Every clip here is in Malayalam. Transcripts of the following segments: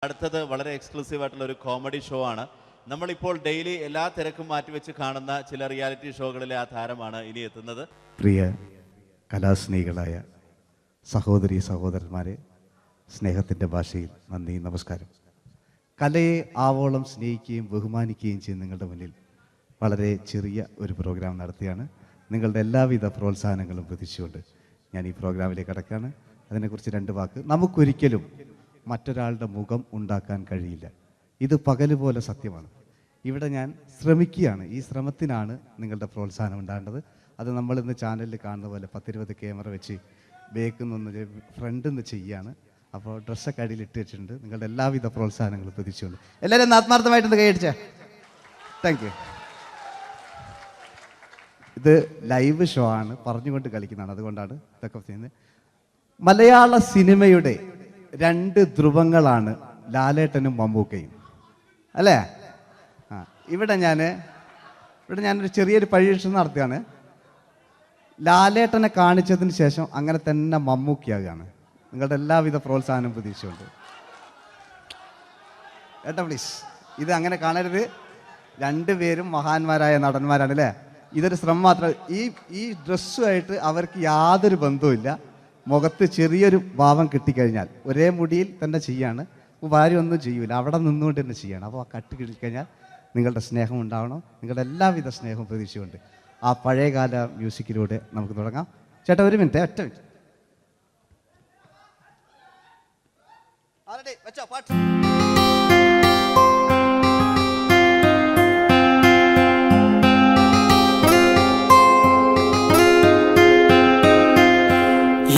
അടുത്തത് വളരെ എക്സ്ക്ലൂസീവ് ആയിട്ടുള്ള ഒരു കോമഡി ഷോ ആണ്. നമ്മളിപ്പോൾ ഡെയിലി എല്ലാ തിരക്കും മാറ്റിവെച്ച് കാണുന്ന ചില റിയാലിറ്റി ഷോകളിലെ ആ താരമാണ് ഇനി എത്തുന്നത്. പ്രിയ കലാസ്നേഹികളായ സഹോദരി സഹോദരന്മാരെ, സ്നേഹത്തിൻ്റെ ഭാഷയിൽ നന്ദി, നമസ്കാരം. കലയെ ആവോളം സ്നേഹിക്കുകയും ബഹുമാനിക്കുകയും ചെയ്യുന്ന നിങ്ങളുടെ മുന്നിൽ വളരെ ചെറിയ ഒരു പ്രോഗ്രാം നടത്തിയാണ്. നിങ്ങളുടെ എല്ലാവിധ പ്രോത്സാഹനങ്ങളും പ്രതീക്ഷിച്ചുകൊണ്ട് ഞാൻ ഈ പ്രോഗ്രാമിലേക്ക് കടക്കുകയാണ്. അതിനെക്കുറിച്ച് രണ്ട് വാക്ക്. നമുക്കൊരിക്കലും മറ്റൊരാളുടെ മുഖം ഉണ്ടാക്കാൻ കഴിയില്ല. ഇത് പകല് പോലെ സത്യമാണ്. ഇവിടെ ഞാൻ ശ്രമിക്കുകയാണ്. ഈ ശ്രമത്തിനാണ് നിങ്ങളുടെ പ്രോത്സാഹനം ഉണ്ടാകേണ്ടത്. അത് നമ്മളിന്ന് ചാനലിൽ കാണുന്ന പോലെ 10-20 ക്യാമറ വെച്ച് ബേക്കുന്നൊന്ന് ഫ്രണ്ടിൽ നിന്ന് ചെയ്യുകയാണ്. അപ്പോൾ ഡ്രസ്സൊക്കെ അടിയിൽ ഇട്ട് വെച്ചിട്ടുണ്ട്. നിങ്ങളുടെ എല്ലാവിധ പ്രോത്സാഹനങ്ങളും പ്രതീക്ഷിച്ചുകൊണ്ട് എല്ലാവരും ആത്മാർത്ഥമായിട്ടൊന്ന് കൈയടിച്ചേ. Thank you. ഇത് ലൈവ് ഷോ ആണ്, പറഞ്ഞുകൊണ്ട് കളിക്കുന്നതാണ്. അതുകൊണ്ടാണ് ഇതൊക്കെ ചെയ്യുന്നത്. മലയാള സിനിമയുടെ 2 ധ്രുവങ്ങളാണ് ലാലേട്ടനും മമ്മൂക്കയും, അല്ലേ? ഇവിടെ ഞാനൊരു ചെറിയൊരു പരീക്ഷണം നടത്തുകയാണ്. ലാലേട്ടനെ കാണിച്ചതിന് ശേഷം അങ്ങനെ തന്നെ മമ്മൂക്കയാകുകയാണ്. നിങ്ങളുടെ എല്ലാവിധ പ്രോത്സാഹനം പ്രതീക്ഷിച്ചുകൊണ്ട് ഏട്ടാ പ്ലീസ്, ഇത് അങ്ങനെ കാണരുത്. 2 പേരും മഹാന്മാരായ നടന്മാരാണ്, അല്ലേ? ഇതൊരു ശ്രമം മാത്രം. ഈ ഡ്രസ്സുമായിട്ട് അവർക്ക് യാതൊരു ബന്ധവുമില്ല. മുഖത്ത് ചെറിയൊരു ഭാവം കിട്ടിക്കഴിഞ്ഞാൽ ഒരേ മുടിയിൽ തന്നെ ചെയ്യാണ്. ഭാര്യ ഒന്നും ചെയ്യൂല, അവിടെ നിന്നുകൊണ്ട് തന്നെ ചെയ്യണം. അപ്പോൾ ആ കട്ട് കിട്ടിക്കഴിഞ്ഞാൽ നിങ്ങളുടെ സ്നേഹം ഉണ്ടാവണം. നിങ്ങളുടെ എല്ലാവിധ സ്നേഹവും പ്രതീക്ഷിച്ചുകൊണ്ട് ആ പഴയകാല മ്യൂസിക്കിലൂടെ നമുക്ക് തുടങ്ങാം. ചേട്ടാ ഒരു മിനിറ്റ്, ഒറ്റ മിനിറ്റ്.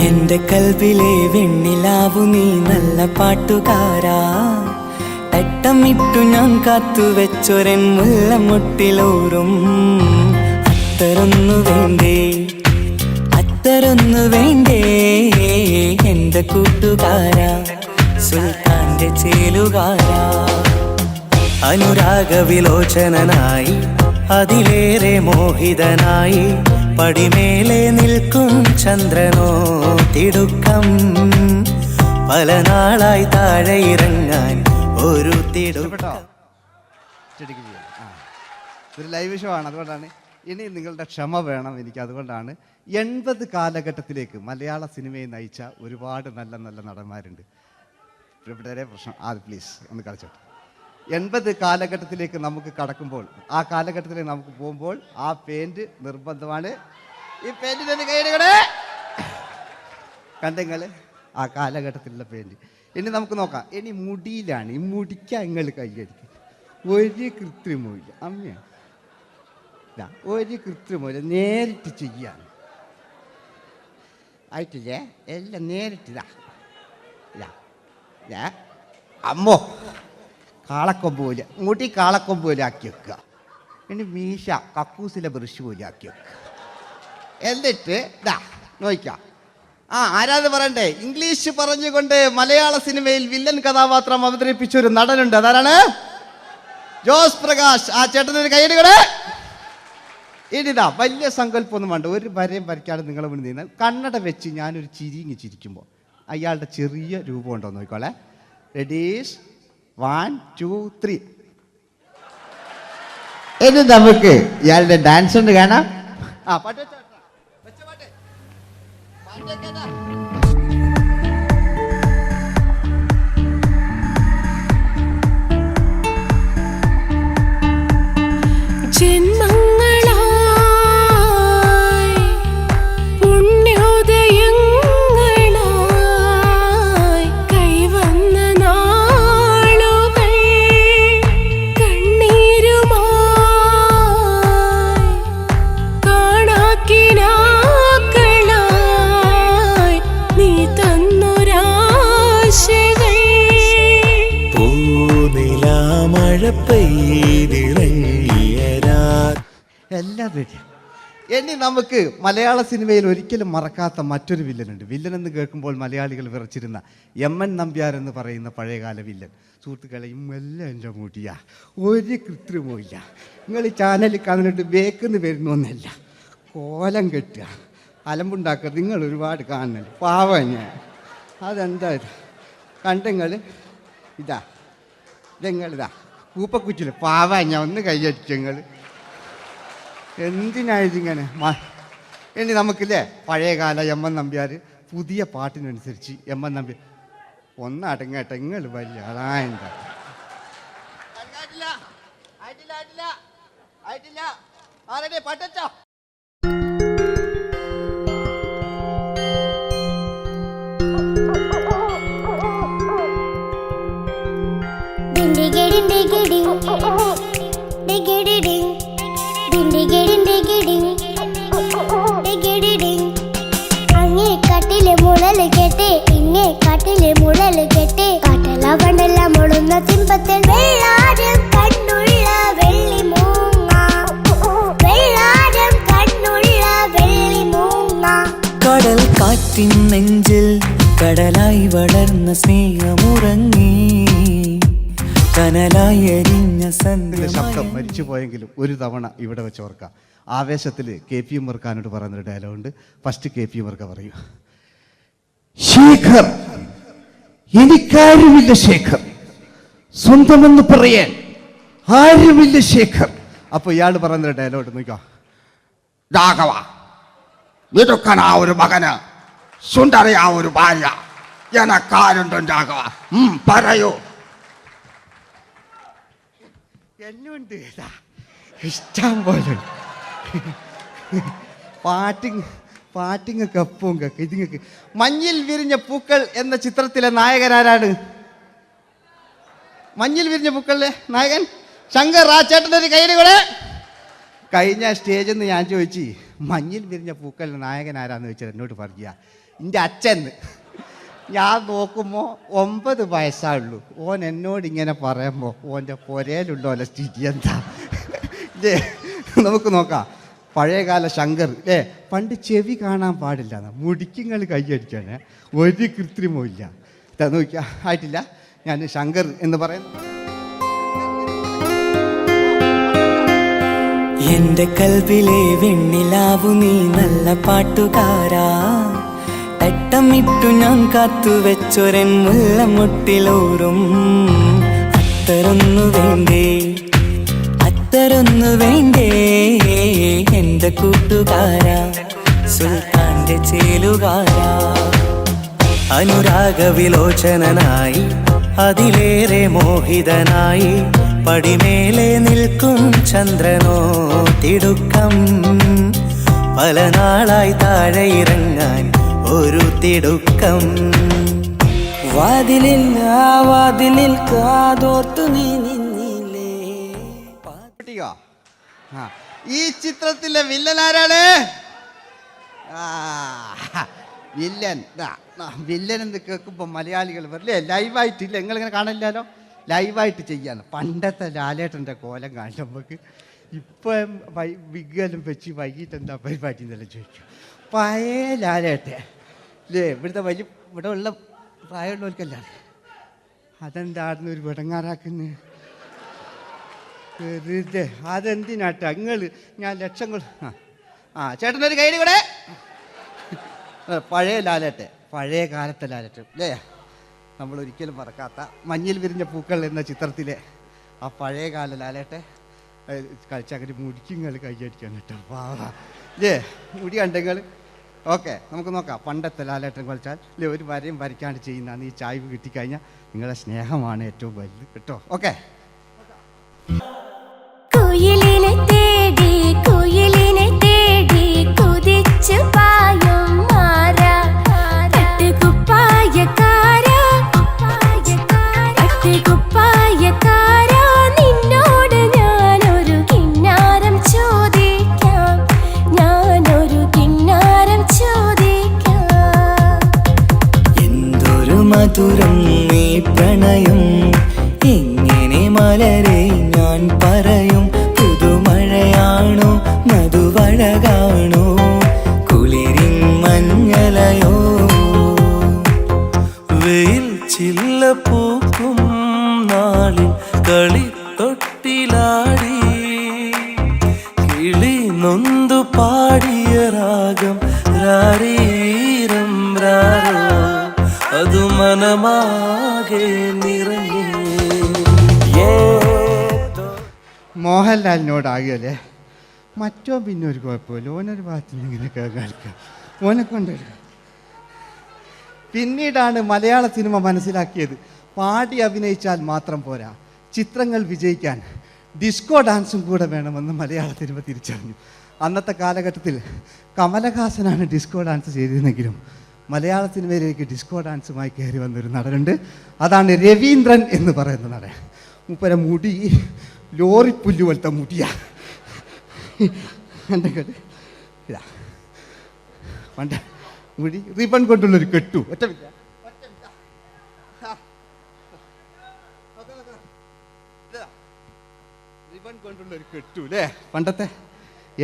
എന്റെ കൽവിലെ വെണ്ണിലാവു നീ നല്ല പാട്ടുകാരാ, തട്ടമിട്ടു ഞാൻ കാത്തുവെച്ചൊരൻ മുല്ലമൊട്ടിലോറും. അത്തരൊന്നു വേണ്ടേ എന്റെ കൂട്ടുകാരാ, സുൽത്താന്റെ ചേലുകാരാ. അനുരാഗവിലോചനായി അതിലേറെ മോഹിതനായി പടിമേലെ നിൽക്കും ചന്ദ്രനോ തിടുക്കം. പല നാളായി താഴെ ഇറങ്ങാൻ ഒരു തിടുക്കം. ഒരു ലൈവ് ഷോ ആണ്, അതുകൊണ്ടാണ്. ഇനി നിങ്ങളുടെ ക്ഷമ വേണം എനിക്ക്. അതുകൊണ്ടാണ് 80 കാലഘട്ടത്തിലേക്ക് മലയാള സിനിമയെ നയിച്ച ഒരുപാട് നല്ല നല്ല നടന്മാരുണ്ട്. ഇവിടെ പ്രശ്നം പ്ലീസ് ഒന്ന് കളിച്ചോട്ടെ. 80 കാലഘട്ടത്തിലേക്ക് നമുക്ക് കടക്കുമ്പോൾ, ആ കാലഘട്ടത്തിലേക്ക് നമുക്ക് പോകുമ്പോൾ ആ പെയിന്റ് നിർബന്ധമാണ്. ഈ പെയിന്റിന് കൈയ്യടികളെ കണ്ടെങ്കിൽ ആ കാലഘട്ടത്തിലുള്ള പെയിന്റ്. ഇനി നമുക്ക് നോക്കാം. ഇനി മുടിയിലാണ്. ഈ മുടിക്കാൻ നിങ്ങൾ കൈയ്യടിക്കും. ഒരു കൃത്രിമില്ല അമ്മയാണ്, ഒരു കൃത്രിമില്ല. നേരിട്ട് ചെയ്യാൻ ആയിട്ടില്ലേ? എല്ലാം നേരിട്ടിതാ. അമ്മോ കാളക്കൊമ്പ് പോലെ, മുടി കാളക്കൊമ്പ് പോലെ ആക്കി വെക്കുക. ഇനി മീശ കക്കൂസിലെ ബ്രഷ് പോലെ ആക്കി വെക്കുക. എന്നിട്ട് നോക്കാം. ആരാത് പറയണ്ടേ? ഇംഗ്ലീഷ് പറഞ്ഞുകൊണ്ട് മലയാള സിനിമയിൽ വില്ലൻ കഥാപാത്രം അവതരിപ്പിച്ച ഒരു നടനുണ്ട്. അതാരാണ്? ജോസ് പ്രകാശ്. ആ ചേട്ടനൊരു കൈയ്യടികളെ. ഇനിതാ വലിയ സങ്കല്പമൊന്നും വേണ്ട, ഒരു വരയും വരയ്ക്കാതെ നിങ്ങളെ മുന്നിൽ നിന്ന് കണ്ണട വെച്ച് ഞാനൊരു ചിരിക്കുമ്പോൾ അയാളുടെ ചെറിയ രൂപം ഉണ്ടോ നോക്കിക്കോളെ. റെഡീസ് 1 2 3. ഇനി നമുക്ക് ഇയാളുടെ ഡാൻസ് ഉണ്ട് കാണാം. പാട്ട് വെച്ച പാട്ട് എല്ലാം റെഡി. ഇനി നമുക്ക് മലയാള സിനിമയിൽ ഒരിക്കലും മറക്കാത്ത മറ്റൊരു വില്ലനുണ്ട്. വില്ലൻ എന്ന് കേൾക്കുമ്പോൾ മലയാളികൾ വിറച്ചിരുന്ന MN നമ്പ്യാർ എന്ന് പറയുന്ന പഴയകാല വില്ലൻ. സുഹൃത്തുക്കളെയും എല്ലാം എൻ്റെ കൂട്ടിയാ, ഒരു കൃത്രിമവും ഇല്ല. നിങ്ങൾ ഈ ചാനലിൽ കാണുന്നുണ്ട്, ബേക്കെന്ന് വരുന്നൊന്നല്ല, കോലം കെട്ടുക, അലമ്പുണ്ടാക്കുക. നിങ്ങൾ ഒരുപാട് കാണുന്നുണ്ട്. പാവം ഞാൻ. അതെന്താ ഇത് കണ്ടെങ്കിൽ ഇതാ ഇതെങ്ങളിതാ കൂപ്പക്കുച്ചില് പാവ ഞാൻ ഒന്ന് കൈയടിച്ചു നിങ്ങൾ എന്തിനായതിങ്ങനെ ഇനി നമുക്കില്ലേ പഴയകാല എം എൻ നമ്പ്യാർ പുതിയ പാട്ടിനനുസരിച്ച് എം എൻ നമ്പ്യാർ ഒന്നടങ്ങട്ടെ നിങ്ങൾ വലിയ ആളായിട്ടാ പറ്റോ അങ്ങേ കാട്ടിലെ മുളല് കേട്ടേ ഇങ്ങേ കാട്ടിലെ മുളല് കേട്ടേ കാട്ടലവണ്ണെല്ലാം മുളുന്ന തിമ്പത്തിൽ വെള്ളാരം കണ്ണുള്ള വെള്ളി മൂങ്ങ വെള്ളാരം കണ്ണുള്ള വെള്ളി മൂങ്ങ കടൽ കാറ്റിൻ നെഞ്ചിൽ കടലായി വളർന്ന സ്നേഹമുറങ്ങി കനലായി എരിഞ്ഞ ഇതിലെ ശബ്ദം മരിച്ചു പോയെങ്കിലും ഒരു തവണ ഇവിടെ വെച്ച് ഓർക്കാം. ആവേശത്തിൽ KP ഉമ്മർഖാനോട് പറയുന്നൊരു ഡയലോഗുണ്ട്. ഫസ്റ്റ് KP ഉമ്മർഖ പറയൂ. ശേഖർ, എനിക്കാരുമില്ല ശേഖർ, സ്വന്തമെന്ന് പറയാൻ ആരുമില്ല ശേഖർ. അപ്പൊ ഇയാൾ പറയുന്നൊരു ഡയലോഗ് നോക്കാം. രാഘവ, ഇതൊക്കെ ഒരു മകന് സുന്ദരയാ ഒരു ഭാര്യ എനക്കാരുണ്ടോ രാഘവ? പറയൂ. എന്നുണ്ട് ഇഷ്ടം പോലെ പാട്ടിങ്ങൊക്കെ എപ്പവും കേക്ക് ഇതിങ്ങക്ക്. മഞ്ഞിൽ വിരിഞ്ഞ പൂക്കൾ എന്ന ചിത്രത്തിലെ നായകനാരാണ്? മഞ്ഞിൽ വിരിഞ്ഞ പൂക്കളിലെ നായകൻ ശങ്കർ. ആ ചേട്ടൻ്റെ ഒരു കയ്യിൽ കൂടെ. കഴിഞ്ഞ സ്റ്റേജിൽ നിന്ന് ഞാൻ ചോദിച്ചു മഞ്ഞിൽ വിരിഞ്ഞ പൂക്കളിലെ നായകൻ ആരാന്ന് ചോദിച്ചാൽ എന്നോട് പറയുക എൻ്റെ അച്ഛൻ. ഞാൻ നോക്കുമ്പോൾ 9 വയസ്സായുള്ളൂ. ഓൻ എന്നോട് ഇങ്ങനെ പറയുമ്പോൾ ഓൻ്റെ പുരയിലുണ്ടോ അല്ല സ്ഥിതി എന്താ? നമുക്ക് നോക്കാം. പഴയകാല ശങ്കർ അല്ലേ, പണ്ട് ചെവി കാണാൻ പാടില്ല, മുടിക്കുങ്ങൾ കൈയടിക്കാണ്, ഒരു കൃത്രിമവും ഇല്ല. നോക്കിയാ ആയിട്ടില്ല. ഞാൻ ശങ്കർ എന്ന് പറയുന്നു. എന്റെ കൽവിലെ വെണ്ണിലാവു നീ നല്ല പാട്ടുകാരാ, തട്ടമിട്ടു ഞാൻ കാത്തു വെച്ചൊരൻ മുല്ലമുട്ടിലോറും. അത്തരൊന്നു വേണ്ടേ, അത്തരൊന്നു വേണ്ടേ എന്റെ കൂട്ടുകാരാ, സുൽത്താന്റെ ചേലുകാരാ. അനുരാഗവിലോചനായി അതിലേറെ മോഹിതനായി പടിമേലെ നിൽക്കും ചന്ദ്രനോ തിടുക്കം. പല നാളായി താഴെ ഇറങ്ങാൻ ഒരു തിടുക്കം. വാതിലിൽ കാതോർത്തു നീ നിന്നില്ലേ. ഈ ചിത്രത്തിലെ വില്ലൻ ആരാണ്? വില്ലൻ എന്ന് കേൾക്കുമ്പോൾ മലയാളികൾ വരില്ലേ ലൈവായിട്ടില്ല, നിങ്ങളിങ്ങനെ കാണില്ലല്ലോ, ലൈവായിട്ട് ചെയ്യാന്ന്. പണ്ടത്തെ ലാലേട്ടൻ്റെ കോലം കാണും നമുക്ക്. ഇപ്പം വിഗലും വെച്ച് വൈകിട്ട് എന്താ പരിപാടി എന്നെല്ലാം ചോദിക്കും. പഴയ ലാലേട്ടൻ അല്ലേ, ഇവിടുത്തെ വലിയ ഇവിടെ ഉള്ള പ്രായമുള്ളവർക്കല്ല. അതെന്തായിരുന്നു ഒരു വിടങ്ങാറാക്കുന്നത്? വെറുതെ അതെന്തിനാട്ട നിങ്ങൾ? ഞാൻ ലക്ഷങ്ങൾ ചേട്ടനൊരു കയ്യിൽ കൂടെ. പഴയ ലാലേട്ടൻ, പഴയ കാലത്തെ ലാലേട്ടൻ അല്ലേ, നമ്മളൊരിക്കലും മറക്കാത്ത മഞ്ഞിൽ വിരിഞ്ഞ പൂക്കൾ എന്ന ചിത്രത്തിലെ ആ പഴയ കാല ലാലേട്ടെ കളിച്ചങ്ങനെ മുടിക്കുങ്ങൾ കൈയടിക്കാൻ കേട്ടോ. അല്ലേ മുടി കണ്ടെങ്കിൽ ഓക്കെ. നമുക്ക് നോക്കാം. പണ്ടത്തെ ലാലേട്ടൻ കളിച്ചാൽ അല്ലേ ഒരു വരയും വരയ്ക്കാണ്ട് ചെയ്യുന്നതാണ്. ഈ ചായ്വ് കിട്ടിക്കഴിഞ്ഞാൽ നിങ്ങളുടെ സ്നേഹമാണ് ഏറ്റവും വലുത് കേട്ടോ. ഓക്കെ. കുയിലിനെ തേടി കുയിലിനെ തേടി കുതിച്ചു പായും മാറാ തട്ടുകുപ്പായക്കാരാ തട്ടുകുപ്പായക്കാരാ, നിന്നോട് ഞാനൊരു കിന്നാരം ചോദിക്കാം, ഞാനൊരു കിന്നാരം ചോദിക്കാം. എന്തൊരു മധുരം നീ പ്രണയം, എങ്ങനെ മലരെ ഞാൻ പറയും. പുതുമഴയാണോ മധുവഴകാണോ കുളിരിൻ മഞ്ഞലയോ. വെയിൽ ചില്ല പൂക്കും നാളിൽ കളിത്തൊട്ടിലാടി കിളി നൊന്തു പാടിയ രാഗം രാരീരം രാരോ, അത് മനമാകെ നിറഞ്ഞേ. മോഹൻലാലിനോടാകുകയല്ലേ. മറ്റോ പിന്നെ ഒരു കുഴപ്പമില്ല, ഓനൊരു ഭാഗത്ത് നിന്ന് ഇങ്ങനെയൊക്കെ കളിക്കുക, ഓനെ കൊണ്ടുവരിക. പിന്നീടാണ് മലയാള സിനിമ മനസ്സിലാക്കിയത് പാടി അഭിനയിച്ചാൽ മാത്രം പോരാ, ചിത്രങ്ങൾ വിജയിക്കാൻ ഡിസ്കോ ഡാൻസും കൂടെ വേണമെന്ന് മലയാള സിനിമ തിരിച്ചറിഞ്ഞു. അന്നത്തെ കാലഘട്ടത്തിൽ കമലഹാസനാണ് ഡിസ്കോ ഡാൻസ് ചെയ്തിരുന്നെങ്കിലും മലയാള സിനിമയിലേക്ക് ഡിസ്കോ ഡാൻസുമായി കയറി വന്നൊരു നടനുണ്ട്. അതാണ് രവീന്ദ്രൻ എന്ന് പറയുന്ന നടൻ. മൂപ്പര മുടി ലോറിപ്പുല്ല് പോലത്തെ മുടിയാ. എൻ്റെ കേട്ട് ഇതാ പണ്ട് മുടി റിബൺ കൊണ്ടുള്ളൊരു കെട്ടു. ഒറ്റ റിബൺ കൊണ്ടുള്ളൊരു കെട്ടു അല്ലേ. പണ്ടത്തെ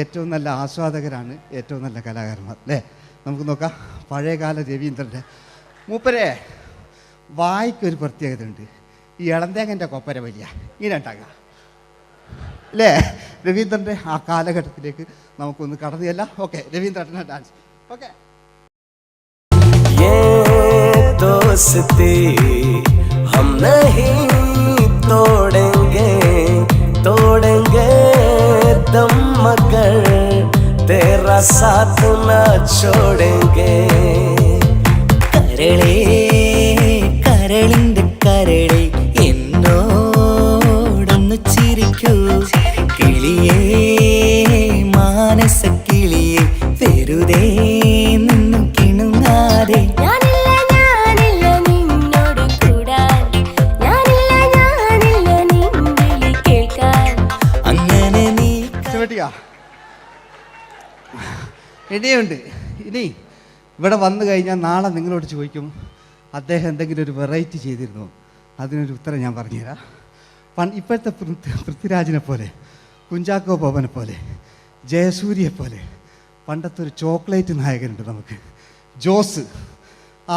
ഏറ്റവും നല്ല ആസ്വാദകരാണ് ഏറ്റവും നല്ല കലാകാരന്മാർ അല്ലേ. നമുക്ക് നോക്കാം പഴയകാല രവീന്ദ്രൻ്റെ. മൂപ്പരെ വായിക്കൊരു പ്രത്യേകത ഉണ്ട്, ഈ ഇളന്തേങ്ങൻ്റെ കൊപ്പര വലിയ ഇങ്ങനെ ഉണ്ടാകുക അല്ലേ. രവീന്ദ്രൻ്റെ ആ കാലഘട്ടത്തിലേക്ക് നമുക്കൊന്ന് കടന്നു ചെല്ലാം. ഓക്കെ, രവീന്ദ്രൻ്റെ ഡാൻസ്. ഓക്കെ. दोस्ती हम नहीं तोड़ेंगे तोड़ेंगे दम मगर तेरा साथ ना छोड़ेंगे കരളേ കരളിന്റെ കരളേ എന്നോടൊന്ന് ചിരിക്കൂ കിളിയേ മാനസ കിളിയേ വെറുതെ നിന്നു കിണുങ്ങാതെ ഇനിയുണ്ട്. ഇനി ഇവിടെ വന്നു കഴിഞ്ഞാൽ നാളെ നിങ്ങളോട് ചോദിക്കും അദ്ദേഹം എന്തെങ്കിലും ഒരു വെറൈറ്റി ചെയ്തിരുന്നു. അതിനൊരു ഉത്തരം ഞാൻ പറഞ്ഞുതരാം. ഇപ്പോഴത്തെ പൃഥ്വിരാജിനെ പോലെ, കുഞ്ചാക്കോ ബോബനെ പോലെ, ജയസൂര്യയെ പോലെ പണ്ടത്തെ ഒരു ചോക്ലേറ്റ് നായകനുണ്ട് നമുക്ക്, ജോസ്.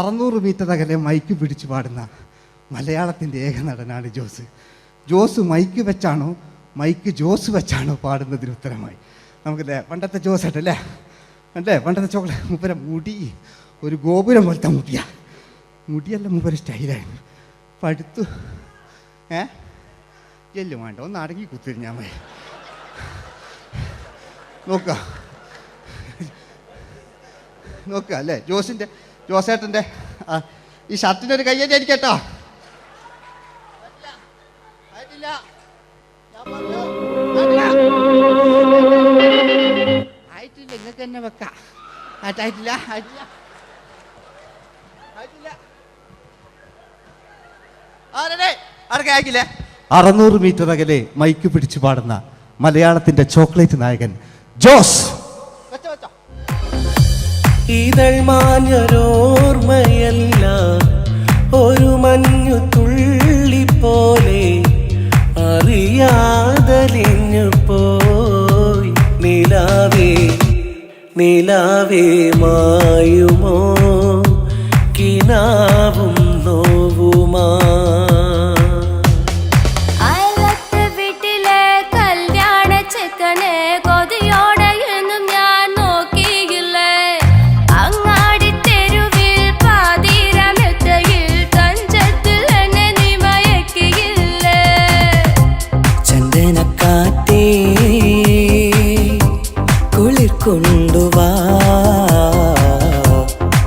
600 മീറ്റർ അകലെ മൈക്ക് പിടിച്ച് പാടുന്ന മലയാളത്തിൻ്റെ ഏക നടനാണ് ജോസ്. ജോസ് മൈക്ക് വെച്ചാണോ മൈക്ക് ജോസ് വെച്ചാണോ പാടുന്നതിന് ഉത്തരമായി നമുക്കല്ലേ പണ്ടത്തെ ജോസ് ആയിട്ടല്ലേ അല്ലേ. പണ്ടത്തെ ചോക്ലേറ്റ് മൂപ്പര മുടി ഒരു ഗോപുരം പോലത്തെ മുടിയാ. മുടിയല്ല മൂപ്പര സ്റ്റൈലായിരുന്നു. പടുത്തു എല്ലും വേണ്ട, ഒന്ന് അടങ്ങി കുത്തിരിഞ്ഞാൽ മതി. നോക്കുക അല്ലേ ജോസേട്ടൻ്റെ ഈ ഷർട്ടിനൊരു കയ്യടി അടിക്കട്ടോ. ആയിട്ടില്ല, നിങ്ങൾക്ക് തന്നെ വെക്കാം. ആയിട്ടില്ല. 600 മീറ്റർ അകലെ മൈക്ക് പിടിച്ചു പാടുന്ന മലയാളത്തിന്റെ ചോക്ലേറ്റ് നായകൻ ജോസ്. ഇതൾ മാഞ്ഞൊരോർമ്മയല്ല ഒരു മഞ്ഞു തുള്ളി പോലെ അറിയാതലിഞ്ഞു പോയി നിലാവേ നിലാവേ മായുമോ കിനാവും നോവുമാ കൊണ്ടുവാ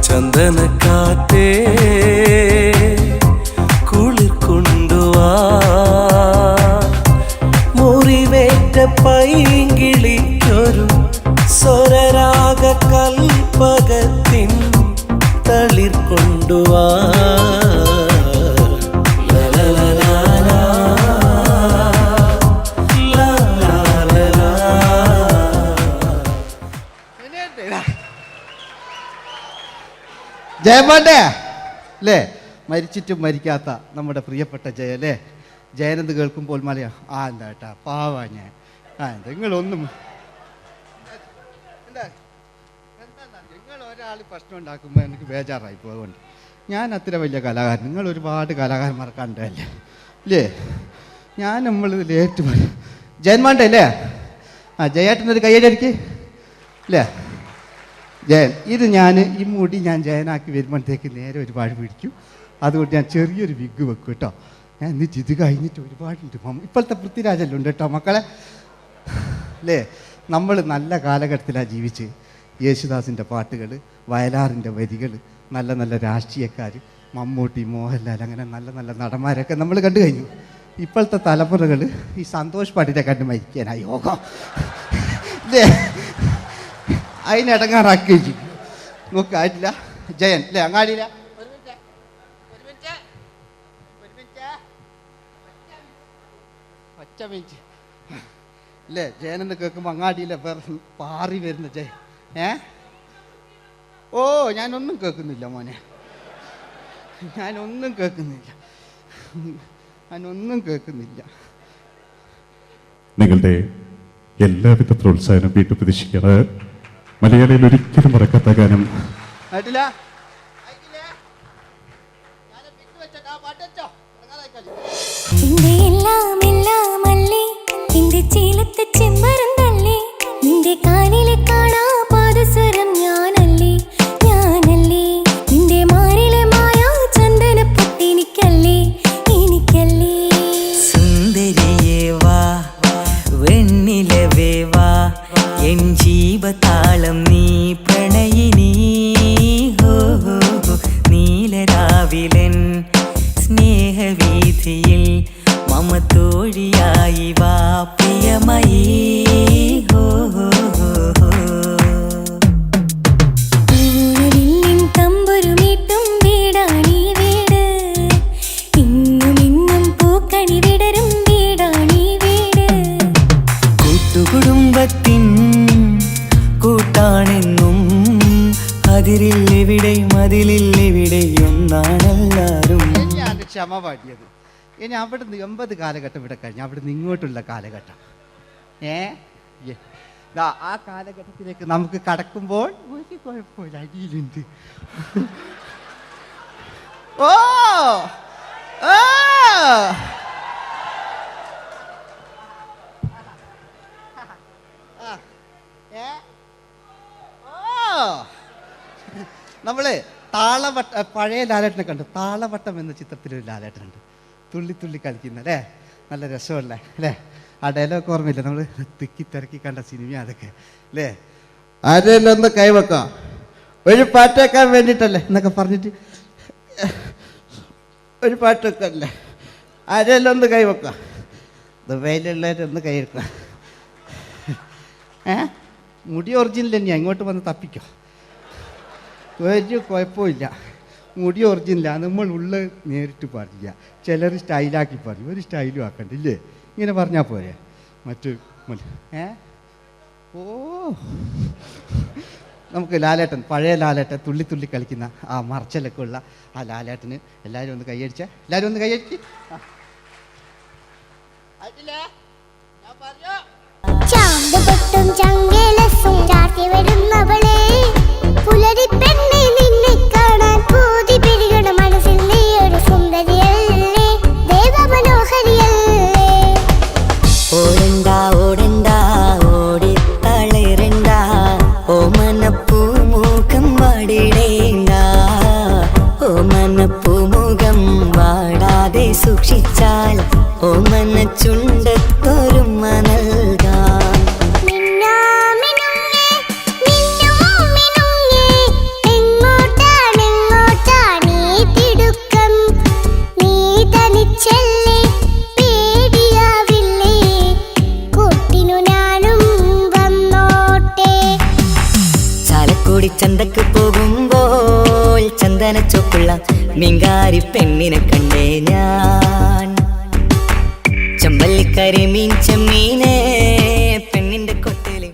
ചന്ദനക്കാറ്റേ കുളിർ കൊണ്ടുവാ മുറിവേറ്റ പൈങ്കിളിക്കൊരു സ്വരരാഗ കൽപ്പകത്തിൻ തളിർ കൊണ്ടുവാ ജയമാൻ്റെ അല്ലേ, മരിച്ചിട്ടും മരിക്കാത്ത നമ്മുടെ പ്രിയപ്പെട്ട ജയ അല്ലേ. ജയനെന്ന് കേൾക്കുമ്പോൾ മലയാ എന്താ കേട്ടാ പാവാ ഞാൻ. നിങ്ങളൊന്നും നിങ്ങൾ ഒരാൾ പ്രശ്നം ഉണ്ടാക്കുമ്പോൾ എനിക്ക് ബേജാറായി പോകുന്നുണ്ട്. ഞാൻ അത്ര വലിയ കലാകാരൻ, നിങ്ങൾ ഒരുപാട് കലാകാരന്മാർ കണ്ടല്ലേ അല്ലേ. ഞാൻ നമ്മൾ ലേറ്റ് ജയന്മാൻ്റെ അല്ലേ. ജയേട്ടനൊരു കയ്യടിക്ക് അല്ലേ. ജയൻ ഇത് ഈ മുടി ഞാൻ ജയനാക്കി വരുമ്പോഴത്തേക്ക് നേരെ ഒരുപാട് പിടിക്കും. അതുകൊണ്ട് ഞാൻ ചെറിയൊരു വിഗ് വെക്കും കേട്ടോ. ഞാൻ എന്നിട്ട് ഇത് കഴിഞ്ഞിട്ട് ഒരുപാടുണ്ട് ഇപ്പോഴത്തെ പൃഥ്വിരാജെല്ലാം ഉണ്ട് കേട്ടോ മക്കളെ അല്ലേ. നമ്മൾ നല്ല കാലഘട്ടത്തിലാണ് ജീവിച്ച്. യേശുദാസിൻ്റെ പാട്ടുകൾ, വയലാറിൻ്റെ വരികൾ, നല്ല നല്ല രാഷ്ട്രീയക്കാർ, മമ്മൂട്ടി, മോഹൻലാൽ, അങ്ങനെ നല്ല നല്ല നടന്മാരൊക്കെ നമ്മൾ കണ്ടു കഴിഞ്ഞു. ഇപ്പോഴത്തെ തലമുറകൾ ഈ സന്തോഷ് പാട്ടിനെ കണ്ട് മരിക്കാനായി യോഗം അല്ലേ, അതിനിടങ്ങാറാക്കി വെച്ചു നോക്കായിട്ടില്ല. ജയൻ അല്ലേ അങ്ങാടിയില്ല ഒറ്റ മിനിറ്റ് അല്ലേ. ജയനെന്ന് കേൾക്കുമ്പോൾ അങ്ങാടിയിലെ പാറി വരുന്ന ജയൻ. ഓ ഞാനൊന്നും കേൾക്കുന്നില്ല മോനെ, ഞാനൊന്നും കേൾക്കുന്നില്ല. നിങ്ങളുടെ എല്ലാവിധ പ്രോത്സാഹനം വീട്ടു പ്രതീക്ഷിക്കാറ്. മലയാളിയിൽ ഒരിക്കലും മറക്കാത്ത ഗാനം നിന്റെ എല്ലാം എല്ലാം അല്ലേ, നിന്റെ ചീലത്തെ ചെമ്മരം തള്ളി, നിന്റെ കാലിലെ കാണാ പാദസരം ഞാനല്ലേ, ഞാനല്ലേ, നിന്റെ മാറിലെ മായാ ചന്ദന പൊട്ടിനിക്കല്ലേ, എനിക്കല്ലേ. സുന്ദരിയേ വാ, വെണ്ണിലവേ വാ, എൻ ജീവതാളം നീ പ്രണയിനി. ഹോ ഹോ ഹോ, നീലരാവിലൻ സ്നേഹവീഥിയിൽ മമ തോഴിയായി വാ പ്രിയമയീ. ഹോ ഹോ ഹോ ഹോ. പൂവില്ലിൻ തമ്പുരുമീട്ടും വീടാണീ വീട്, ഇന്നും ഇന്നും പൂക്കണി വിടരും വീടാണീ വീട്. കൂട്ടുകുടുംബത്തിൻ കൂട്ടാണെന്നും അതിരില്ലെവിടെയും അതിലില്ലെവിടെയും ഒന്നാണെല്ലാരും. തന്നെയാണ് ക്ഷമ പാടിയത്. ഇനി അവിടുന്ന് 80 കാലഘട്ടം ഇവിടെ കഴിഞ്ഞു, അവിടുന്ന് ഇങ്ങോട്ടുള്ള കാലഘട്ടം ആ കാലഘട്ടത്തിലേക്ക് നമുക്ക് കടക്കുമ്പോൾ ഒരു കുഴപ്പമില്ല, അടിയിലുണ്ട്. ഓ ഓ നമ്മള് താളവട്ട പഴയ ലാലേട്ടനെ കണ്ടു. താളവട്ടം എന്ന ചിത്രത്തിലൊരു ലാലേട്ടനുണ്ട്, തുള്ളി തുള്ളി കളിക്കുന്ന അല്ലേ, നല്ല രസമല്ലേ അല്ലേ. ആ ഡയലോഗ് ഓർമ്മയില്ല, നമ്മൾ തിക്കി തിരക്കി കണ്ട സിനിമ അതൊക്കെ അല്ലേ. ആരെല്ലാം ഒന്ന് കൈവെക്കാം, ഒരു പാട്ടേക്കാൻ വേണ്ടിയിട്ടല്ലേ എന്നൊക്കെ പറഞ്ഞിട്ട് ഒരു പാട്ടൊക്കെ അല്ലേ. ആരെല്ലാം ഒന്ന് കൈവെക്കാം, ദുബൈയിലുള്ളവരൊന്ന് കൈവെക്കാം. മുടി ഒറിജിനൽ തന്നെയാണ്, ഇങ്ങോട്ട് വന്ന് തപ്പിക്കോ, ഒരു കുഴപ്പമില്ല. മുടി ഒറിജിനലാണ്, നമ്മൾ ഉള്ള നേരിട്ട് പാടില്ല. ചിലർ സ്റ്റൈലാക്കി പറയും, ഒരു സ്റ്റൈലും ആക്കണ്ടില്ലേ, ഇങ്ങനെ പറഞ്ഞാൽ പോരെ. മറ്റു ഓ നമുക്ക് ലാലേട്ടൻ, പഴയ ലാലേട്ടൻ, തുള്ളി തുള്ളി കളിക്കുന്ന ആ മറച്ചലൊക്കെ ഉള്ള ആ ലാലേട്ടന് എല്ലാവരും ഒന്ന് കൈയടിച്ചേ, എല്ലാവരും ഒന്ന് കൈയടിച്ച്. ചാന്തുപൊട്ടും ചങ്കേലസും ചാർത്തി വരുന്നവളെ, പുലരി പെണ്ണെ നിന്നെ കാണാൻ പൂതി പെരുകണ മനസ്സിൽ നീ ഒരു സുന്ദരിയല്ലേ, ദേവമനോഹരിയല്ലേ. ഓടണ്ട ഓടണ്ട ഓടിത്തളരണ്ട, ഓമനപ്പൂമുഖം വാടിടേണ്ട, ഓമനപ്പൂമുഖം വാടാതെ സൂക്ഷിച്ചാൽ ഓമന ചുണ്ടത്തൊരുമ നൽകാം. ചന്തക്ക് പോകുമ്പോൾ ചന്ദനച്ചൊപ്പുള്ള മീൻകാരി പെണ്ണിനെ കണ്ടേ ഞാൻ. ചമ്പല്ലിക്കരി മീൻ ചെമ്മീനെ പെണ്ണിന്റെ കൊട്ടയില്.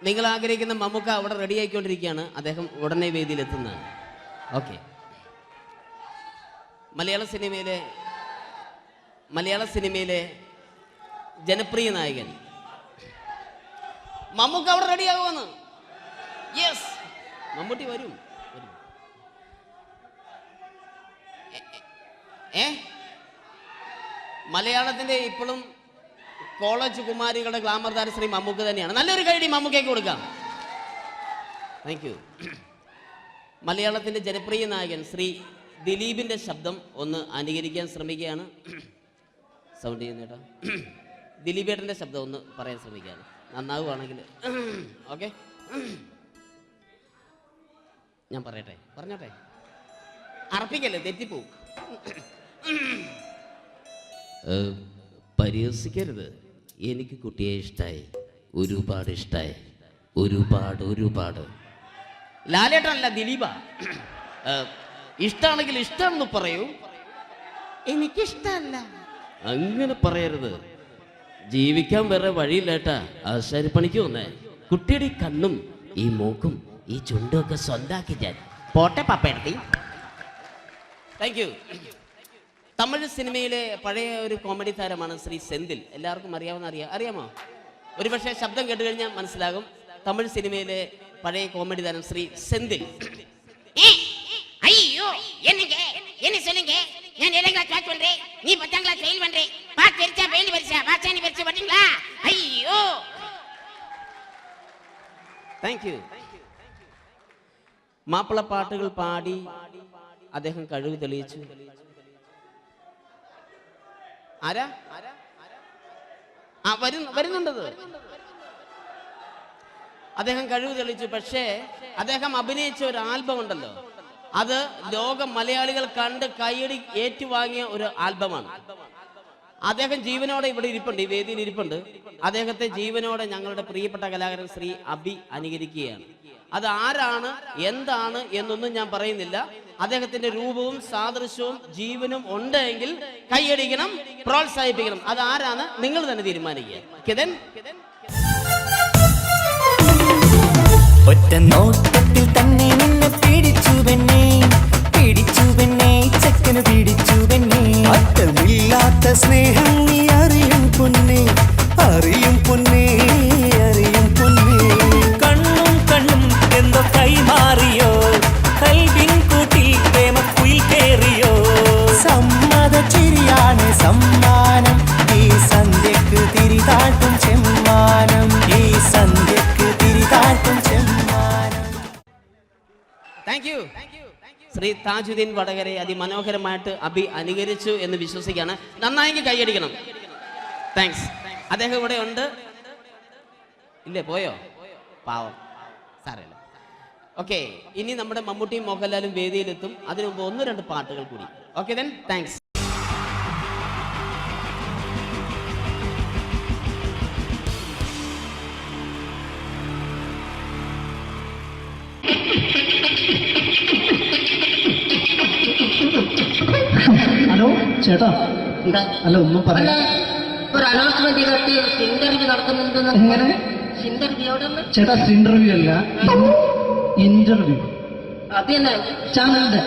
നിങ്ങൾ ആഗ്രഹിക്കുന്ന മമ്മൂക്ക അവിടെ റെഡി ആയിക്കൊണ്ടിരിക്കുകയാണ്, അദ്ദേഹം ഉടനെ വേദിയിലെത്തുന്നതാണ്. ഓക്കെ. മലയാള സിനിമയിലെ ജനപ്രിയ നായകൻ മമ്മൂക്ക അവിടെ റെഡിയാകുമെന്ന്. യെസ്, മമ്മൂട്ടി വരും. മലയാളത്തിന്റെ ഇപ്പോഴും കോളേജ് കുമാരികളുടെ ഗ്ലാമർ താരം ശ്രീ മമ്മൂക്ക തന്നെയാണ്. നല്ലൊരു കൈഡി മമ്മൂക്കയ്ക്ക് കൊടുക്കാം. Thank you. മലയാളത്തിന്റെ ജനപ്രിയ നായകൻ ശ്രീ ദിലീപിന്റെ ശബ്ദം ഒന്ന് അനുകരിക്കാൻ ശ്രമിക്കുകയാണ്. സൗണ്ട് ചെയ്യുന്നേട്ടാ. ദിലീപേട്ടന്റെ ശബ്ദം ഒന്ന് പറയാൻ ശ്രമിക്കുകയാണ്. നന്നാവുകയാണെങ്കിൽ ഓക്കെ. ഞാൻ പറഞ്ഞോട്ടെ. അർപ്പിക്കല്ലേ, തെറ്റിപ്പോവും. പരിഹസിക്കരുത്. എനിക്ക് കുട്ടിയെ ഇഷ്ടമായി, ഒരുപാട് ഇഷ്ടമായി, ഒരുപാട്. ലാലേട്ടനല്ല, ദിലീപ. ഇഷ്ടമാണെങ്കിൽ ഇഷ്ടമെന്ന് പറയൂ. എനിക്കിഷ്ടമല്ല അങ്ങനെ പറയരുത്. ജീവിക്കാൻ വേറെ വഴിയില്ലേട്ടാ. ആശാരിപ്പണിക്ക് വന്നേ. കുട്ടിയുടെ ഈ കണ്ണും ഈ മൂക്കും ഈ ചുണ്ടും ഒക്കെ സ്വന്താക്കി ഞാൻ പോട്ടെ പപ്പയെടുത്തി. Thank you. തമിഴ് സിനിമയിലെ പഴയ ഒരു കോമഡി താരമാണ് ശ്രീ സെന്തിൽ. എല്ലാവർക്കും അറിയാമോ? ഒരുപക്ഷെ ശബ്ദം കേട്ട് കഴിഞ്ഞാൽ മനസ്സിലാകും. തമിഴ് സിനിമയിലെ പഴയ കോമഡി താരം ശ്രീ സെന്തിൽ. ஐயோ என்னங்க என்ன சொல்லுங்க நான் 7th கிளாஸ் பாஸ் பண்றேன் நீ 10th கிளாஸ் ஃபெயில் பண்றே பாஸ் தெரிச்சா ஃபெயில் பரிசா பாஸானி பரிசா பண்ணீங்களா ஐயோ താങ്ക് യു. മാപ്പിള പാട്ടുകൾ പാടി അദ്ദേഹം കഴിവ് തെളിയിച്ചു. ആരാ വരുന്നുണ്ടത്. അദ്ദേഹം കഴിവ് തെളിയിച്ചു. പക്ഷേ അദ്ദേഹം അഭിനയിച്ച ഒരു ആൽബം ഉണ്ടല്ലോ, അത് ലോക മലയാളികൾ കണ്ട് കൈയടി ഏറ്റുവാങ്ങിയ ഒരു ആൽബമാണ്. അദ്ദേഹം ജീവനോടെ ഇവിടെ ഇരിപ്പുണ്ട്, ഈ വേദിയിൽ ഇരിപ്പുണ്ട്. അദ്ദേഹത്തെ ജീവനോടെ ഞങ്ങളുടെ പ്രിയപ്പെട്ട കലാകാരൻ ശ്രീ അബി അനുകരിക്കുകയാണ്. അത് ആരാണ് എന്താണ് എന്നൊന്നും ഞാൻ പറയുന്നില്ല. അദ്ദേഹത്തിന്റെ രൂപവും സാദൃശ്യവും ജീവനും ഉണ്ടെങ്കിൽ കൈയടിക്കണം, പ്രോത്സാഹിപ്പിക്കണം. അത് ആരാണ് നിങ്ങൾ തന്നെ തീരുമാനിക്കുക. കിതൻ ഒറ്റ നോട്ടത്തിൽ തന്നെ നിന്നെ പിടിച്ചു പെണ്ണേ ചക്കന് പിടിച്ചു പെണ്ണേ. അറ്റമില്ലാത്ത സ്നേഹം നീ അറിയും പൊന്നേ കണ്ണും എന്തോ കൈമാറിയോ കൽവിൻ കൂട്ടിൽ പ്രേമക്കുയിൽ കേറിയോ. സമ്മത ചിരിയാണ് സമ്മാനം ഈ സന്ധ്യക്ക് തിരിതാട്ടും ചെമ്മാനം താങ്ക് യു. ശ്രീ താജുദ്ദീൻ വടകരെ അതിമനോഹരമായിട്ട് അബി അനുകരിച്ചു എന്ന് വിശ്വസിക്കുകയാണ്. നന്നായെങ്കിൽ കൈയടിക്കണം. താങ്ക്സ്. അദ്ദേഹം ഇവിടെ ഉണ്ട്. ഇല്ലേ, പോയോ? പാവം, സാരമില്ല. ഓക്കെ, ഇനി നമ്മുടെ മമ്മൂട്ടിയും മോഹൻലാലും വേദിയിലെത്തും. അതിനു മുമ്പ് 1-2 പാട്ടുകൾ കൂടി. Okay then, thanks. ഹലോ ചേട്ടാ, അല്ല ഒന്നും പറയാ. ഒരു അനൗൺസ്മെന്റ് ഇന്റർവ്യൂ നടക്കുന്നുണ്ടെന്ന്. എങ്ങനെ ചേട്ടാ? ഇന്റർവ്യൂ അല്ല, ഇന്റർവ്യൂ. അത് തന്നെ ചാനലിന്റെ.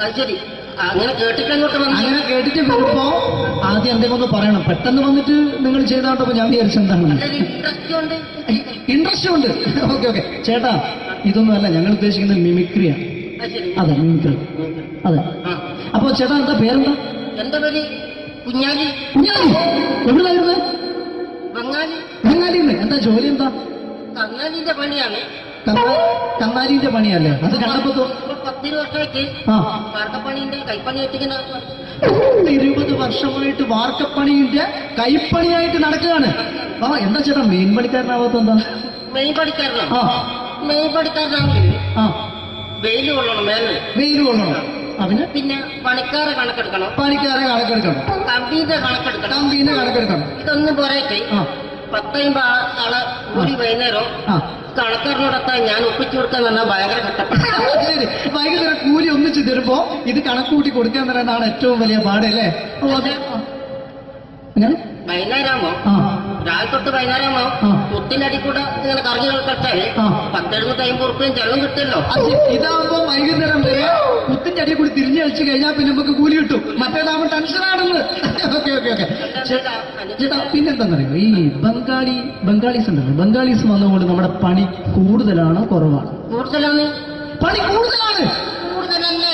അത് ശരി. അങ്ങനെ കേട്ടിട്ട് അങ്ങനെ കേട്ടിട്ട് വരുമ്പോ ആദ്യം എന്തെങ്കിലും ഒന്ന് പറയണം. പെട്ടെന്ന് വന്നിട്ട് നിങ്ങൾ ചെയ്താട്ടപ്പോ ഞാൻ വിചാരിച്ചു എന്താണ് ഇൻട്രസ്റ്റ് ഉണ്ട്. ഓക്കെ ചേട്ടാ, ഇതൊന്നും അല്ല ഞങ്ങൾ ഉദ്ദേശിക്കുന്നത് മിമിക്രിയാണ്. അതെ, മിമിക്രി. അതെ. അപ്പൊ ചേട്ടാ എന്താ പേരെന്താ? എന്റെ പേര് കുഞ്ഞാലി. എവിടെയായിരുന്നു? ബംഗാളിന്ന്. എന്താ ജോലി? എന്താ? കങ്ങാലിന്റെ പണിയാണ്. കങ്ങാലിന്റെ പണിയല്ലേ? അത് കണ്ടപ്പോ 10 വർഷമായിട്ട് വാർക്കപ്പണിന്റെ കൈപ്പണി വെച്ചിങ്ങനെ 20 വർഷമായിട്ട് വാർക്കപ്പണിന്റെ കൈപ്പണിയായിട്ട് നടക്കുകയാണ്. എന്താ ചേട്ടാ മെയിൻ പണിക്കാരനാവാത്ത? എന്താ മെയിൻ പണിക്കാരനാണെങ്കിൽ വെയിൽ കൊള്ളണം. വെയിൽ കൊള്ളണം. പിന്നെ പണിക്കാരെ കണക്കെടുക്കണം. കമ്പീന്റെ കണക്കെടുക്കണം. ഇതൊന്നും പോരായിട്ട് 10-50 ആളെ കൂടി വൈകുന്നേരം കണക്കാരനോടൊക്കെ ഞാൻ ഒപ്പിച്ചു കൊടുക്കാൻ പറഞ്ഞാൽ ഭയങ്കര കഷ്ടപ്പെട്ട. വൈകുന്നേരം കൂലി ഒന്നിച്ചു തരുമ്പോ ഇത് കണക്കൂട്ടി കൊടുക്കാൻ തരാനാണ് ഏറ്റവും വലിയ പാട് അല്ലേ? വൈകുന്നേരമാകുമ്പോ രാവിലെ തൊട്ട് വൈകുന്നേരം കുത്തിന്റെ അടി കൂടെ ഇങ്ങനെ കറങ്ങി കളിച്ചാൽ 10-750 റുപ്യയും ചെള്ളം കിട്ടുമല്ലോ. ഇതാവുമ്പോ വൈകുന്നേരം വരെ കുത്തിന്റെ അടി കൂടി തിരിഞ്ഞു കളിച്ചു കഴിഞ്ഞാൽ പിന്നെ നമുക്ക് കൂലി കിട്ടും. മറ്റേതാവുമ്പോ ടെൻഷനാണെന്ന്. ഓക്കെ ഓക്കെ ഓക്കെ ചേട്ടാ, പിന്നെന്താണെന്നറിയോ, ഈ ബംഗാളീസ് ഉണ്ടല്ലോ, ബംഗാളീസ് വന്നുകൊണ്ട് നമ്മുടെ പണി കൂടുതലാണ് കുറവാണ്? കൂടുതലാണ്. പണി കൂടുതലാണ്.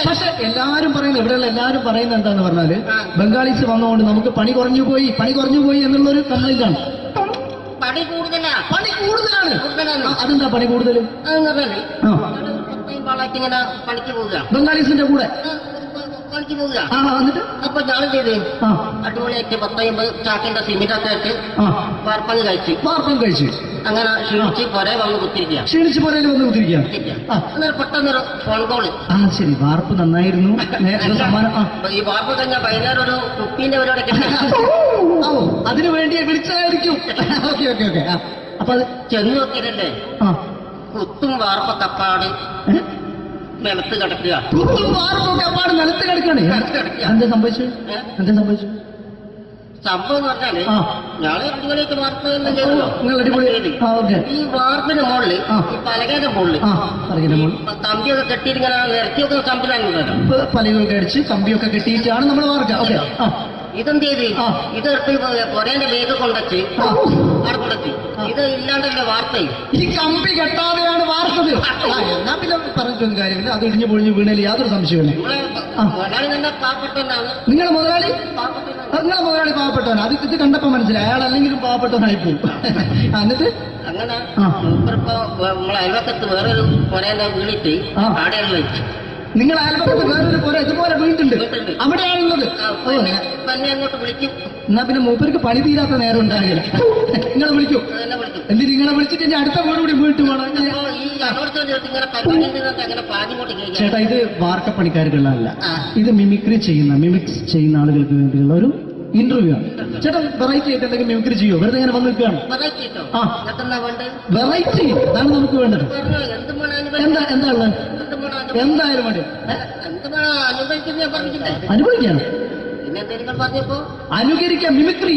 പക്ഷെ എല്ലാരും പറയുന്നത്, ഇവിടെയുള്ള എല്ലാരും പറയുന്നത് എന്താന്ന് പറഞ്ഞാല് ബംഗാളീസ് വന്നുകൊണ്ട് നമുക്ക് പണി കുറഞ്ഞു പോയി എന്നുള്ളൊരു കംപ്ലൈന്റ് ആണ്. പണി കൂടുതലാണ്. അതെന്താ പണി കൂടുതൽ? ഇങ്ങനെ പണിക്ക് പോവുക, ബംഗാളീസിന്റെ കൂടെ പണിക്ക് പോവുക. എന്നിട്ട് അപ്പൊ ഞാൻ ചെയ്ത് അടിപൊളിയായിട്ട് 10-50 ചാക്കിന്റെ സിമെന്റൊക്കെ ആയിട്ട് വാർപ്പം കഴിച്ച് അങ്ങനെ ക്ഷീണിച്ച് പുറേ വന്ന് കുത്തിരിക്കുക. അന്നേരം പെട്ടെന്നൊരു ഫോൺ കോള്. ശരി, വാർപ്പ് നന്നായിരുന്നു. ഈ വാർപ്പ് കഴിഞ്ഞാൽ വൈകുന്നേരം ഒരു കുപ്പീന്റെ പരിപാടി അതിനു വേണ്ടി വിളിച്ചതായിരിക്കും. Okay okay okay. അപ്പൊ അത് ചെന്ന് നോക്കിയതല്ലേ, കുത്തും വാർപ്പൊക്കെ അപ്പാട് നിലത്ത് കിടക്കുക. നിലത്ത് കിടക്കാണ്. എന്താ സംഭവിച്ചു? സംഭവം എന്ന് പറഞ്ഞാല് ഞാള് അടിപൊളിയായിട്ട് വാർപ്പ് ഈ വാർപ്പിന്റെ മുകളില് ഈ പലകയുടെ മുകളില് കമ്പിയൊക്കെ കെട്ടിയിട്ട് ഇങ്ങനെ നിരത്തി വെക്കുന്ന സംവിധാനം, പലകൊക്കെ അടിച്ച് കമ്പിയൊക്കെ കെട്ടിയിട്ടാണ് നമ്മൾ വാർക്കുക. ഇതെന്ത് ചെയ്ത് ഇതെടുത്ത് പൊരേന്റെ വേഗം കൊണ്ടുവച്ച് അവിടെ കൊണ്ടെത്തി. ഇത് ഇല്ലാണ്ടല്ലേ വാർത്തയും. ഈ കമ്പി കെട്ടാതെയാണ് വാർത്തത്. എന്നാ പിന്നെ പറഞ്ഞിട്ടൊന്നും കാര്യമില്ല. അത് ഇടിഞ്ഞു പൊളിഞ്ഞു വീണേല് യാതൊരു സംശയമില്ല. മുതലാളി തന്നെ പാവപ്പെട്ടവനാണ്. നിങ്ങളെ മുതലാളി പാവപ്പെട്ടവനാണ്. അത് ഇത് കണ്ടപ്പോ മനസ്സിലായി. അയാൾ അല്ലെങ്കിലും പാവപ്പെട്ടവനായി പോകും. എന്നിട്ട് അങ്ങനെ മൂപ്പറിപ്പോ നമ്മളെ അയൽവക്കത്ത് വേറൊരു പൊരേന്റെ വീണിട്ട് ആടെയാണ് വെച്ചു. നിങ്ങൾ അയൽപക്കത്ത് വേറൊരു പോലെ ഇതുപോലെ വീട്ടുണ്ട്, അവിടെയാണുള്ളത്. തന്നെ അങ്ങോട്ട് വിളിക്കും. എന്നാ പിന്നെ മൂപ്പർക്ക് പണി തീരാത്ത നേരം ഉണ്ടാകില്ല. നിങ്ങളെ വിളിക്കും. എന്തിന് നിങ്ങളെ വിളിച്ചിട്ട് ഇനി അടുത്ത വീട് കൂടി വീട്ടു പോകണം. ചേട്ടാ, ഇത് വാർക്കപ്പണിക്കാർക്കുള്ളതല്ല. ഇത് മിമിക്സ് ചെയ്യുന്ന ആളുകൾക്ക് വേണ്ടിയുള്ള ഒരു ഇന്റർവ്യൂ ആണ്. ചേട്ടാ, വെറൈറ്റി ആയിട്ട് എന്തെങ്കിലും മിമിക്രി ചെയ്യോ? വെറുതെ ഇങ്ങനെ വന്ന് നിൽക്കുകയാണ്. വെറൈറ്റി അതാണ് നമുക്ക് വേണ്ടത്. എന്താ ഉള്ളത്? എന്തായാലും വേണ്ടി അനുഭവിക്കാണ്. അനുകരിക്കാം. മിമിക്രി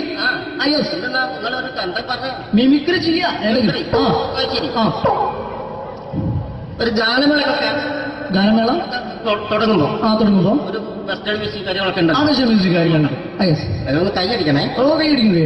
മിമിക്രി ചെയ്യാ. ഒരു ഗാനമേള തുടങ്ങുമ്പോ ഒരു വെസ്റ്റേൺ മ്യൂസിക് കാര്യങ്ങളൊക്കെ ഉണ്ട്. മ്യൂസിക് കാര്യങ്ങളുണ്ട്. അതൊന്ന് കൈയടിക്കണേ. കൈയടിക്കുന്നു.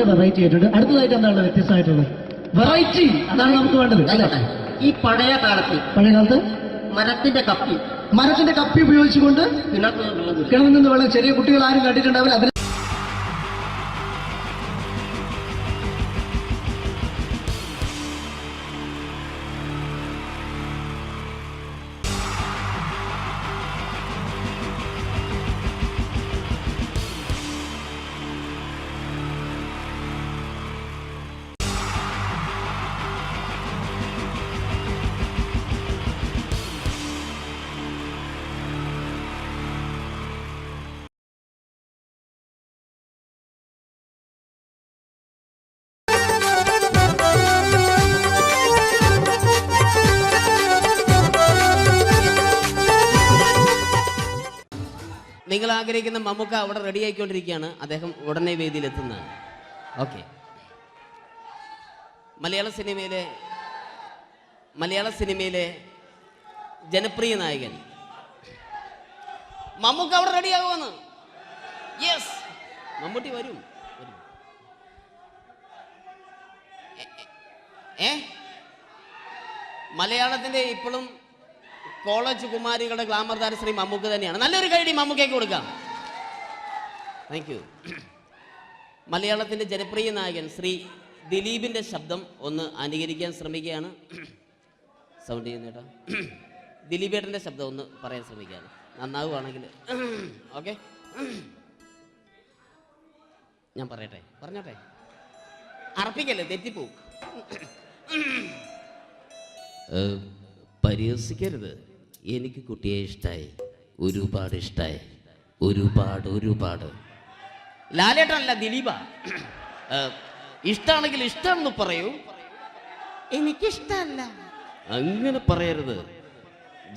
വെറൈറ്റി ആയിട്ടുണ്ട്. അടുത്തതായിട്ട് എന്താണ് വ്യത്യസ്തമായിട്ടുള്ളത്? വെറൈറ്റി, അതാണ് നമുക്ക് വേണ്ടത് അല്ലേ? ഈ പഴയ കാലത്ത് മരത്തിന്റെ കപ്പി ഉപയോഗിച്ചുകൊണ്ട് കിണറിൽ നിന്ന് വെള്ളം, ചെറിയ കുട്ടികൾ ആരും കണ്ടിട്ടുണ്ടാവില്ല. അതിന് നിങ്ങൾ ആഗ്രഹിക്കുന്ന മമ്മൂക്ക അവിടെ റെഡി ആയിക്കൊണ്ടിരിക്കുകയാണ്. അദ്ദേഹം ഉടനെ വേദിയിലെത്തുന്നതാണ്. ഓക്കെ. മലയാള സിനിമയിലെ ജനപ്രിയ നായകൻ മമ്മൂക്ക അവിടെ റെഡി ആകുമെന്ന്. യെസ്, മമ്മൂട്ടി വരും. മലയാളത്തിന്റെ ഇപ്പോഴും കോളേജ് കുമാരികളുടെ ഗ്ലാമർ താരം ശ്രീ മമ്മൂക്ക തന്നെയാണ്. നല്ലൊരു കൈഡി മമ്മൂക്കയ്ക്ക് കൊടുക്കാം. Thank you. മലയാളത്തിന്റെ ജനപ്രിയ നായകൻ ശ്രീ ദിലീപിന്റെ ശബ്ദം ഒന്ന് അനുകരിക്കാൻ ശ്രമിക്കുകയാണ്. സൗണ്ട് ചെയ്യുന്നേട്ടാ. ദിലീപേട്ടൻ്റെ ശബ്ദം ഒന്ന് പറയാൻ ശ്രമിക്കുകയാണ്, നന്നാവുകയാണെങ്കിൽ. ഓക്കെ, ഞാൻ പറയട്ടെ, പറഞ്ഞോട്ടെ, അറപ്പിക്കല്ലേ, തെറ്റിപ്പോവും. പരിഹസിക്കരുത്, എനിക്ക് കുട്ടിയെ ഇഷ്ടമായി, ഒരുപാട് ഇഷ്ടമായി, ഒരുപാട്. ലാലേട്ടനല്ല, ദിലീപ. ഇഷ്ടമാണെങ്കിൽ ഇഷ്ടമെന്ന് പറയൂ, എനിക്കിഷ്ടമല്ല അങ്ങനെ പറയരുത്.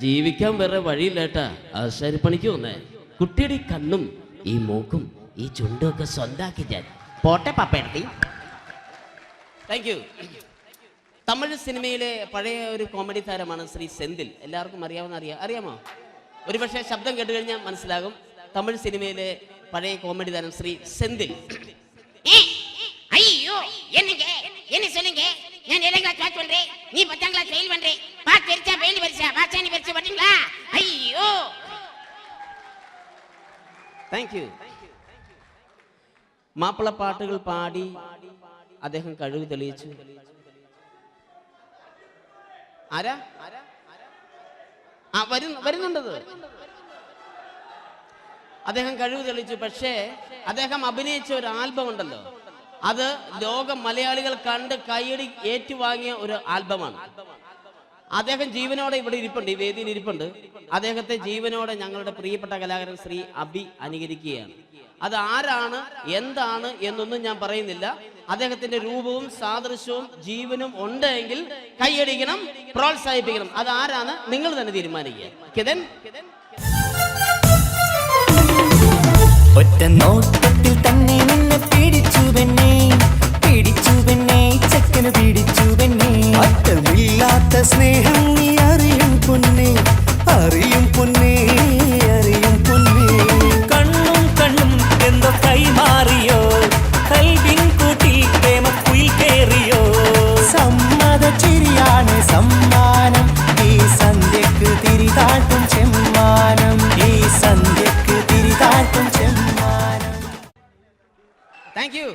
ജീവിക്കാൻ വേറെ വഴിയില്ലേട്ടാ, ആശാരിപ്പണിക്ക് വന്നേ. കുട്ടിയുടെ ഈ കണ്ണും ഈ മൂക്കും ഈ ചുണ്ടും ഒക്കെ സ്വന്താക്കി ഞാൻ പോട്ടെ പപ്പയെടുത്തി. Thank you. തമിഴ് സിനിമയിലെ പഴയ ഒരു കോമഡി താരമാണ് ശ്രീ സെന്തിൽ. എല്ലാവർക്കും അറിയാമോ? ഒരുപക്ഷെ ശബ്ദം കേട്ട് കഴിഞ്ഞാൽ മനസ്സിലാകും. തമിഴ് സിനിമയിലെ പഴയ കോമഡി താരം ശ്രീ സെന്തിൽ. ஐயோ என்ன சொல்லுங்க நான் 7th கிளாஸ் பாஸ் பண்றேன் நீ 10th கிளாஸ் ஃபெயில் பண்றே பாஸ் தெரிச்சா ஃபெயில் பரிசா பாச்சானி பரிசா வரீங்களா ஐயோ താങ്ക് യു. മാപ്പിള പാട്ടുകൾ പാടി അദ്ദേഹം കഴിവ് തെളിയിച്ചു. ആരാ വരുന്നുണ്ടത്? അദ്ദേഹം കഴിവ് തെളിയിച്ചു. പക്ഷേ അദ്ദേഹം അഭിനയിച്ച ഒരു ആൽബം ഉണ്ടല്ലോ, അത് ലോക മലയാളികൾ കണ്ട് കൈയടി ഏറ്റുവാങ്ങിയ ഒരു ആൽബമാണ്. അദ്ദേഹം ജീവനോടെ ഇവിടെ ഇരിപ്പുണ്ട്, ഈ വേദിയിൽ ഇരിപ്പുണ്ട്. അദ്ദേഹത്തെ ജീവനോടെ ഞങ്ങളുടെ പ്രിയപ്പെട്ട കലാകാരൻ ശ്രീ അബി അനുകരിക്കുകയാണ്. അത് ആരാണ്, എന്താണ് എന്നൊന്നും ഞാൻ പറയുന്നില്ല. അദ്ദേഹത്തിന്റെ രൂപവും സാദൃശ്യവും ജീവനും ഉണ്ടെങ്കിൽ കൈയടിക്കണം, പ്രോത്സാഹിപ്പിക്കണം. അത് ആരാണ് നിങ്ങൾ തന്നെ തീരുമാനിക്കുക. കിതൻ ഒറ്റ നോട്ടത്തിൽ തന്നെ നിന്നെ പിടിച്ചു പെണ്ണേ ചെക്കന് പിടിച്ചു പെണ്ണേ. അറ്റമില്ലാത്ത സ്നേഹം നീ അറിയും പൊന്നേ. കണ്ണും എന്തോ കൈമാറിയോ, കൽവിൻ കൂട്ടിൽ പ്രേമക്കുയിൽ കേറിയോ. സമ്മത ചിരിയാണ് സമ്മാനം, ഈ സന്ധ്യക്ക് തിരിതാട്ടും ചെമ്മാനം. Thank you.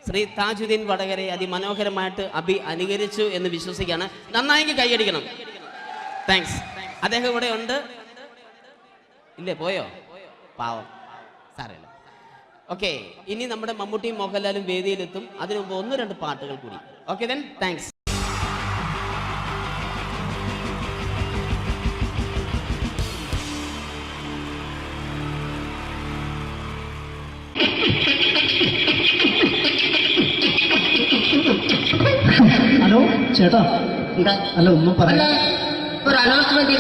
ശ്രീ താജുദ്ദീൻ വടകരെ അതിമനോഹരമായിട്ട് അബി അനുകരിച്ചു എന്ന് വിശ്വസിക്കുകയാണ്. നന്നായെങ്കിൽ കൈയടിക്കണം. താങ്ക്സ്. അദ്ദേഹം ഇവിടെ ഉണ്ട്. ഇല്ലേ, പോയോ? പാവം, സാരമില്ല. ഓക്കെ, ഇനി നമ്മുടെ മമ്മൂട്ടിയും മോഹൻലാലും വേദിയിലെത്തും. അതിനു മുമ്പ് 1-2 പാട്ടുകൾ കൂടി. Okay then, thanks. ഹലോ ചേട്ടാ, അല്ല ഒന്നും പറയാ. ഒരു അനൗൺസ്മെന്റ്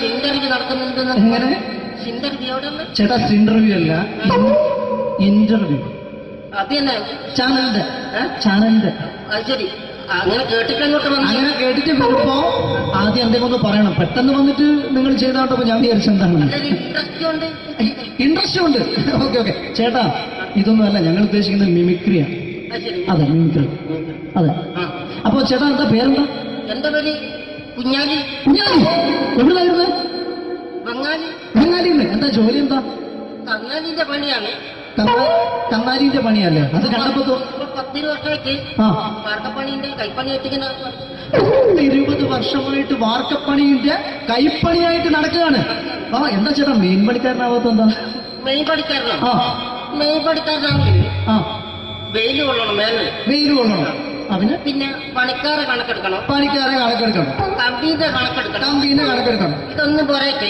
ഇന്റർവ്യൂ നടക്കുന്നുണ്ട്. എങ്ങനെ ചേട്ടാ? ഇന്റർവ്യൂ അല്ല, ഇന്റർവ്യൂ. അത് തന്നെ ചാനലിന്റെ. ശരി, അങ്ങനെ കേട്ടിട്ട് അങ്ങനെ കേട്ടിട്ട് വരുമ്പോ ആദ്യം എന്തെങ്കിലും ഒന്ന് പറയണം. പെട്ടെന്ന് വന്നിട്ട് നിങ്ങൾ ചെയ്താട്ടപ്പോ ഞാൻ വിചാരിച്ചെന്താണ് ഇൻട്രസ്റ്റ് ഉണ്ട്. ഓക്കെ ചേട്ടാ, ഇതൊന്നും അല്ല ഞങ്ങൾ ഉദ്ദേശിക്കുന്നത് മിമിക്രിയാണ്. അതെ, മിമിക്രി. അതെ. അപ്പൊ ചേട്ടാ എന്താ പേരെന്താ? എന്റെ പേര് കുഞ്ഞാലി. എവിടെയായിരുന്നു? ബംഗാളിന്ന്. എന്താ ജോലി? എന്താ? കങ്ങാലിന്റെ പണിയാണ്. കന്നാലിന്റെ പണിയല്ലേ? അത് കണ്ടപ്പോ 10 വർഷമായിട്ട് വാർക്കപ്പണിന്റെ കൈപ്പണിയായിട്ട് 20 വർഷമായിട്ട് വാർക്കപ്പണിന്റെ കൈപ്പണിയായിട്ട് നടക്കുകയാണ്. എന്താ ചേട്ടാ മെയിൻ പണിക്കാരനാവാത്ത? എന്താ മെയിൻ പണിക്കാരനാണെങ്കിൽ വെയിൽ കൊള്ളണം, വെയിൽ കൊള്ളണം. അതിന് പിന്നെ പണിക്കാരെ കണക്കെടുക്കണം, കമ്പീന്റെ കണക്കെടുക്കണം. ഇതൊന്നും പോരായിട്ട്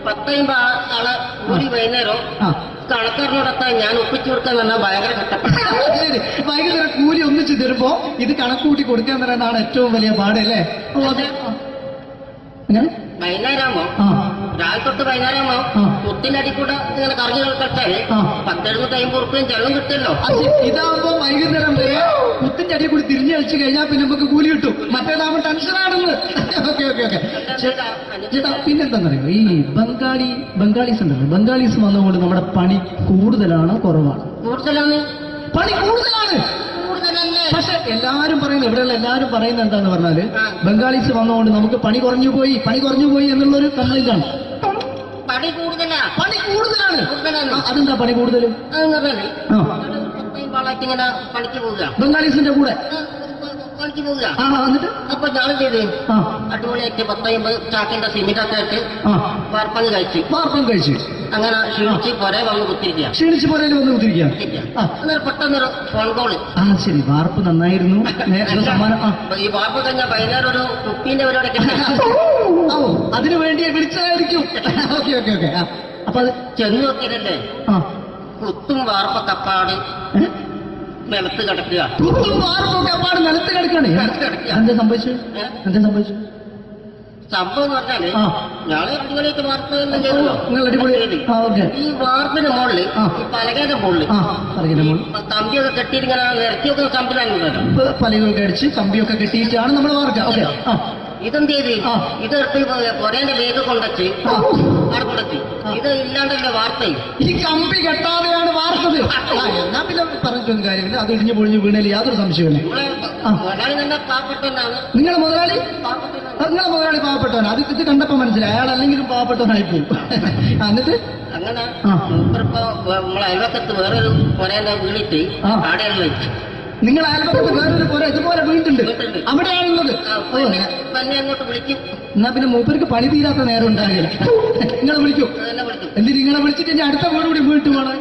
10-50 ആളെ കൂടി വൈകുന്നേരം കണക്കാരനോടൊക്കെ ഞാൻ ഒപ്പിച്ചു കൊടുക്കാൻ പറഞ്ഞാൽ ഭയങ്കര കഷ്ടപ്പെട്ടു. വൈകുന്നേരം കൂലി ഒന്നിച്ച് തരുമ്പോ ഇത് കണക്കൂട്ടി കൊടുക്കാൻ തരാനാണ് ഏറ്റവും വലിയ പാട് അല്ലേ? വൈകുന്നേരമാകുമ്പോ രാവിലെ തൊട്ട് വൈകുന്നേരമാകുമ്പോ കുത്തിന്റെ കൂടെ ഇങ്ങനെ കറങ്ങി കളിച്ചാല് 10-750 ഉറുപ്പിയും ചെള്ളം കിട്ടുമല്ലോ. ഇതാകുമ്പോ വൈകുന്നേരം വരെ കുത്തിന്റെ അടി കൂടി തിരിഞ്ഞു കളിച്ചു കഴിഞ്ഞാൽ പിന്നെ നമുക്ക് കൂലി കിട്ടും. മറ്റേതാകുമ്പോ ടെൻഷനാണെന്ന്. ഓക്കെ. ചേട്ടാ പിന്നെന്താന്നറിയോ, ഈ ബംഗാളീസ് ഉണ്ടല്ലോ, ബംഗാളീസ് വന്നുകൊണ്ട് നമ്മുടെ പണി കൂടുതലാണ് കുറവാണ്? പണി കൂടുതലാണ്. പക്ഷെ എല്ലാരും പറയുന്നത്, ഇവിടെയുള്ള എല്ലാരും പറയുന്നത് എന്താന്ന് പറഞ്ഞാല് ബംഗാളീസ് വന്നുകൊണ്ട് നമുക്ക് പണി കുറഞ്ഞു പോയി എന്നുള്ളൊരു കംപ്ലൈന്റ് ആണ്. പണി കൂടുതലാണ്. അതെന്താ പണി കൂടുതൽ? പണിക്ക് പോവുക ബംഗാളീസിന്റെ കൂടെ പണിക്ക് പോവുക. എന്നിട്ട് അപ്പൊ ഞാൻ ചെയ്ത് അടിപൊളിയായിട്ട് 10-50 ചാക്കിന്റെ സിമെന്റൊക്കെ ഇട്ട് വാർപ്പങ്ങ് കഴിച്ചു. അങ്ങനെ ക്ഷീണിച്ച് പുറേ വന്ന് കുത്തിരിക്കുക. ക്ഷീണിച്ച് പുറയിൽ വന്ന് കുത്തിരിക്കുക. അന്നേരം പെട്ടെന്നൊരു ഫോൺ കോള്. ശരി, വാർപ്പ് നന്നായിരുന്നു. ഈ വാർപ്പ് കഴിഞ്ഞാൽ വൈകുന്നേരം ഒരു കുപ്പീന്റെ പരിപാടി അതിനു വേണ്ടി വിളിച്ചതായിരിക്കും. Okay okay okay. അപ്പൊ അത് ചെന്ന് നോക്കിയതല്ലേ കുത്തും വാർപ്പ കപ്പാട് നിലത്ത് കിടക്കുക. കുത്തും വാർപ്പൊക്കെ അപ്പാട് നിലത്ത് കിടക്കണേ. എന്താ സംഭവിച്ചു? സംഭവം എന്ന് പറഞ്ഞാല് ഞാള് അടിപൊളിയായിട്ട് വാർപ്പ് ഈ വാർപ്പിന്റെ മുകളില് ഈ പലകയുടെ മുകളില് കമ്പിയൊക്കെ കെട്ടിയിങ്ങനെ നിരത്തി വെക്കുന്ന സംവിധാനം പലകൊക്കെ അടിച്ച് കമ്പിയൊക്കെ കെട്ടിയിട്ടാണ് നമ്മൾ വാർക്കുക. ഓക്കെ. ഇതെന്ത് ചെയ്ത് ഇതെടുത്ത് പൊരേന്റെ വേഗ കൊണ്ടച്ച് അവിടെ കൊണ്ടെത്തി. ഇത് ഇല്ലാണ്ടല്ലേ വാർത്തയും. ഈ കമ്പി കെട്ടാതെയാണ് വാർത്തത്. എന്നാ പിന്നെ പറഞ്ഞിട്ടൊന്നും കാര്യമില്ല. അത് ഇടിഞ്ഞു പൊളിഞ്ഞു വീണേൽ യാതൊരു സംശയമില്ല. മുതലാളി നല്ല പാവപ്പെട്ടവനാണ്. നിങ്ങളെ മുതലാളി പാവപ്പെട്ടവനാണ്. അത് ഇത് കണ്ടപ്പോ മനസ്സിലായി. അയാൾ അല്ലെങ്കിലും പാവപ്പെട്ടവനായി പോകും. എന്നിട്ട് അങ്ങനെ ഇപ്പൊ നമ്മളെ അയൽവക്കത്ത് വേറൊരു പൊരേന്റെ വീണിട്ട് ആടെയാണ് വെച്ചു. നിങ്ങൾ അയൽപക്കത്ത് വേറൊരു പുര ഇതുപോലെ വീട്ടുണ്ട്, അവിടെയാണുള്ളത്. തന്നെ അങ്ങോട്ട് വിളിക്കും. എന്നാ പിന്നെ മൂപ്പർക്ക് പണി തീരാത്ത നേരം ഉണ്ടാകില്ല. നിങ്ങളെ വിളിക്കും. എന്തിന് നിങ്ങളെ വിളിച്ചിട്ട് ഞാൻ അടുത്ത വീട് കൂടി വീട്ടു പോകണം.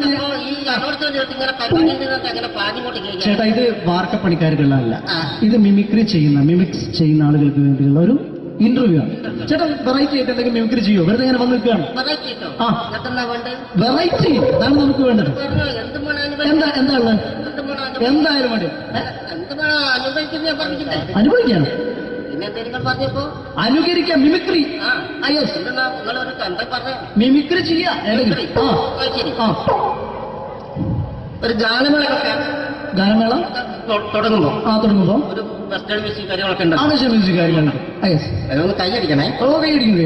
ചേട്ടാ, ഇത് വാർക്കപ്പണിക്കാർക്കുള്ളതല്ല. ഇത് മിമിക്സ് ചെയ്യുന്ന ആളുകൾക്ക് വേണ്ടിയുള്ള ഒരു ഇന്റർവ്യൂ ആണ്. ചേട്ടാ, വെറൈറ്റി ആയിട്ട് എന്തെങ്കിലും മിമിക്രി ചെയ്യോ? വെറുതെ ഇങ്ങനെ വന്ന് നിൽക്കുകയാണ്. വെറൈറ്റി അതാണ് നമുക്ക് വേണ്ടത്. എന്താ ഉള്ളത്? എന്തായാലും മതി. അനുഭവിക്കാണ്. അനുകരിക്കാം. മിമിക്രി. മിമിക്രി ചെയ്യാ. ഒരു ഗാനമേള തുടങ്ങുമ്പോ ഒരു വെസ്റ്റേൺ മ്യൂസിക് കാര്യങ്ങളൊക്കെ ഉണ്ട്. മ്യൂസിക് കാര്യങ്ങളുണ്ട്. അതൊന്ന് കൈയടിക്കണേ. കൈയടിക്കും.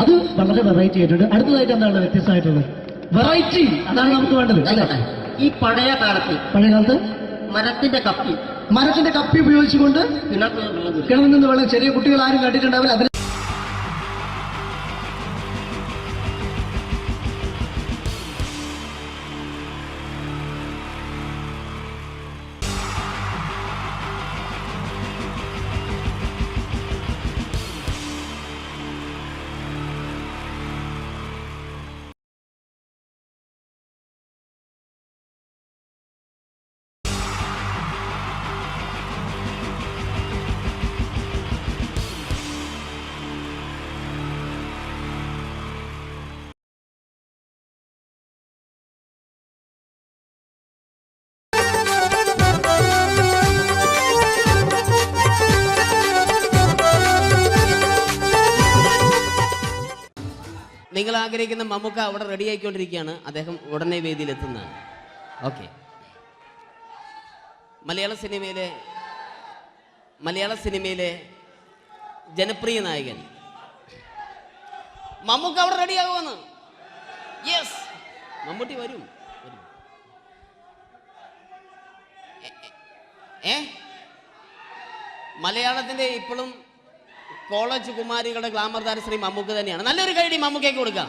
അത് വളരെ വെറൈറ്റി ആയിട്ടുണ്ട്. അടുത്തതായിട്ട് എന്താണ് വ്യത്യസ്തമായിട്ടുള്ളത്? വെറൈറ്റി അതാണ് നമുക്ക് വേണ്ടത്. ഈ പഴയ കാലത്ത് മരത്തിന്റെ കപ്പി ഉപയോഗിച്ചുകൊണ്ട് കിണറിൽ നിന്ന് വെള്ളം ചെറിയ കുട്ടികൾ ആരും കണ്ടിട്ടുണ്ടാവില്ല. അതിന് നിങ്ങൾ ആഗ്രഹിക്കുന്ന മമ്മൂക്ക അവിടെ റെഡി ആയിക്കൊണ്ടിരിക്കുകയാണ്. അദ്ദേഹം ഉടനെ വേദിയിലെത്തുന്നതാണ്. ഓക്കെ. മലയാള സിനിമയിലെ ജനപ്രിയ നായകൻ മമ്മൂക്ക അവിടെ റെഡി ആകുമെന്ന്. യെസ്, മമ്മൂട്ടി വരും. മലയാളത്തിന്റെ ഇപ്പോഴും കോളേജ് കുമാരികളുടെ ഗ്ലാമർ താരം ശ്രീ മമ്മൂക്ക തന്നെയാണ്. നല്ലൊരു കൈഡി മമ്മൂക്കയ്ക്ക് കൊടുക്കാം.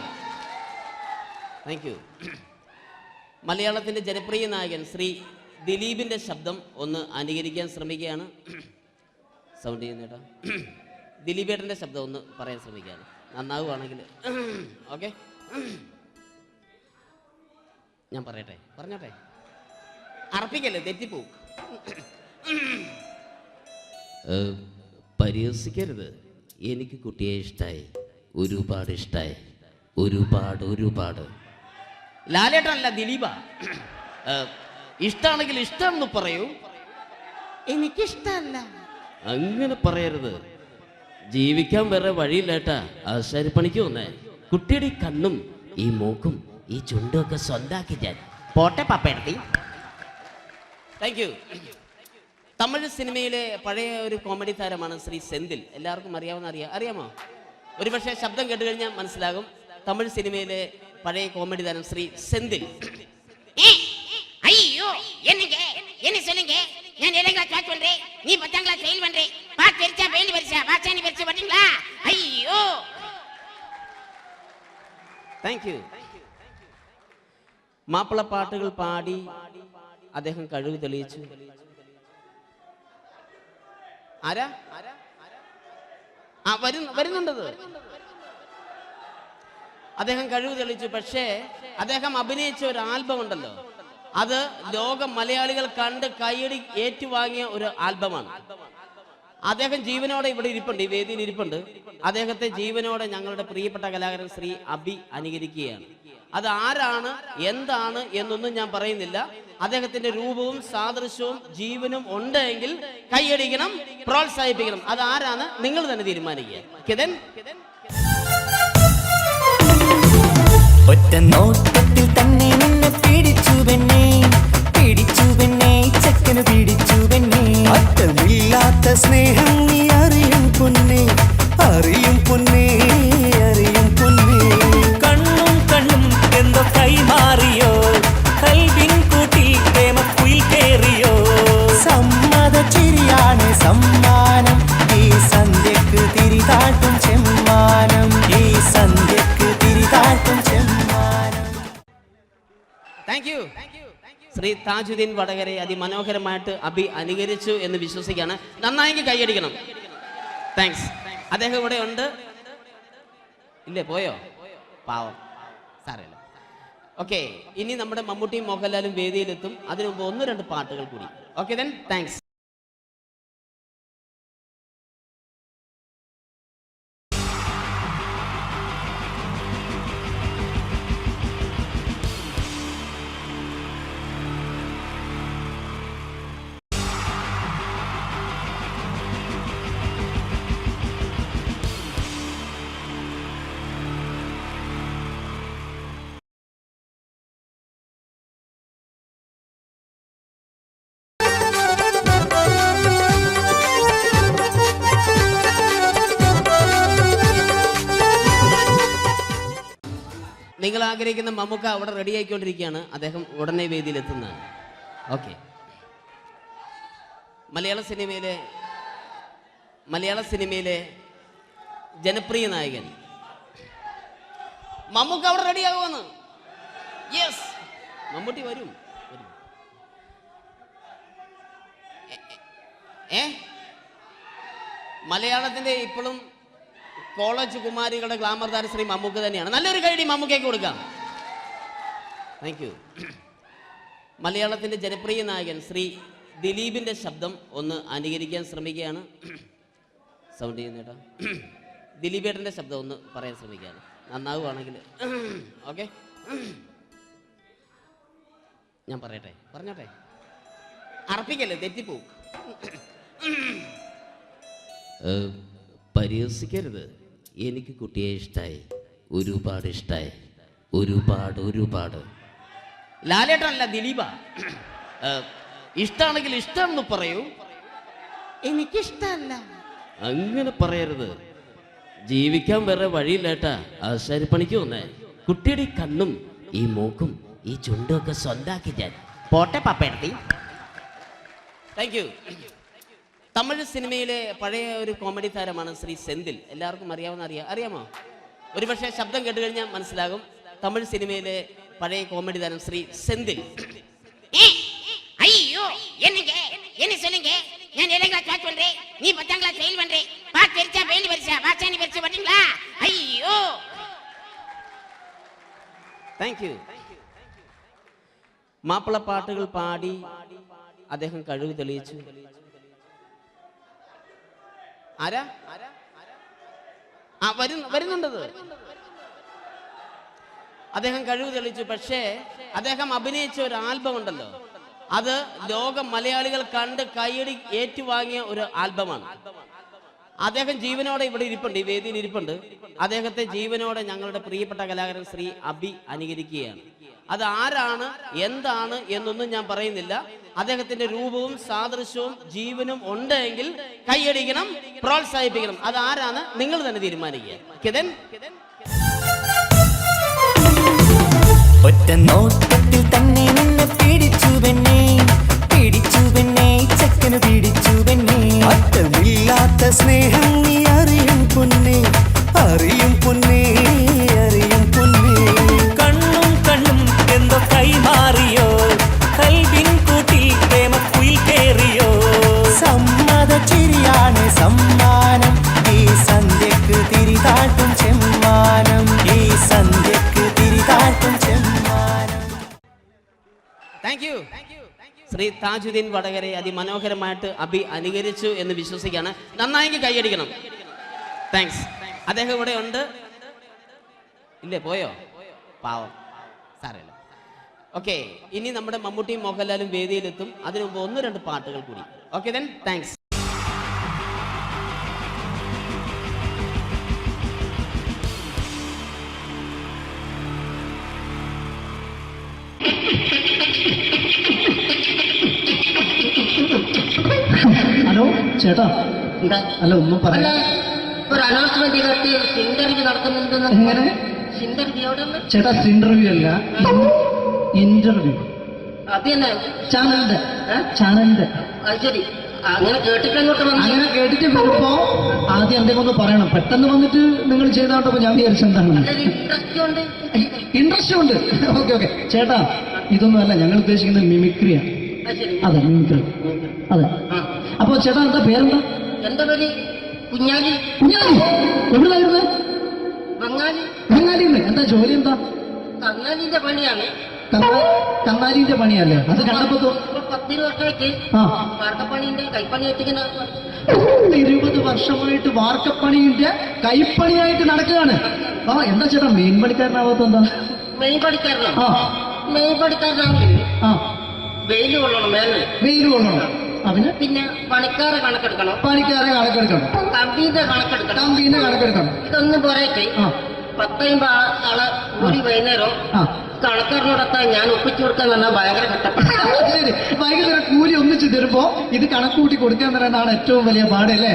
Thank you. മലയാളത്തിന്റെ ജനപ്രിയ നായകൻ ശ്രീ ദിലീപിന്റെ ശബ്ദം ഒന്ന് അനുകരിക്കാൻ ശ്രമിക്കുകയാണ്. സൗണ്ട് ചെയ്യുന്നേട്ടാ. ദിലീപേട്ടന്റെ ശബ്ദം ഒന്ന് പറയാൻ ശ്രമിക്കുകയാണ്. നന്നാവുകയാണെങ്കിൽ ഓക്കെ. ഞാൻ പറഞ്ഞോട്ടെ. അർപ്പിക്കല്ലേ, തെറ്റിപ്പോവും. പരിഹസിക്കരുത്. എനിക്ക് കുട്ടിയെ ഇഷ്ടമായി, ഒരുപാട് ഇഷ്ടമായി, ഒരുപാട്. ലാലേട്ടനല്ല, ദിലീപ. ഇഷ്ടമാണെങ്കിൽ ഇഷ്ടമെന്ന് പറയൂ. എനിക്കിഷ്ടമല്ല അങ്ങനെ പറയരുത്. ജീവിക്കാൻ വേറെ വഴിയില്ലേട്ടാ. ആശാരിപ്പണിക്ക് വന്നേ. കുട്ടിയുടെ ഈ കണ്ണും ഈ മൂക്കും ഈ ചുണ്ടൊക്കെ സ്വന്താക്കി ഞാൻ. പോട്ടെ പപ്പയെടുത്തി. Thank you. തമിഴ് സിനിമയിലെ പഴയ ഒരു കോമഡി താരമാണ് ശ്രീ സെന്തിൽ. എല്ലാവർക്കും അറിയാമോ? ഒരുപക്ഷെ ശബ്ദം കേട്ട് കഴിഞ്ഞാൽ മനസ്സിലാകും. തമിഴ് സിനിമയിലെ പഴയ കോമഡി താരം ശ്രീ സെന്തിൽ. ஐயோ என்னங்க என்ன சொல்லுங்க நான் 7th கிளாஸ் பாஸ் பண்றேன் நீ 10th கிளாஸ் ஃபெயில் பண்றே பாஸ் தெரிச்சா ஃபெயில் பரிசா பாச்சானி பரிசா பண்ணீங்களா ஐயோ താങ്ക് യു. മാപ്പിളപ്പാട്ടുകൾ പാടി അദ്ദേഹം കഴിവ് തെളിയിച്ചു. ആരാ വരുന്നുണ്ടത്? അദ്ദേഹം കഴിവ് തെളിയിച്ചു. പക്ഷേ അദ്ദേഹം അഭിനയിച്ച ഒരു ആൽബം ഉണ്ടല്ലോ, അത് ലോക മലയാളികൾ കണ്ട് കൈയടി ഏറ്റുവാങ്ങിയ ഒരു ആൽബമാണ്. അദ്ദേഹം ജീവനോടെ ഇവിടെ ഇരിപ്പുണ്ട്, ഈ വേദിയിൽ ഇരിപ്പുണ്ട്. അദ്ദേഹത്തെ ജീവനോടെ ഞങ്ങളുടെ പ്രിയപ്പെട്ട കലാകാരൻ ശ്രീ അബി അനുകരിക്കുകയാണ്. അത് ആരാണ് എന്താണ് എന്നൊന്നും ഞാൻ പറയുന്നില്ല. അദ്ദേഹത്തിന്റെ രൂപവും സാദൃശ്യവും ജീവനും ഉണ്ടെങ്കിൽ കൈയടിക്കണം, പ്രോത്സാഹിപ്പിക്കണം. അത് ആരാണ് നിങ്ങൾ തന്നെ തീരുമാനിക്കുക. ഒറ്റ നോട്ടത്തിൽ തന്നെ നിന്നെ പിടിച്ചു പെണ്ണേ ചക്കന് പിടിച്ചു പെണ്ണേ. അറ്റമില്ലാത്ത സ്നേഹം നീ അറിയും പൊന്നേ കണ്ണും എന്തോ കൈമാറിയോ കൽവിൻ കൂട്ടിൽ പ്രേമക്കുയിൽ കേറിയോ. സമ്മത ചിരിയാണ് സമ്മാനം ഈ സന്ധ്യക്ക് തിരിതാട്ടും ചെമ്മാനം താങ്ക് യു. ശ്രീ താജുദ്ദീൻ വടകരെ അതിമനോഹരമായിട്ട് അബി അനുകരിച്ചു എന്ന് വിശ്വസിക്കുകയാണ്. നന്നായെങ്കിൽ കൈയടിക്കണം. താങ്ക്സ്. അദ്ദേഹം ഇവിടെ ഉണ്ട്. ഇല്ലേ, പോയോ? പാവം, സാരമില്ല. ഓക്കെ, ഇനി നമ്മുടെ മമ്മൂട്ടിയും മോഹൻലാലും വേദിയിലെത്തും. അതിനു മുമ്പ് 1-2 പാട്ടുകൾ കൂടി. Okay then, thanks. നിങ്ങൾ ആഗ്രഹിക്കുന്ന മമ്മൂക്ക അവിടെ റെഡി ആയിക്കൊണ്ടിരിക്കുകയാണ്. അദ്ദേഹം ഉടനെ വേദിയിലെത്തുന്നതാണ്. ഓക്കെ, മലയാള സിനിമയിലെ ജനപ്രിയ നായകൻ മമ്മൂക്ക അവിടെ റെഡി ആകുമെന്ന്. യെസ്, മമ്മൂട്ടി വരും. മലയാളത്തിന്റെ ഇപ്പോഴും കോളേജ് കുമാരികളുടെ ഗ്ലാമർ താരം ശ്രീ മമ്മൂക്ക തന്നെയാണ്. നല്ലൊരു കൈഡി മമ്മൂക്കയ്ക്ക് കൊടുക്കാം. Thank you. മലയാളത്തിന്റെ ജനപ്രിയ നായകൻ ശ്രീ ദിലീപിന്റെ ശബ്ദം ഒന്ന് അനുകരിക്കാൻ ശ്രമിക്കുകയാണ്. സൗണ്ട് ചെയ്യുന്നേട്ടാ. ദിലീപേട്ടന്റെ ശബ്ദം ഒന്ന് പറയാൻ ശ്രമിക്കുകയാണ്. നന്നാവുകയാണെങ്കിൽ ഓക്കെ. ഞാൻ പറഞ്ഞോട്ടെ, അർപ്പിക്കല്ലേ, തെറ്റിപ്പോവും. പരിഹസിക്കരുത്, എനിക്ക് കുട്ടിയെ ഇഷ്ടമായി, ഒരുപാട് ഇഷ്ടമായി, ഒരുപാട്. ലാലേട്ടനല്ല, ദിലീപ. ഇഷ്ടമാണെങ്കിൽ ഇഷ്ടമെന്ന് പറയൂ, എനിക്കിഷ്ടമല്ല അങ്ങനെ പറയരുത്. ജീവിക്കാൻ വേറെ വഴിയില്ലേട്ടാ. ആശാരിപ്പണിക്ക് വന്നേ. കുട്ടിയുടെ ഈ കണ്ണും ഈ മൂക്കും ഈ ചുണ്ടും ഒക്കെ സ്വന്താക്കി ഞാൻ. പോട്ടെ പപ്പയെടുത്തി. Thank you. തമിഴ് സിനിമയിലെ പഴയ ഒരു കോമഡി താരമാണ് ശ്രീ സെന്തിൽ. എല്ലാവർക്കും അറിയാമോ? ഒരുപക്ഷെ ശബ്ദം കേട്ട് കഴിഞ്ഞാൽ മനസ്സിലാകും. തമിഴ് സിനിമയിലെ പഴയ കോമഡി താരം ശ്രീ സെന്തിൽ. ஐயோ என்னங்க என்ன சொல்லுங்க நான் 7th கிளாஸ் பாஸ் பண்றேன் நீ 10th கிளாஸ் ஃபெயில் பண்றே பாஸ் தெரிச்சா ஃபெயில் பரிசா பாச்சானி பரிசா பண்ணீங்களா ஐயோ. Thank you. മാപ്പിളപ്പാട്ടുകൾ പാടി അദ്ദേഹം കഴിവ് തെളിയിച്ചു. ആരാ വരുന്നുണ്ടത്? അദ്ദേഹം കഴിവ് തെളിയിച്ചു. പക്ഷേ അദ്ദേഹം അഭിനയിച്ച ഒരു ആൽബം ഉണ്ടല്ലോ, അത് ലോക മലയാളികൾ കണ്ട് കൈയടി ഏറ്റുവാങ്ങിയ ഒരു ആൽബമാണ്. അദ്ദേഹം ജീവനോടെ ഇവിടെ ഇരിപ്പുണ്ട്, ഈ വേദിയിൽ ഇരിപ്പുണ്ട്. അദ്ദേഹത്തെ ജീവനോടെ ഞങ്ങളുടെ പ്രിയപ്പെട്ട കലാകാരൻ ശ്രീ അബി അനുകരിക്കുകയാണ്. അത് ആരാണ് എന്താണ് എന്നൊന്നും ഞാൻ പറയുന്നില്ല. അദ്ദേഹത്തിന്റെ രൂപവും സാദൃശ്യവും ജീവനും ഉണ്ടെങ്കിൽ കൈയടിക്കണം, പ്രോത്സാഹിപ്പിക്കണം. അത് ആരാണ് നിങ്ങൾ തന്നെ തീരുമാനിക്കുക. കിതൻ ഒറ്റ നോട്ടത്തിൽ തന്നെ നിന്നെ പിടിച്ചു പെണ്ണേ ചക്കന് പിടിച്ചു പെണ്ണേ. അറ്റമില്ലാത്ത സ്നേഹം നീ അറിയും പൊന്നേ, അറിയും പൊന്നേ, അറിയും പൊന്നേ. കണ്ണും എന്തോ കൈമാറിയോ, കൽവിൻ കൂട്ടിൽ പ്രേമക്കുയിൽ കേറിയോ. സമ്മത ചിരിയാണ് സമ്മാനം, ഈ സന്ധ്യക്ക് തിരിതാട്ടും ചെമ്മാനം, ഈ സന്ധ്യക്ക് തിരിതാട്ടും ചെമ്മാനം. Thank you. ശ്രീ താജുദ്ദീൻ വടകരെ അതിമനോഹരമായിട്ട് അബി അനുകരിച്ചു എന്ന് വിശ്വസിക്കുകയാണ്. നന്നായെങ്കിൽ കൈയടിക്കണം. താങ്ക്സ്. അദ്ദേഹം ഇവിടെ ഉണ്ട്. ഇല്ലേ, പോയോ? പാവം, സാരമില്ല. ഓക്കെ, ഇനി നമ്മുടെ മമ്മൂട്ടിയും മോഹൻലാലും വേദിയിലെത്തും. അതിനു മുമ്പ് 1-2 പാട്ടുകൾ കൂടി. Okay then, thanks. ഹലോ ചേട്ടാ, അല്ല ഒന്നും പറയാ. ഒരു അനൗൺസ്മെന്റ് ഇന്റർവ്യൂ നടക്കുന്നുണ്ടെന്ന്. എങ്ങനെ ചേട്ടാ? ഇന്റർവ്യൂ അല്ല, ഇന്റർവ്യൂ. അത് തന്നെ ചാനലിന്റെ. ശരി, അങ്ങനെ കേട്ടിട്ട് അങ്ങോട്ട് വന്നു. അങ്ങനെ കേട്ടിട്ട് വരുമ്പോ ആദ്യം എന്തെങ്കിലും ഒന്ന് പറയണം. പെട്ടെന്ന് വന്നിട്ട് നിങ്ങൾ ചെയ്താണ്ടപ്പോ ഞാൻ വിചാരിച്ചെന്താണ് ഇൻട്രസ്റ്റ് ഉണ്ട്. ഓക്കെ ഓക്കെ ചേട്ടാ, ഇതൊന്നും അല്ല ഞങ്ങൾ ഉദ്ദേശിക്കുന്നത് മിമിക്രിയാണ്. അതെ, മിമിക്രി. അതെ. അപ്പൊ ചേട്ടാ എന്താ പേരെന്താ? എന്റെ പേര് കുഞ്ഞാലി. കുഞ്ഞാലി എവിടുന്നായിരുന്നു? ബംഗാളി. ബംഗാളിന്ന്. എന്താ ജോലി? എന്താ? കന്നാലിന്റെ പണിയാണ്. കന്നാലിന്റെ പണിയല്ലേ? അത് കണ്ടപ്പോ 10 വർഷമായിട്ട് വാർക്കപ്പണിന്റെ കൈപ്പണിയായിട്ട് 20 വർഷമായിട്ട് വാർക്കപ്പണിന്റെ കൈപ്പണിയായിട്ട് നടക്കുകയാണ്. ആ എന്താ ചേട്ടാ മെയിൻ പണിക്കാരനാവാത്ത? എന്താ മെയിൻ പണിക്കാരനോ? മെയിൻ പണിക്കാരനാണെങ്കിൽ വെയിൽ കൊള്ളണം, വെയിൽ കൊള്ളണം. അവന് പിന്നെ പണിക്കാരെ കണക്കെടുക്കണം, കമ്പീന്റെ കണക്കെടുക്കണം. ഇതൊന്നും പോരായിട്ട് 10-50 ആളെ കൂടി വൈകുന്നേരം കണക്കാരനോടൊക്കെ ഞാൻ ഒപ്പിച്ചു കൊടുക്കാൻ പറഞ്ഞാൽ ഭയങ്കര കഷ്ടപ്പെട്ടു. വൈകുന്നേരം കൂലി ഒന്നിച്ച് തരുമ്പോ ഇത് കണക്കൂട്ടി കൊടുക്കാൻ തരാനാണ് ഏറ്റവും വലിയ പാടല്ലേ?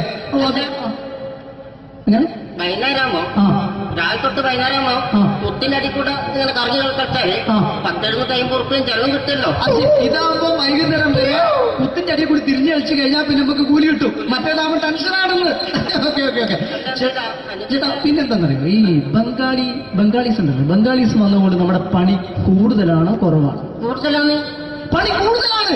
വൈകുന്നേരമാകുമ്പോ രാവിലെ തൊട്ട് വൈകുന്നേരമാകുമ്പോ കുത്തിനടി കൂടെ ഇങ്ങനെ കറങ്ങി കളിച്ചാല് 10-750 ഉറുപ്പിയും ചെലവും കിട്ടുമല്ലോ. ഇതാകുമ്പോ വൈകുന്നേരം വരെ കുത്തിന്റെ അടി കൂടി തിരിഞ്ഞു കളിച്ചു കഴിഞ്ഞാൽ പിന്നെ നമുക്ക് കൂലി കിട്ടും. മറ്റേതാകുമ്പോ ടെൻഷനാണെന്ന്. ഓക്കെ ഓക്കെ ഓക്കെ ചേട്ടാ, പിന്നെന്താന്നറിയോ, ഈ ബംഗാളീസ് ഉണ്ടല്ലോ, ബംഗാളീസ് വന്നുകൊണ്ട് നമ്മുടെ പണി കൂടുതലാണോ കുറവാണ്? കൂടുതലാണ്. പണി കൂടുതലാണ്.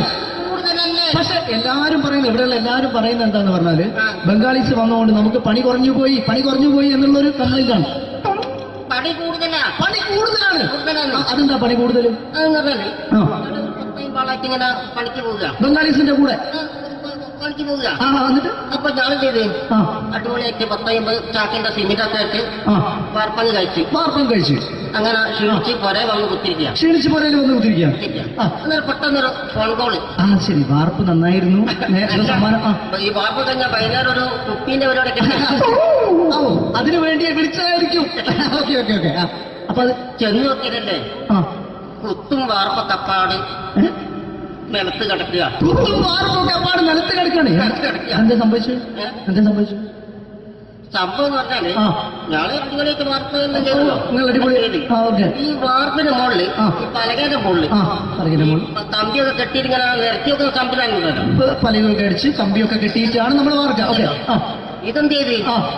പക്ഷെ എല്ലാരും പറയുന്നത്, ഇവിടെയുള്ള എല്ലാരും പറയുന്നത് എന്താന്ന് പറഞ്ഞാല് ബംഗാളീസ് വന്നുകൊണ്ട് നമുക്ക് പണി കുറഞ്ഞു പോയി എന്നുള്ളൊരു കംപ്ലൈന്റ് ആണ്. പണി കൂടുതലാണ്. അതെന്താ പണി കൂടുതൽ? പണിക്ക് പോവുക ബംഗാളീസിന്റെ കൂടെ പണിക്ക് പോവുക. എന്നിട്ട് അപ്പൊ ഞാൻ ചെയ്ത് അടിപൊളിയായിട്ട് 10-50 ചാക്കിന്റെ സിമെന്റൊക്കെ ആയിട്ട് വാർപ്പങ്ങ് കഴിച്ചു. അങ്ങനെ ക്ഷീണിച്ച് പുറേ വന്ന് കുത്തിരിക്കുക. പെട്ടെന്നൊരു ഫോൺ കോള്. ശരി, വാർപ്പ് നന്നായിരുന്നു. ഈ വാർപ്പ് കഴിഞ്ഞാൽ വൈകുന്നേരം ഒരു കുപ്പീന്റെ പരിപാടി അതിനു വേണ്ടി വിളിച്ചതായിരിക്കും. Okay okay okay. അപ്പൊ അത് ചെന്ന് നോക്കിയതല്ലേ, കുത്തും വാർപ്പ കപ്പാട് നിലത്ത് കിടക്കുക. നിലത്ത് കിടക്കാണ്. എന്താ സംഭവിച്ചു? സംഭവം എന്ന് പറഞ്ഞാല് ഞാള് അടിപൊളിയായിട്ട് വാർപ്പ് ചെയ്തല്ലോ. ഈ വാർപ്പിന്റെ മുകളില്, ഈ പലകയുടെ മുകളില് കമ്പിയൊക്കെ കെട്ടിയിട്ടിങ്ങനെ നിരത്തിയൊക്കെ സംവിധാനം പലകൊക്കെ അടിച്ച് കമ്പിയൊക്കെ കെട്ടിയിട്ടാണ് നമ്മൾ വാർക്കുക. ഓക്കെ. ഇതെന്ത് ചെയ്ത്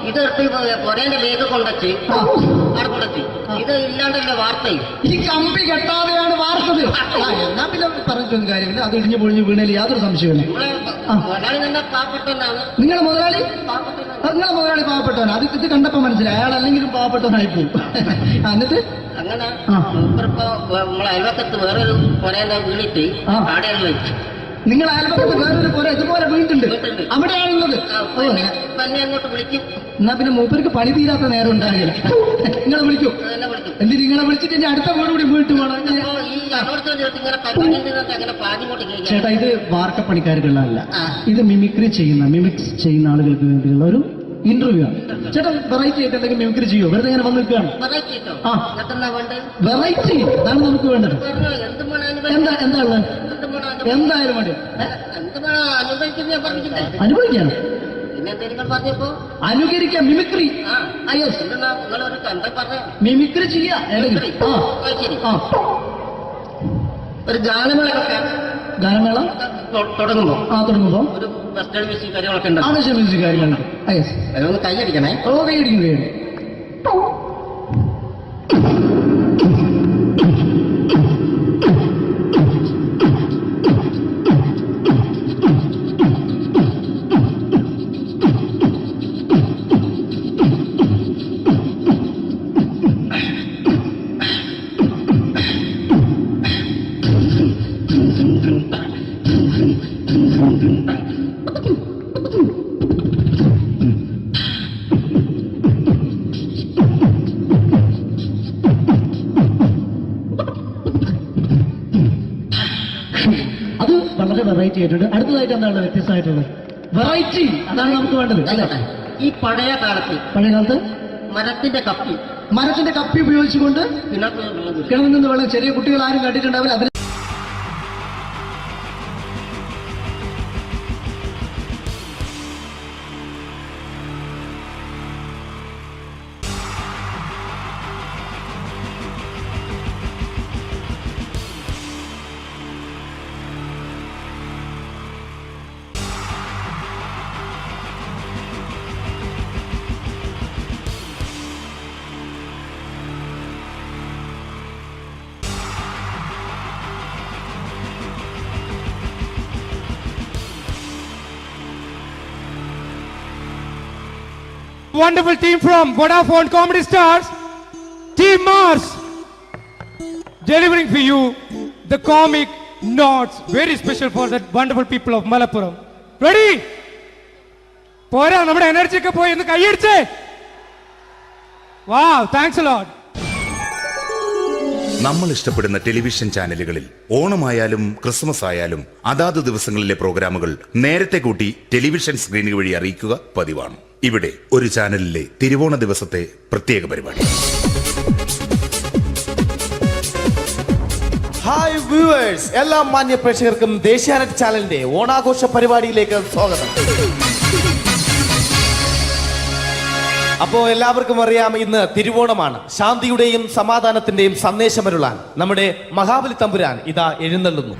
ഇതെടുത്ത് പൊരേന്റെ വേഗം കൊണ്ടുവച്ച് അവിടെ കൊണ്ടെത്തി. ഇത് ഇല്ലാണ്ടല്ലേ വാർത്തയും. ഈ കമ്പി കെട്ടാതെയാണ് വാർത്തത്. എന്നാ പിന്നെ പറഞ്ഞിട്ടൊന്നും കാര്യമില്ല. അത് ഇടിഞ്ഞു പൊളിഞ്ഞു വീണേൽ യാതൊരു സംശയമില്ല. മുതലാളി തന്നെ പാവപ്പെട്ടവനാണ്. നിങ്ങളെ മുതലാളി പാവപ്പെട്ടവനാണ്. അത് ഇത് കണ്ടപ്പോ മനസ്സിലായി അയാൾ അല്ലെങ്കിലും പാവപ്പെട്ടവനായി പോകും. എന്നിട്ട് അങ്ങനെ ഇപ്പൊ നമ്മളെ അയൽവക്കത്ത് വേറൊരു പൊരേന്റെ വീണിട്ട് ആടെ വെച്ചു. നിങ്ങൾ അയൽപക്കത്ത് വേറൊരു പോലെ ഇതുപോലെ വീട്ടുണ്ട്, അവിടെയാണുള്ളത്. അങ്ങോട്ട് വിളിക്കും. എന്നാ പിന്നെ മൂപ്പർക്ക് പണി തീരാത്ത നേരം ഉണ്ടാകില്ല. നിങ്ങളെ വിളിക്കും. എന്നിട്ട് നിങ്ങളെ വിളിച്ചിട്ട് ഇനി അടുത്ത വീട് കൂടി വീട്ടു പോകണം. ചേട്ടാ, ഇത് വാർക്കപ്പണിക്കാർക്കുള്ളതല്ല. ഇത് മിമിക്സ് ചെയ്യുന്ന ആളുകൾക്ക് വേണ്ടിയുള്ള ഒരു ഇന്റർവ്യൂ ചേട്ടാ വെറൈറ്റി ആയിട്ട് എന്തെങ്കിലും മിമിക്രി ചെയ്യോ? വെറുതെ ഇങ്ങനെ വന്ന് നിൽക്കുകയാണ്. വെറൈറ്റി കിട്ടോ? ആ. എത്രണ്ണാ വേണ്ടത്? വെറൈറ്റി അതാണ് നമുക്ക് വേണ്ടത്. പറഞ്ഞോ, എന്ത് വേണം അതിന് എന്താ വേണ്ടത്? എന്താ ഉള്ളത്? എന്ത് വേണം അതിന് എന്തായാലും മതി. എന്ത് വേണം അനുഭവിക്കുന്നത് ഞാൻ പറഞ്ഞില്ലേ? അനുഭവിക്കാം, പിന്നെ നിങ്ങൾ പറഞ്ഞപ്പോ അനുകരിക്കാം, മിമിക്രി. ആ യെസ് നിങ്ങളൊരു എന്താ പറയാ മിമിക്രി ചെയ്യാ. ആ ശരി. ആ ഒരു ഗാനമേള വെക്കാം. ഗാനമേള തുടങ്ങുമ്പോ തുടങ്ങുമ്പോ ഒരു വെസ്റ്റേൺ മ്യൂസിക് കാര്യങ്ങളൊക്കെ ഉണ്ട്. ആവശ്യം മ്യൂസിക് കാര്യങ്ങളുണ്ട്. യെസ് അതൊന്ന് കൈയടിക്കണേ. ഓ കൈയടിക്കും കൈയടിക്കും. അത് വളരെ വെറൈറ്റി ആയിട്ടുണ്ട്. അടുത്തതായിട്ട് എന്താണ് വ്യത്യസ്തമായിട്ടുള്ളത്? വെറൈറ്റി അതാണ് നമുക്ക് വേണ്ടത് അല്ലേ? ഈ പഴയ കാലത്ത് മരത്തിന്റെ കപ്പി ഉപയോഗിച്ചുകൊണ്ട് കിണറ്റിൽ കിണറിൽ നിന്ന് വെള്ളം ചെറിയ കുട്ടികൾ ആരും കണ്ടിട്ടുണ്ടാവില്ല. അതിന് wonderful team from Vodafone Comedy Stars, Team Mars, delivering for you the comic notes, very special for the wonderful people of Malappuram. Ready? Pora, nammade energy ke poi ennu kaiyediche. Wow, thanks a lot. നമ്മൾ ഇഷ്ടപ്പെടുന്ന ടെലിവിഷൻ ചാനലുകളിൽ ഓണമായാലും ക്രിസ്മസ് ആയാലും അതാത് ദിവസങ്ങളിലെ പ്രോഗ്രാമുകൾ നേരത്തെ കൂട്ടി ടെലിവിഷൻ സ്ക്രീനുകൾ വഴി അറിയിക്കുക പതിവാണ്. ഇവിടെ ഒരു ചാനലിലെ തിരുവോണ ദിവസത്തെ പ്രത്യേക പരിപാടി. ഹായ് വ്യൂവേഴ്സ്, എല്ലാ മാന്യ പ്രേക്ഷകർക്കും ദേശീയാനെറ്റ് ചാനലിന്റെ ഓണാഘോഷ പരിപാടിയിലേക്ക് സ്വാഗതം. അപ്പോൾ എല്ലാവർക്കും അറിയാം, ഇന്ന് തിരുവോണമാണ്. ശാന്തിയുടെയും സമാധാനത്തിന്റെയും സന്ദേശമരുളാൻ നമ്മുടെ മഹാബലി തമ്പുരാൻ ഇതാ എഴുന്നള്ളുന്നു.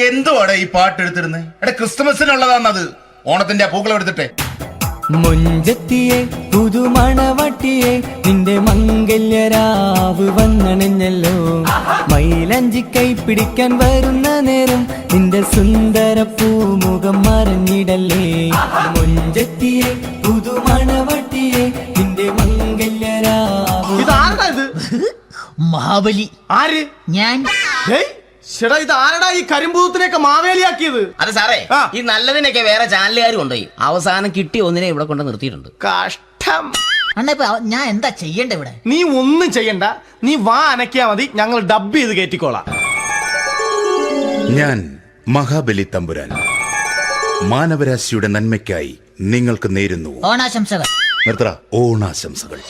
എന്തുവാടെ ഈ പാട്ട് എടുത്തിരുന്നത്? എടാ ക്രിസ്മസിനുള്ളതാണത്. ഓണത്തിന്റെ പൂക്കളം എടുത്തിട്ടെ. മുഞ്ചത്തിയെ പുതുമണവട്ടിയെ നിന്റെ മംഗല്യരാവ് വന്നണഞ്ഞല്ലോ. മൈലഞ്ചി കൈ പിടിക്കാൻ വരുന്ന നേരം നിന്റെ സുന്ദര പൂമുഖം മറഞ്ഞിടല്ലേ. മുഞ്ചത്തിയെ പുതുമണവട്ടിയെ നിന്റെ മംഗല്യരാവ്. ഇതാരടാ ഇത്? മഹാബലി. ആര്? ഞാൻ. ചേട്ടാ, ഇത് ആരടാ ഈ കരിമ്പൂത്തിനെയൊക്കെ മാവേലിയാക്കിയത്? അത് സാറേ, ഈ നല്ലതിനൊക്കെ വേറെ ചാനലുകാർ കൊണ്ടുപോയി അവസാനം കിട്ടി ഒന്നിനെ ഇവിടെ കൊണ്ട് നിർത്തിയിട്ടുണ്ട്. കഷ്ടം. ഞാൻ എന്താ ചെയ്യണ്ട ഇവിടെ? നീ ഒന്നും ചെയ്യണ്ട, നീ വാ അനക്കിയാ മതി, ഞങ്ങൾ ഡബ് ചെയ്ത് കയറ്റിക്കോളാം. ഞാൻ മഹാബലി തമ്പുരാൻ മാനവരാശിയുടെ നന്മയ്ക്കായി നിങ്ങൾക്ക് നേരുന്നു ഓണാശംസകൾ. നിർത്തറ ഓണാശംസകൾ.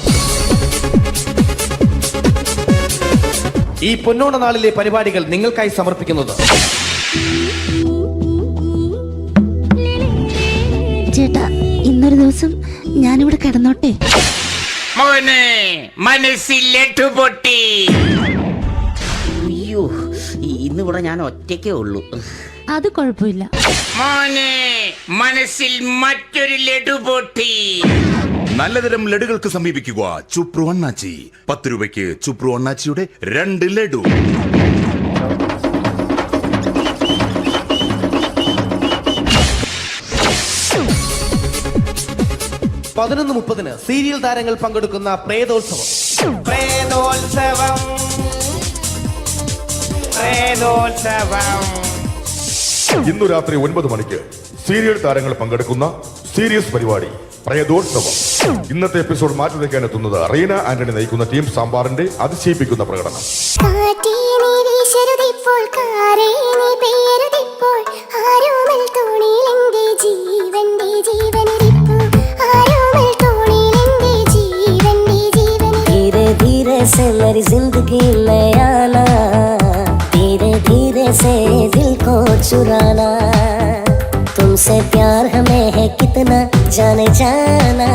ഈ പൊന്നോണ നാളിലെ പരിപാടികൾ നിങ്ങൾക്കായി സമർപ്പിക്കുന്നത് ചേട്ടാ, ഇന്നൊരു ദിവസം ഞാനിവിടെ കിടന്നോട്ടെ? മോനെ മനസ്സിലെട്ടു പൊട്ടി. അയ്യോ, ഇന്നിവിടെ ഞാൻ ഒറ്റയ്ക്കേ ഉള്ളൂ. അത് കുഴപ്പമില്ല. മോനെ മനസ്സിൽ മറ്റൊരു ലഡു പൊട്ടി. നല്ലതരം ലഡുകൾക്ക് സമീപിക്കുക ചുപ്രു അണ്ണാച്ചി. 10 രൂപയ്ക്ക് ചുപ്രു അണ്ണാച്ചിയുടെ 2 ലഡു. 11:30 സീരിയൽ താരങ്ങൾ പങ്കെടുക്കുന്ന പ്രേതോത്സവം. ഇന്നു രാത്രി 9 മണിക്ക് സീരിയൽ താരങ്ങൾ പങ്കെടുക്കുന്ന സീരിയസ് പരിപാടി പ്രേതോത്സവം. ഇന്നത്തെ എപ്പിസോഡ് മാറ്റിവെക്കാൻ എത്തുന്നത് റീന ആന്റണി നയിക്കുന്ന ടീം സാമ്പാറിന്റെ അതിശയിപ്പിക്കുന്ന പ്രകടനം. ചാരേ നീ പേരുതിപ്പോൾ ആരോമൽ തോണിയിലെന്റെ ജീവന്റെ ജീവനിരിപ്പു ആരോമൽ തോണിയിലെന്റെ ജീവന്റെ ജീവനിരിപ്പു धीरे धीरे से मेरी जिंदगी में आना धीरे धीरे से दिल को चुराना तुमसे प्यार हमें है कितना जाने जाना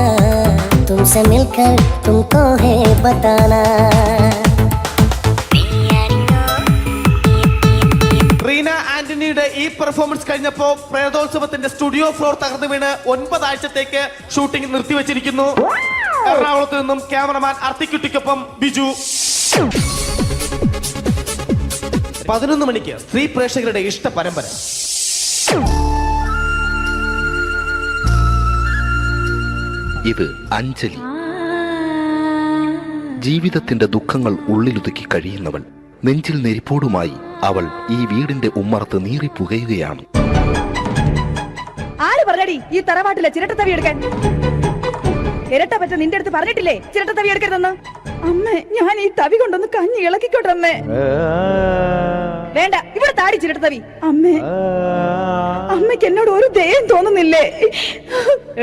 तुमसे मिलकर तुमको है बताना റീന ആന്റണിയുടെ ഈ പെർഫോമൻസ് കഴിഞ്ഞപ്പോ പ്രേതോത്സവത്തിന്റെ സ്റ്റുഡിയോ ഫ്ലോർ തകർന്നു വീണ് 9 ആഴ്ചത്തേക്ക് ഷൂട്ടിംഗ് നിർത്തിവെച്ചിരിക്കുന്നു. എറണാകുളത്ത് നിന്നും ക്യാമറമാൻ അർത്തിക്കുട്ടിക്കൊപ്പം ബിജു. 11 മണിക്ക് സ്ത്രീ പ്രേക്ഷകരുടെ ഇഷ്ട പരമ്പര. ഇത് അഞ്ജലി. ജീവിതത്തിന്റെ ദുഃഖങ്ങൾ ഉള്ളിലൊതുക്കി കഴിയുന്നവൾ. നെഞ്ചിൽ നെരിപ്പോടുമായി അവൾ ഈ വീടിന്റെ ഉമ്മറത്ത് നീറി പുകയുകയാണ്. ആര് പറഞ്ഞടി ഈ തറവാട്ടിലെ ചിരട്ട തവി എടുക്കാൻ? ഇരട്ട പറ്റ നിന്റെ അടുത്ത് പറഞ്ഞിട്ടില്ലേ ചിരട്ട തവി എടുക്കരുതെന്ന്? അമ്മേ, ഞാൻ ഈ തവി കൊണ്ടൊന്ന് കഞ്ഞി ഇളക്കിക്കോട്ടെ അമ്മേ. വേണ്ട, ഇവിടെ താടി ചിരട്ട തവി. അമ്മേ, അമ്മയ്ക്ക് എന്നോട് ഒരു ദയം തോന്നുന്നില്ലേ?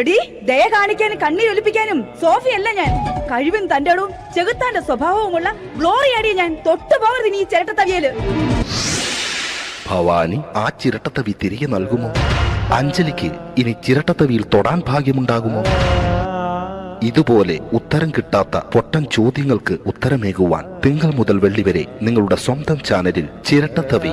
എടി, ദയ കാണിക്കാനും കണ്ണീരൊലിപ്പിക്കാനും സോഫിയല്ല ഞാൻ. കഴിവും തന്റെടും ചെകുത്താന്റെ സ്വഭാവവുമുള്ള ഗ്ലോറിയാടിയ ഞാൻ. തൊട്ടു പോകരുത് നീ ചിരട്ട തവിയല്. ഭവാനി ആ ചിരട്ടത്തവി തിരികെ നൽകുമോ? അഞ്ജലിക്ക് ഇനി ചിരട്ടത്തവിയിൽ തൊടാൻ ഭാഗ്യമുണ്ടാകുമോ? ഇതുപോലെ ഉത്തരം കിട്ടാത്ത പൊട്ടൻ ചോദ്യങ്ങൾക്ക് ഉത്തരമേകുവാൻ തിങ്കൾ മുതൽ വെള്ളി വരെ നിങ്ങളുടെ സ്വന്തം ചാനലിൽ ചിരട്ടത്തവി.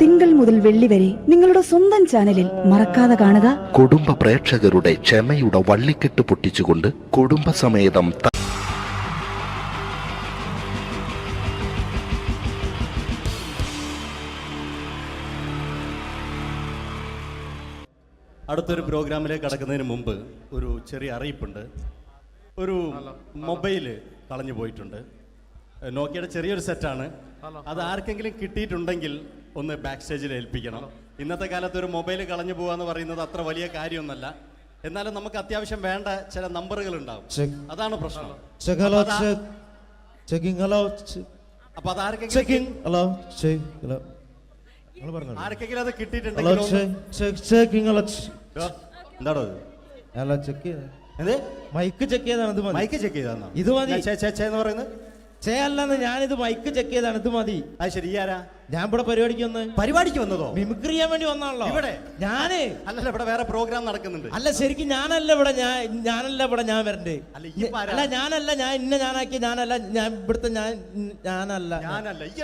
തിങ്കൾ മുതൽ വെള്ളി വരെ നിങ്ങളുടെ സ്വന്തം ചാനലിൽ മറക്കാതെ കാണുക. കുടുംബ പ്രേക്ഷകരുടെ ക്ഷമയുടെ വള്ളിക്കെട്ട് പൊട്ടിച്ചുകൊണ്ട് കുടുംബസമേതം അടുത്തൊരു പ്രോഗ്രാമിലേക്ക് കടക്കുന്നതിന് മുമ്പ് ഒരു ചെറിയ അറിയിപ്പുണ്ട്. ഒരു മൊബൈല് കളഞ്ഞു പോയിട്ടുണ്ട്. നോക്കിയുടെ ചെറിയൊരു സെറ്റാണ്. അത് ആർക്കെങ്കിലും കിട്ടിയിട്ടുണ്ടെങ്കിൽ ഒന്ന് ബാക്ക് സ്റ്റേജിൽ ഏൽപ്പിക്കണം. ഇന്നത്തെ കാലത്ത് ഒരു മൊബൈൽ കളഞ്ഞു പോകാന്ന് പറയുന്നത് അത്ര വലിയ കാര്യമൊന്നുമല്ല. എന്നാലും നമുക്ക് അത്യാവശ്യം വേണ്ട ചില നമ്പറുകൾ ഉണ്ടാവും. അതാണ് പ്രശ്നം. അപ്പൊ അത് ആർക്കെങ്കിലും അത് കിട്ടിയിട്ടുണ്ടെങ്കിൽ എന്താണോ മൈക്ക് ചെക്ക് ചെയ്താണ്. മൈക്ക് ചെക്ക് ചെയ്താണോ? ഇത് മതി. എന്ന് പറയുന്നത് ചെയ്യല്ലെന്ന് ഞാനിത് മൈക്ക് ചെക്ക് ചെയ്താണ്. ഇത് മതി. അത് ശരി. ആരാ? ഞാൻ ഇവിടെ പരിപാടിക്ക് വന്നതോ? മിമിക്രി ചെയ്യാൻ വേണ്ടി വന്നാണല്ലോ. ഇവിടെ ഞാന് അല്ലല്ല, ഇവിടെ വേറെ പ്രോഗ്രാം നടക്കുന്നുണ്ട്. അല്ല, ശരിക്കും ഞാനല്ല ഇവിടെ. ഞാൻ വരണ്ടേ? അല്ല, ഞാനല്ല. ഞാൻ ഞാനാക്കി. ഞാനല്ല. ഞാൻ ഇവിടുത്തെ ഞാനല്ല.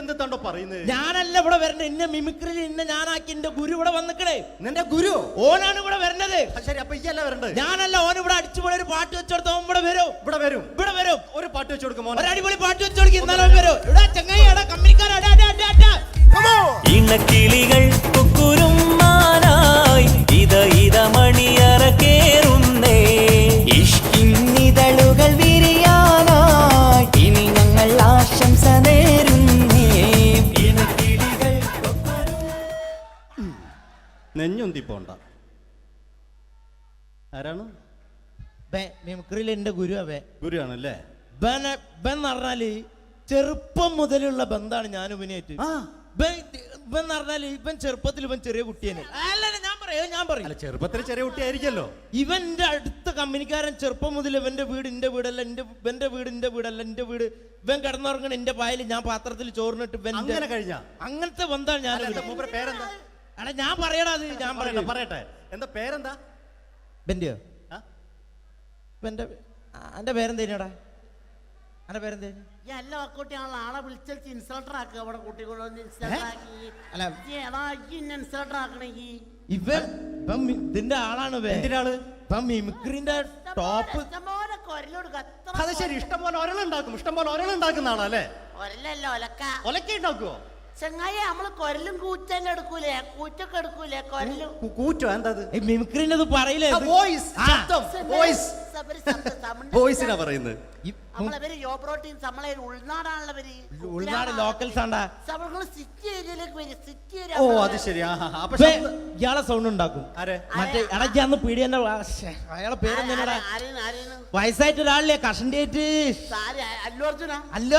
എന്തെത്താണ്ടോ പറയുന്നത്? ഞാനല്ല ഇവിടെ വരണ്ടേ. ഇന്ന മിമിക്രിയിൽ ഞാനാക്കി. എന്റെ ഗുരു ഇവിടെ വന്നിക്കണേ. നിന്റെ ഗുരു ഓനാണ് ഇവിടെ വരണത്. ശരി, അപ്പൊ ഈ അല്ല വരണ്ടേ? ഞാനല്ല. ഓൻ ഇവിടെ അടിച്ചുപൊളി ഒരു പാട്ട് വെച്ചെടുത്ത ഓൻ ഇവിടെ വരും. ഒരു പാട്ട് വെച്ചു കൊടുക്കും. ഒരു അടിപൊളി പാട്ട് വെച്ചു കൊടുക്കും. ഇന്നാലും വരും. ഇവിടെ ചങ്ങായി കമ്പനിക്കാരാ. ഇണക്കിളികൾ കുക്കുരുമാനായി ഇത മണിയറ കേറുന്നേ. ഇഷ്കിന്നിതളുകൾ വിരിയാനായി ഇനി ഞങ്ങൾ ആശംസ നേരുന്നേ. ഇണക്കിളികൾ നെഞ്ഞൊന്തി പോണ്ട. ആരാണ്? മിമിക്രിയിൽ എന്റെ ഗുരു. ഗുരുവാണല്ലേ? ബൻ പറഞ്ഞാല് ചെറുപ്പം മുതലുള്ള ബന്ധാണ് ഞാൻ ഇവനായിട്ട്. ഇവൻ പറഞ്ഞാല് ഇവൻ ചെറുപ്പത്തിൽ ഇവൻ ചെറിയ കുട്ടിയാണ്. ഞാൻ പറയും ചെറുപ്പത്തിൽ ചെറിയ കുട്ടിയായിരിക്കല്ലോ. ഇവന്റെ അടുത്ത കമ്പനിക്കാരൻ ചെറുപ്പം മുതൽ ഇവന്റെ വീട് എന്റെ വീടല്ല, ഇവന്റെ വീട് എന്റെ വീടല്ല, എന്റെ വീട് ഇവൻ കിടന്നുറങ്ങണ എന്റെ പായൽ ഞാൻ പാത്രത്തിൽ ചോറിനിട്ട് അങ്ങനത്തെ ബന്ധാണ് ഞാൻ. പേരെന്താ? അല്ല, ഞാൻ പറയടാ. അത് ഞാൻ പറയട്ടെ. എന്താ പേരെന്താ? ബെന്റെയോ? എന്റെ പേരെന്തേനാടാ? എന്റെ പേരെന്തേനു? ആളെ വിളിച്ചിട്ട് ഇൻസൾട്ടർ ആക്കുക. അവിടെ കുട്ടികളൊന്ന് ഇതിന്റെ ആളാണ്. മിമിക്രിന്റെ ടോപ്പ്. അത് ശരി. ഇഷ്ടംപോലെ ഒരളുണ്ടാക്കുന്ന ആളല്ലേ? ഒലക്ക ഉണ്ടാക്കുവോ? ചെങ്ങായി, നമ്മള് കൊരലും കൂറ്റെല്ലാം എടുക്കൂലേ? കൂറ്റൊക്കെ എടുക്കൂലേ? കൊരലും കൂറ്റോ? എന്താ മിമിക്രിന്റെ പറയില്ലേ? വോയിസിനാ പറയുന്നത്. നമ്മളെ യോപ്രോട്ടീൻ നമ്മളെ ഉൾനാടാണുള്ളവര്. ഉൾനാട് ലോക്കൽസ് ആണ്ടാ. സിറ്റി ഏരിയയിലേക്ക് വരും. സിറ്റി ഓ അത് ശരി. ഇയാളെ സൗണ്ട് ഉണ്ടാക്കും. മറ്റേ ഇടയ്ക്കാന്ന് പീഡിയന്റെ അയാളെ പേരെന്താ? വയസ്സായിട്ട് ഒരാളില്ലേ കഷണ്ടിയായിട്ട്? അല്ലു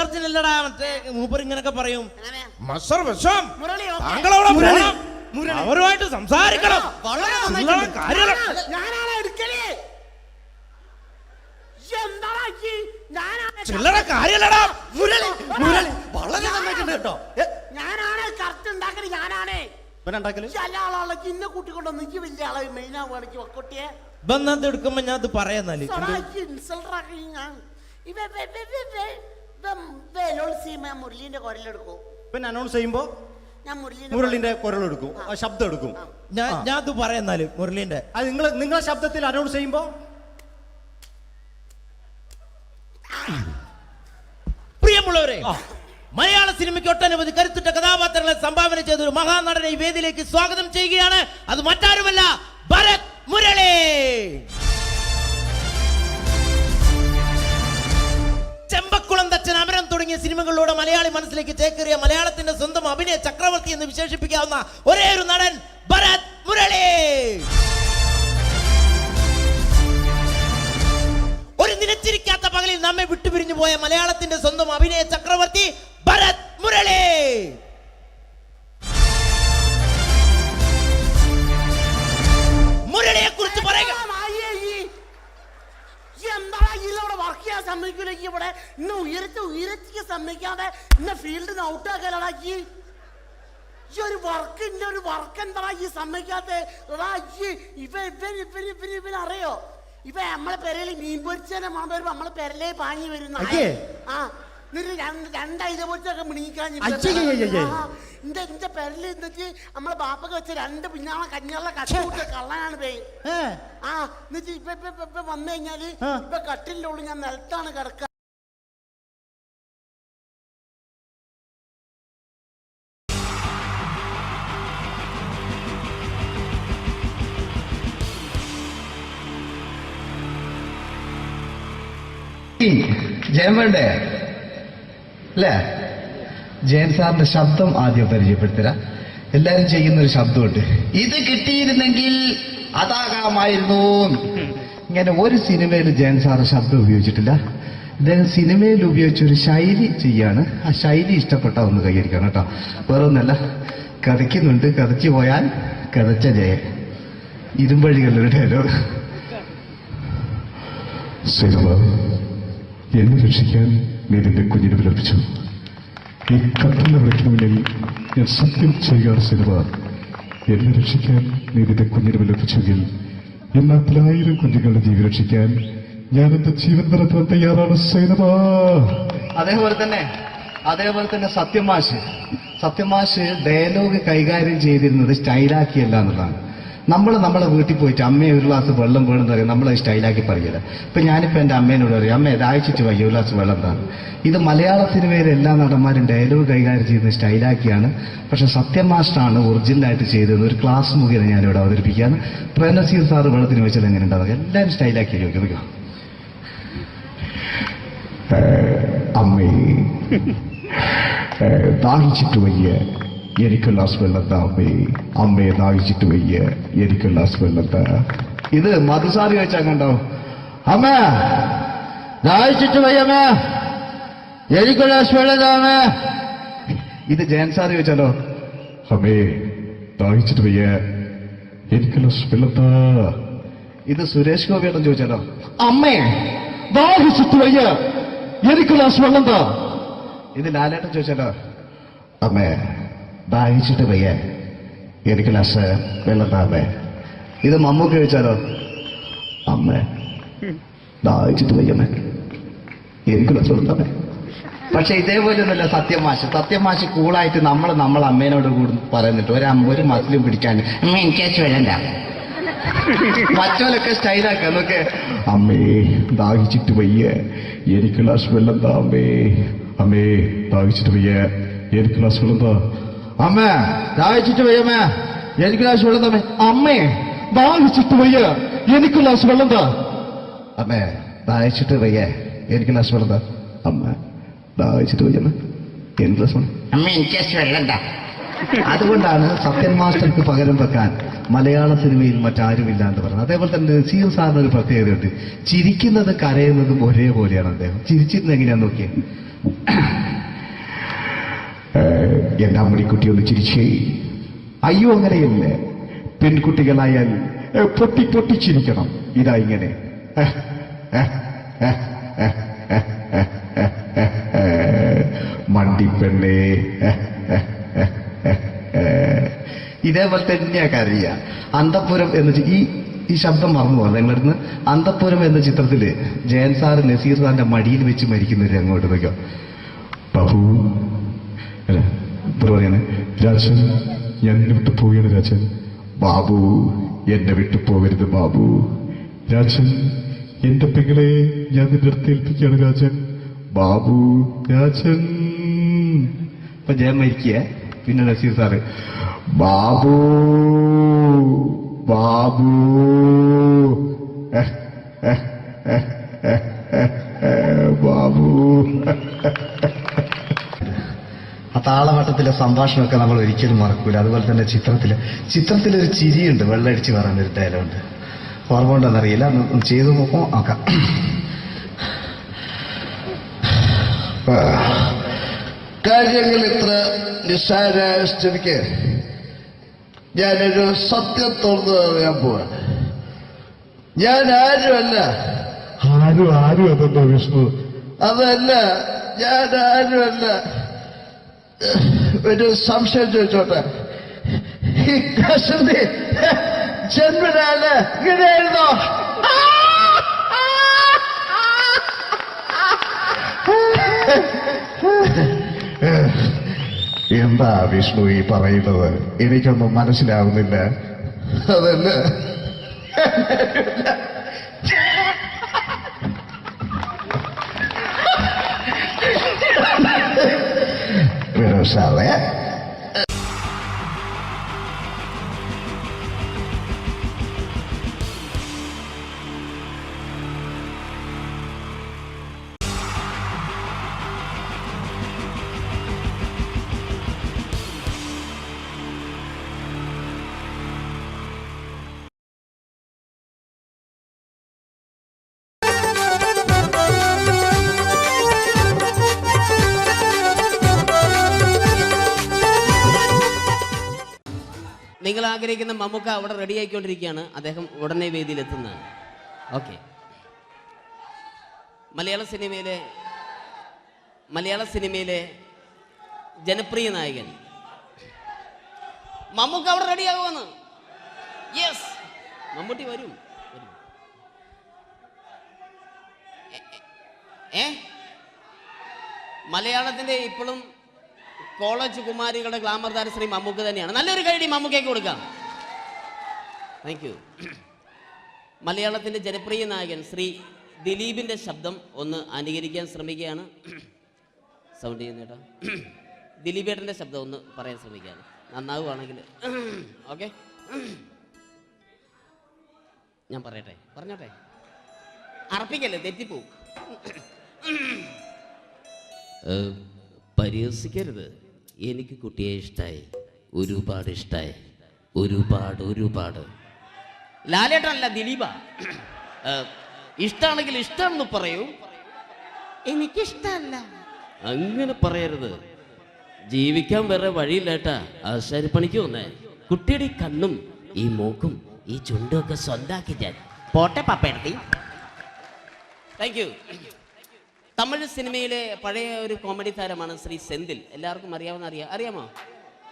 അർജുൻ അല്ലടാ, മറ്റേ മൂപ്പർ ഇങ്ങനൊക്കെ പറയും. അവരുമായിട്ട് സംസാരിക്കണം. ചില്ലറ കാര്യല്ലടാ മുരളി. വളരെ നന്നായിട്ടുണ്ട് കേട്ടോ. ഞാനാണ് കറക്റ്റ് ഉണ്ടാക്കല്. ഞാനാണ് ഇന്നെ കൂട്ടിക്കൊണ്ടോ നിക്ക് വലിയ ആളെ മെയിൻ ആവുകയാണെങ്കിൽ ഒക്കൊട്ടിയെ ബന്ധം എടുക്കുമ്പോ ഞാൻ അത് പറയാന്നാല് മുരളീന്റെ കുരലെടുക്കും. പിന്നെ അനൗൺസ് ചെയ്യുമ്പോ ഞാൻ മുരളിന്റെ കുരലെടുക്കും, ശബ്ദം എടുക്കും. ഞാൻ അത് പറയാന്നാല് മുരളീന്റെ അത് നിങ്ങളെ ശബ്ദത്തിൽ അനൗൺസ് ചെയ്യുമ്പോ പ്രിയമുള്ളവരെ, മലയാള സിനിമയ്ക്ക് ഒട്ടനവധി കരുത്തുറ്റ കഥാപാത്രങ്ങളെ സംഭാവന ചെയ്ത ഒരു മഹാനടനെ ഈ വേദിയിലേക്ക് സ്വാഗതം ചെയ്യുകയാണ്. അത് മറ്റാരുമല്ല, ഭരത് മുരളി. ചെമ്പക്കുളം തച്ചൻ, അമരം തുടങ്ങിയ സിനിമകളിലൂടെ മലയാളി മനസ്സിലേക്ക് ചേക്കേറിയ മലയാളത്തിന്റെ സ്വന്തം അഭിനയ ചക്രവർത്തി എന്ന് വിശേഷിപ്പിക്കാവുന്ന ഒരേ ഒരു നടൻ ഭരത് മുരളി. ഒരു നിലച്ചിരിക്കാത്ത പകലിൽ നമ്മെ വിട്ടുപിരിഞ്ഞു പോയ മലയാളത്തിന്റെ സ്വന്തം അഭിനയ ചക്രവർത്തി ഭരത് മുരളി. മുരളിയെ കുറിച്ച് പറയുക. വർക്ക് ചെയ്യാൻ സമ്മതിക്കൂല. ഇവിടെ ഇന്ന് ഉയരത്തിക്ക് സമ്മതിക്കാതെ ഇന്ന ഫീൽഡിന് ഔട്ടാക്കലാക്കി ഒരു വർക്ക്. ഇന്ന ഒരു വർക്ക് എന്താ ഈ സമ്മതിക്കാത്ത? ഇവനറിയോ, ഇവ നമ്മളെ പെരയിൽ മീൻ പൊരിച്ചതിനെ മണം വരുമ്പോ നമ്മളെ പെരലേ പാഞ്ഞു വരുന്ന രണ്ടൈതപൊരിച്ചൊക്കെ മിണിക്കാൻ എന്റെ പെരല് എന്നിട്ട് നമ്മളെ ബാപ്പൊക്കെ വെച്ച രണ്ട് പിന്നാളെ കഞ്ഞുള്ള കട്ടുകൂട്ട കള്ളനാണ് പേ. എന്നിട്ട് ഇപ്പൊ വന്നു കഴിഞ്ഞാല് ഇപ്പൊ കട്ടിലിന്റെ ഉള്ളിൽ ഞാൻ നിലത്താണ് കിടക്കുക. ജയൻ വേണ്ടേ അല്ലേ? ജയൻ സാറിന്റെ ശബ്ദം ആദ്യം പരിചയപ്പെടുത്തരാ. എല്ലാരും ചെയ്യുന്ന ഒരു ശബ്ദമുണ്ട്, ഇത് കിട്ടിയിരുന്നെങ്കിൽ അതാകാമായിരുന്നു. ഇങ്ങനെ ഒരു സിനിമയിൽ ജയൻ സാറ് ശബ്ദം ഉപയോഗിച്ചിട്ടില്ല. അദ്ദേഹം സിനിമയിൽ ഉപയോഗിച്ച ഒരു ശൈലി ചെയ്യാണ്. ആ ശൈലി ഇഷ്ടപ്പെട്ട ഒന്ന് കൈകരിക്കണം കേട്ടോ. വേറൊന്നല്ല, കഥയ്ക്കുന്നുണ്ട്, കഥച്ചു പോയാൽ കഥച്ച ജയൻ. ഇരുമ്പഴികളുടെ ഡയലോഗ്. എന്നെ രക്ഷിക്കാൻ നീ നിന്റെ കുഞ്ഞിനെ വിലപിച്ചു. ഈ കത്തുന്ന വിളക്കിന് മുന്നിൽ ഞാൻ സത്യം ചെയ്യുകയാണ് സിനിമ. എന്നെ രക്ഷിക്കാൻ നീ നിന്റെ കുഞ്ഞിനെ വിലപിച്ചെങ്കിൽ എന്നാൽ 1000 കുഞ്ഞുങ്ങളുടെ ജീവൻ രക്ഷിക്കാൻ ഞാൻ എന്റെ ജീവൻ നടത്താൻ തയ്യാറാണ് സിനിമ. അതേപോലെ തന്നെ സത്യമാഷ് ഡയലോഗ് കൈകാര്യം ചെയ്തിരുന്നത് സ്റ്റൈലാക്കിയല്ല എന്നുള്ളതാണ്. നമ്മളെ വീട്ടിൽ പോയിട്ട് അമ്മയെ ഒരു ഗ്ലാസ് വെള്ളം വേണമെന്ന് പറയും, നമ്മളത് സ്റ്റൈലാക്കി പറയില്ല. ഇപ്പൊ ഞാനിപ്പോ എന്റെ അമ്മേനോട് പറയും, അമ്മ ദാഹിച്ചിട്ട് വയ്യ ഒരു ഗ്ലാസ് വെള്ളം എന്താണ്. ഇത് മലയാള സിനിമയിലെ എല്ലാ നടന്മാരും ഡയലോഗ് കൈകാര്യം ചെയ്യുന്നത് സ്റ്റൈലാക്കിയാണ്. പക്ഷെ സത്യം മാസ്റ്ററാണ് ഒറിജിനലായിട്ട് ചെയ്തത്. ഒരു ക്ലാസ് മുഖേന ഞാനിവിടെ അവതരിപ്പിക്കുകയാണ്. പ്രേംനസീർ സാറ് വെള്ളത്തിന് വെച്ചാൽ എങ്ങനെ ഉണ്ടാവുക? എല്ലാവരും സ്റ്റൈലാക്കി ചോദിക്കുക. അമ്മേ ദാഹിച്ചിട്ട് വയ്യ, എനിക്ക് ഗ്ലാസ് വെള്ളം താ അമ്മേ. അമ്മയെ ദാഹിച്ചിട്ട് വയ്യ, എനിക്ക് ഗ്ലാസ് വെള്ളം താ. ഇത് മധുസാരി വെച്ചാൽ കണ്ടോ, അമ്മ ദാഹിച്ചിട്ട് വയ്യമ്മ, എനിക്ക് ഗ്ലാസ് വെള്ളം താ അമ്മ. ഇത് ജയൻ സാറി വെച്ചാലോ, അമ്മേ ദാഹിച്ചിട്ട് വയ്യ, എനിക്ക് ഗ്ലാസ് വെള്ളം താ. ഇത് സുരേഷ് ഗോപിയോടും ചോദിച്ചാലോ, അമ്മേ ദാഹിച്ചിട്ട് വയ്യ, എനിക്ക് ഗ്ലാസ് വെള്ളം താ. ഇത് ലാലേട്ടൻ ചോദിച്ചാലോ, അമ്മേ ദാഹിച്ചിട്ട് വയ്യ, എനിക്ക് ഗ്ലാസ് വെള്ളം താ അമ്മേ. ഇത് മമ്മൂക്ക് ചോദിച്ചാലോ, അമ്മേ ദാഹിച്ചിട്ട് വയ്യമ്മേ, എനിക്ക് ഗ്ലാസ് വെള്ളം താ അമ്മേ. പക്ഷെ ഇതേപോലെ ഒന്നല്ല സത്യമാഷ് കൂളായിട്ട് നമ്മളെ അമ്മേനോട് കൂടി പറയുന്നിട്ട് ഒരു മസിലും പിടിക്കാൻ എനിക്ക് വേണ്ട. മറ്റോലൊക്കെ സ്റ്റൈലാക്കാം നോക്കെ. അമ്മേ ദാഹിച്ചിട്ട് വയ്യ, എനിക്ക് ഗ്ലാസ് വെള്ളം താ അമ്മേ. അമ്മേ ദാഹിച്ചിട്ട് വയ്യ, എനിക്ക് ഗ്ലാസ് വെള്ളം താ. അമ്മ ദാഹിച്ചിട്ട് വയ്യമ്മേ, എനിക്ക് ഗ്ലാസ് വെള്ളം തമ്മേ. അമ്മേ ദാഹിച്ചിട്ട് വയ്യ, എനിക്ക് ഗ്ലാസ് വെള്ളം താ. അമ്മേ ദാഹിച്ചിട്ട് വയ്യ, എനിക്ക് ലക്ഷ്മൺ എന്താ അമ്മ ദാഹിച്ചിട്ട് വയ്യമ്മ എന്ത് ലക്ഷ്മൺ അമ്മ എനിക്ക് വെള്ളണ്ട. അതുകൊണ്ടാണ് സത്യൻ മാസ്റ്റർക്ക് പകരം വെക്കാൻ മലയാള സിനിമയിൽ മറ്റാരുമില്ല എന്ന് പറയുന്നത്. അതേപോലെ തന്നെ നസീർ സാറിന് ഒരു പ്രത്യേകതയുണ്ട്. ചിരിക്കുന്നത് കരയുന്നതും ഒരേപോലെയാണ് അദ്ദേഹം. ചിരിച്ചിരുന്ന് എങ്ങനെയാന്ന് നോക്കിയേ. എന്റെ അമ്മണിക്കുട്ടി ഒന്ന് ചിരിച്ചേ. അയ്യോ അങ്ങനെയല്ലേ, പെൺകുട്ടികളായാൽ പൊട്ടി പൊട്ടിച്ചിരിക്കണം. ഇതാ ഇങ്ങനെ മണ്ടിപ്പെണ്ണേ. ഇതേപോലെ തന്നെയാ കരയ. അന്തപ്പുരം എന്ന ഈ ശബ്ദം മറന്നു പോകാം നിങ്ങളിരുന്ന്. അന്തപ്പുരം എന്ന ചിത്രത്തില് ജയൻ സാർ നസീർ സാറിന്റെ മടിയിൽ വെച്ച് മരിക്കുന്നവര് അങ്ങോട്ട് നോക്കാം. ബാബു അല്ല പറയാനെ, രാജൻ ഞാൻ എന്നെ വിട്ടു പോവുകയാണ് രാജൻ. ബാബു എന്നെ വിട്ടു പോകരുത് ബാബു. രാജൻ എന്റെ പെങ്ങളെ ഞാൻ നിന്റെ അടുത്ത് ഏൽപ്പിക്കുകയാണ് രാജൻ. ബാബു രാജൻ. ഇപ്പൊ ജയൻ മരിക്കുക, പിന്നെ നസീർ സാറ് ബാബു ബാബു ബാബു. ആ താളവട്ടത്തിലെ സംഭാഷണമൊക്കെ നമ്മൾ ഒരിക്കലും മറക്കൂല. അതുപോലെ തന്നെ ചിത്രത്തിലൊരു ചിരിയുണ്ട്, വെള്ളടിച്ച് പറയുന്നൊരു ഡയലോഗുണ്ട്. ഓർമ്മ ഉണ്ടെന്നറിയില്ല, ചെയ്തു നോക്കാം. കാര്യങ്ങൾ ഇത്ര നിസ്സാരായ സ്ഥിതിക്ക് ഞാനൊരു സത്യം തുറന്നു പറയാൻ പോവാണ്. ഞാൻ ആരുമല്ല. ആരും അതെന്താ വിഷ്ണു? അതല്ല, ഞാൻ ആരുമല്ല. ഒരു സംശയം ചോദിച്ചോട്ടെ, ഈ കസന്തി ജന്മനാണ് ഇങ്ങനെയായിരുന്നോ? എന്താ വിഷ്ണു ഈ പറയുന്നത്? എനിക്കൊന്നും മനസ്സിലാവുന്നില്ല. അതല്ല, സാറേ നിങ്ങൾ ആഗ്രഹിക്കുന്ന മമ്മൂക്ക അവിടെ റെഡി ആയിക്കൊണ്ടിരിക്കുകയാണ്. അദ്ദേഹം ഉടനെ വേദിയിലെത്തുന്നത്. ഓക്കെ. മലയാള സിനിമയിലെ ജനപ്രിയ നായകൻ മമ്മൂക്ക അവിടെ റെഡി ആകുമെന്ന്. യെസ്, മമ്മൂട്ടി വരും. മലയാളത്തിന്റെ ഇപ്പോഴും കോളേജ് കുമാരികളുടെ ഗ്ലാമർ താരം ശ്രീ മമ്മൂക്ക തന്നെയാണ്. നല്ലൊരു കൈഡി മമ്മൂക്കയ്ക്ക് കൊടുക്കാം. Thank you. മലയാളത്തിന്റെ ജനപ്രിയ നായകൻ ശ്രീ ദിലീപിന്റെ ശബ്ദം ഒന്ന് അനുകരിക്കാൻ ശ്രമിക്കുകയാണ്. സൗണ്ട് ചെയ്യുന്നേട്ടാ. ദിലീപേട്ടന്റെ ശബ്ദം ഒന്ന് പറയാൻ ശ്രമിക്കുകയാണ്. നന്നാവുകയാണെങ്കിൽ ഓക്കെ. ഞാൻ പറഞ്ഞോട്ടെ. അർപ്പിക്കല്ലേ, തെറ്റിപ്പോവും. പരിഹസിക്കരുത്. എനിക്ക് കുട്ടിയെ ഇഷ്ടമായി, ഒരുപാട് ഇഷ്ടമായി, ഒരുപാട്. ലാലേട്ടനല്ല, ദിലീപ. ഇഷ്ടമാണെങ്കിൽ ഇഷ്ടമെന്ന് പറയൂ, എനിക്കിഷ്ടമല്ല അങ്ങനെ പറയരുത്. ജീവിക്കാൻ വേറെ വഴിയില്ലേട്ടാ. ആശാരിപ്പണിക്ക് വന്നേ. കുട്ടിയുടെ ഈ കണ്ണും ഈ മൂക്കും ഈ ചുണ്ടും ഒക്കെ സ്വന്താക്കി ഞാൻ പോട്ടെ പപ്പയെടുത്തി. Thank you. തമിഴ് സിനിമയിലെ പഴയ ഒരു കോമഡി താരമാണ് ശ്രീ സെന്തിൽ. എല്ലാവർക്കും അറിയാമോ?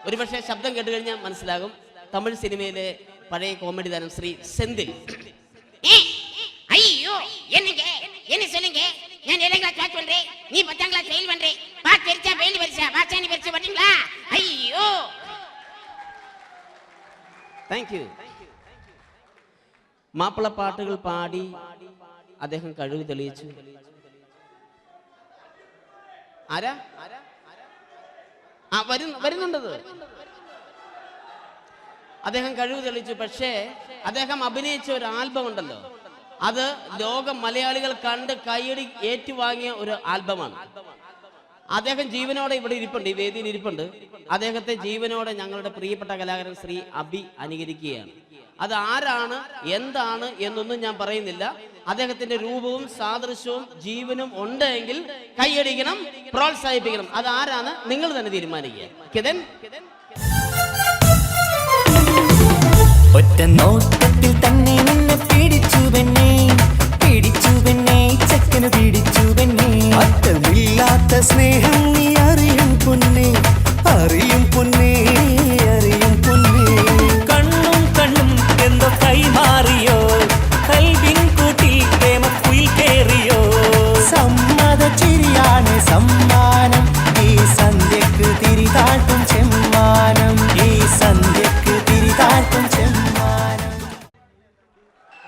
ഒരുപക്ഷെ ശബ്ദം കേട്ട് കഴിഞ്ഞാൽ മനസ്സിലാകും. തമിഴ് സിനിമയിലെ പഴയ കോമഡി താരം ശ്രീ സെന്തിൽ. ஐயோ என்னங்க என்ன சொல்லுங்க நான் 7th கிளாஸ் பாஸ் பண்றேன் நீ 10th கிளாஸ் ஃபெயில் பண்றே பாஸ் தெரிச்சா ஃபெயில் வருஷா பாஸானி வருஷா பாத்தீங்களா ஐயோ താങ്ക് യു. മാപ്പിളപ്പാട്ടുകൾ പാടി അദ്ദേഹം കഴിവ് തെളിയിച്ചു. ആരാ വരുന്നുണ്ടത്. അദ്ദേഹം കഴിവ് തെളിയിച്ചു. പക്ഷേ അദ്ദേഹം അഭിനയിച്ച ഒരു ആൽബം ഉണ്ടല്ലോ, അത് ലോക മലയാളികൾ കണ്ട് കൈയടി ഏറ്റുവാങ്ങിയ ഒരു ആൽബമാണ്. അദ്ദേഹം ജീവനോടെ ഇവിടെ ഇരിപ്പുണ്ട്, ഈ വേദിയിൽ ഇരിപ്പുണ്ട്. അദ്ദേഹത്തെ ജീവനോടെ ഞങ്ങളുടെ പ്രിയപ്പെട്ട കലാകാരൻ ശ്രീ അബി അനുകരിക്കുകയാണ്. അത് ആരാണ് എന്താണ് എന്നൊന്നും ഞാൻ പറയുന്നില്ല. അദ്ദേഹത്തിന്റെ രൂപവും സാദൃശ്യവും ജീവനും ഉണ്ടെങ്കിൽ കൈയടിക്കണം, പ്രോത്സാഹിപ്പിക്കണം. അത് ആരാണ് നിങ്ങൾ തന്നെ തീരുമാനിക്കുക. കിതൻ ഒറ്റ നോട്ടത്തിൽ തന്നെ നിന്നെ പിടിച്ചു പെണ്ണേ ചക്കന് പിടിച്ചു പെണ്ണേ. അറ്റമില്ലാത്ത സ്നേഹം നീ അറിയും പൊന്നേ, അറിയും പൊന്നേ, അറിയും പൊന്നേ. കണ്ണും എന്തോ കൈമാറിയോ, കൽവിൻ കൂട്ടിൽ പ്രേമക്കുയിൽ കേറിയോ. സമ്മത ചിരിയാണ് സമ്മാനം, ഈ സന്ധ്യക്ക് തിരിതാട്ടും ചെമ്മാനം, ഈ സന്ധ്യക്ക് തിരിതാട്ടും ചെമ്മാനം.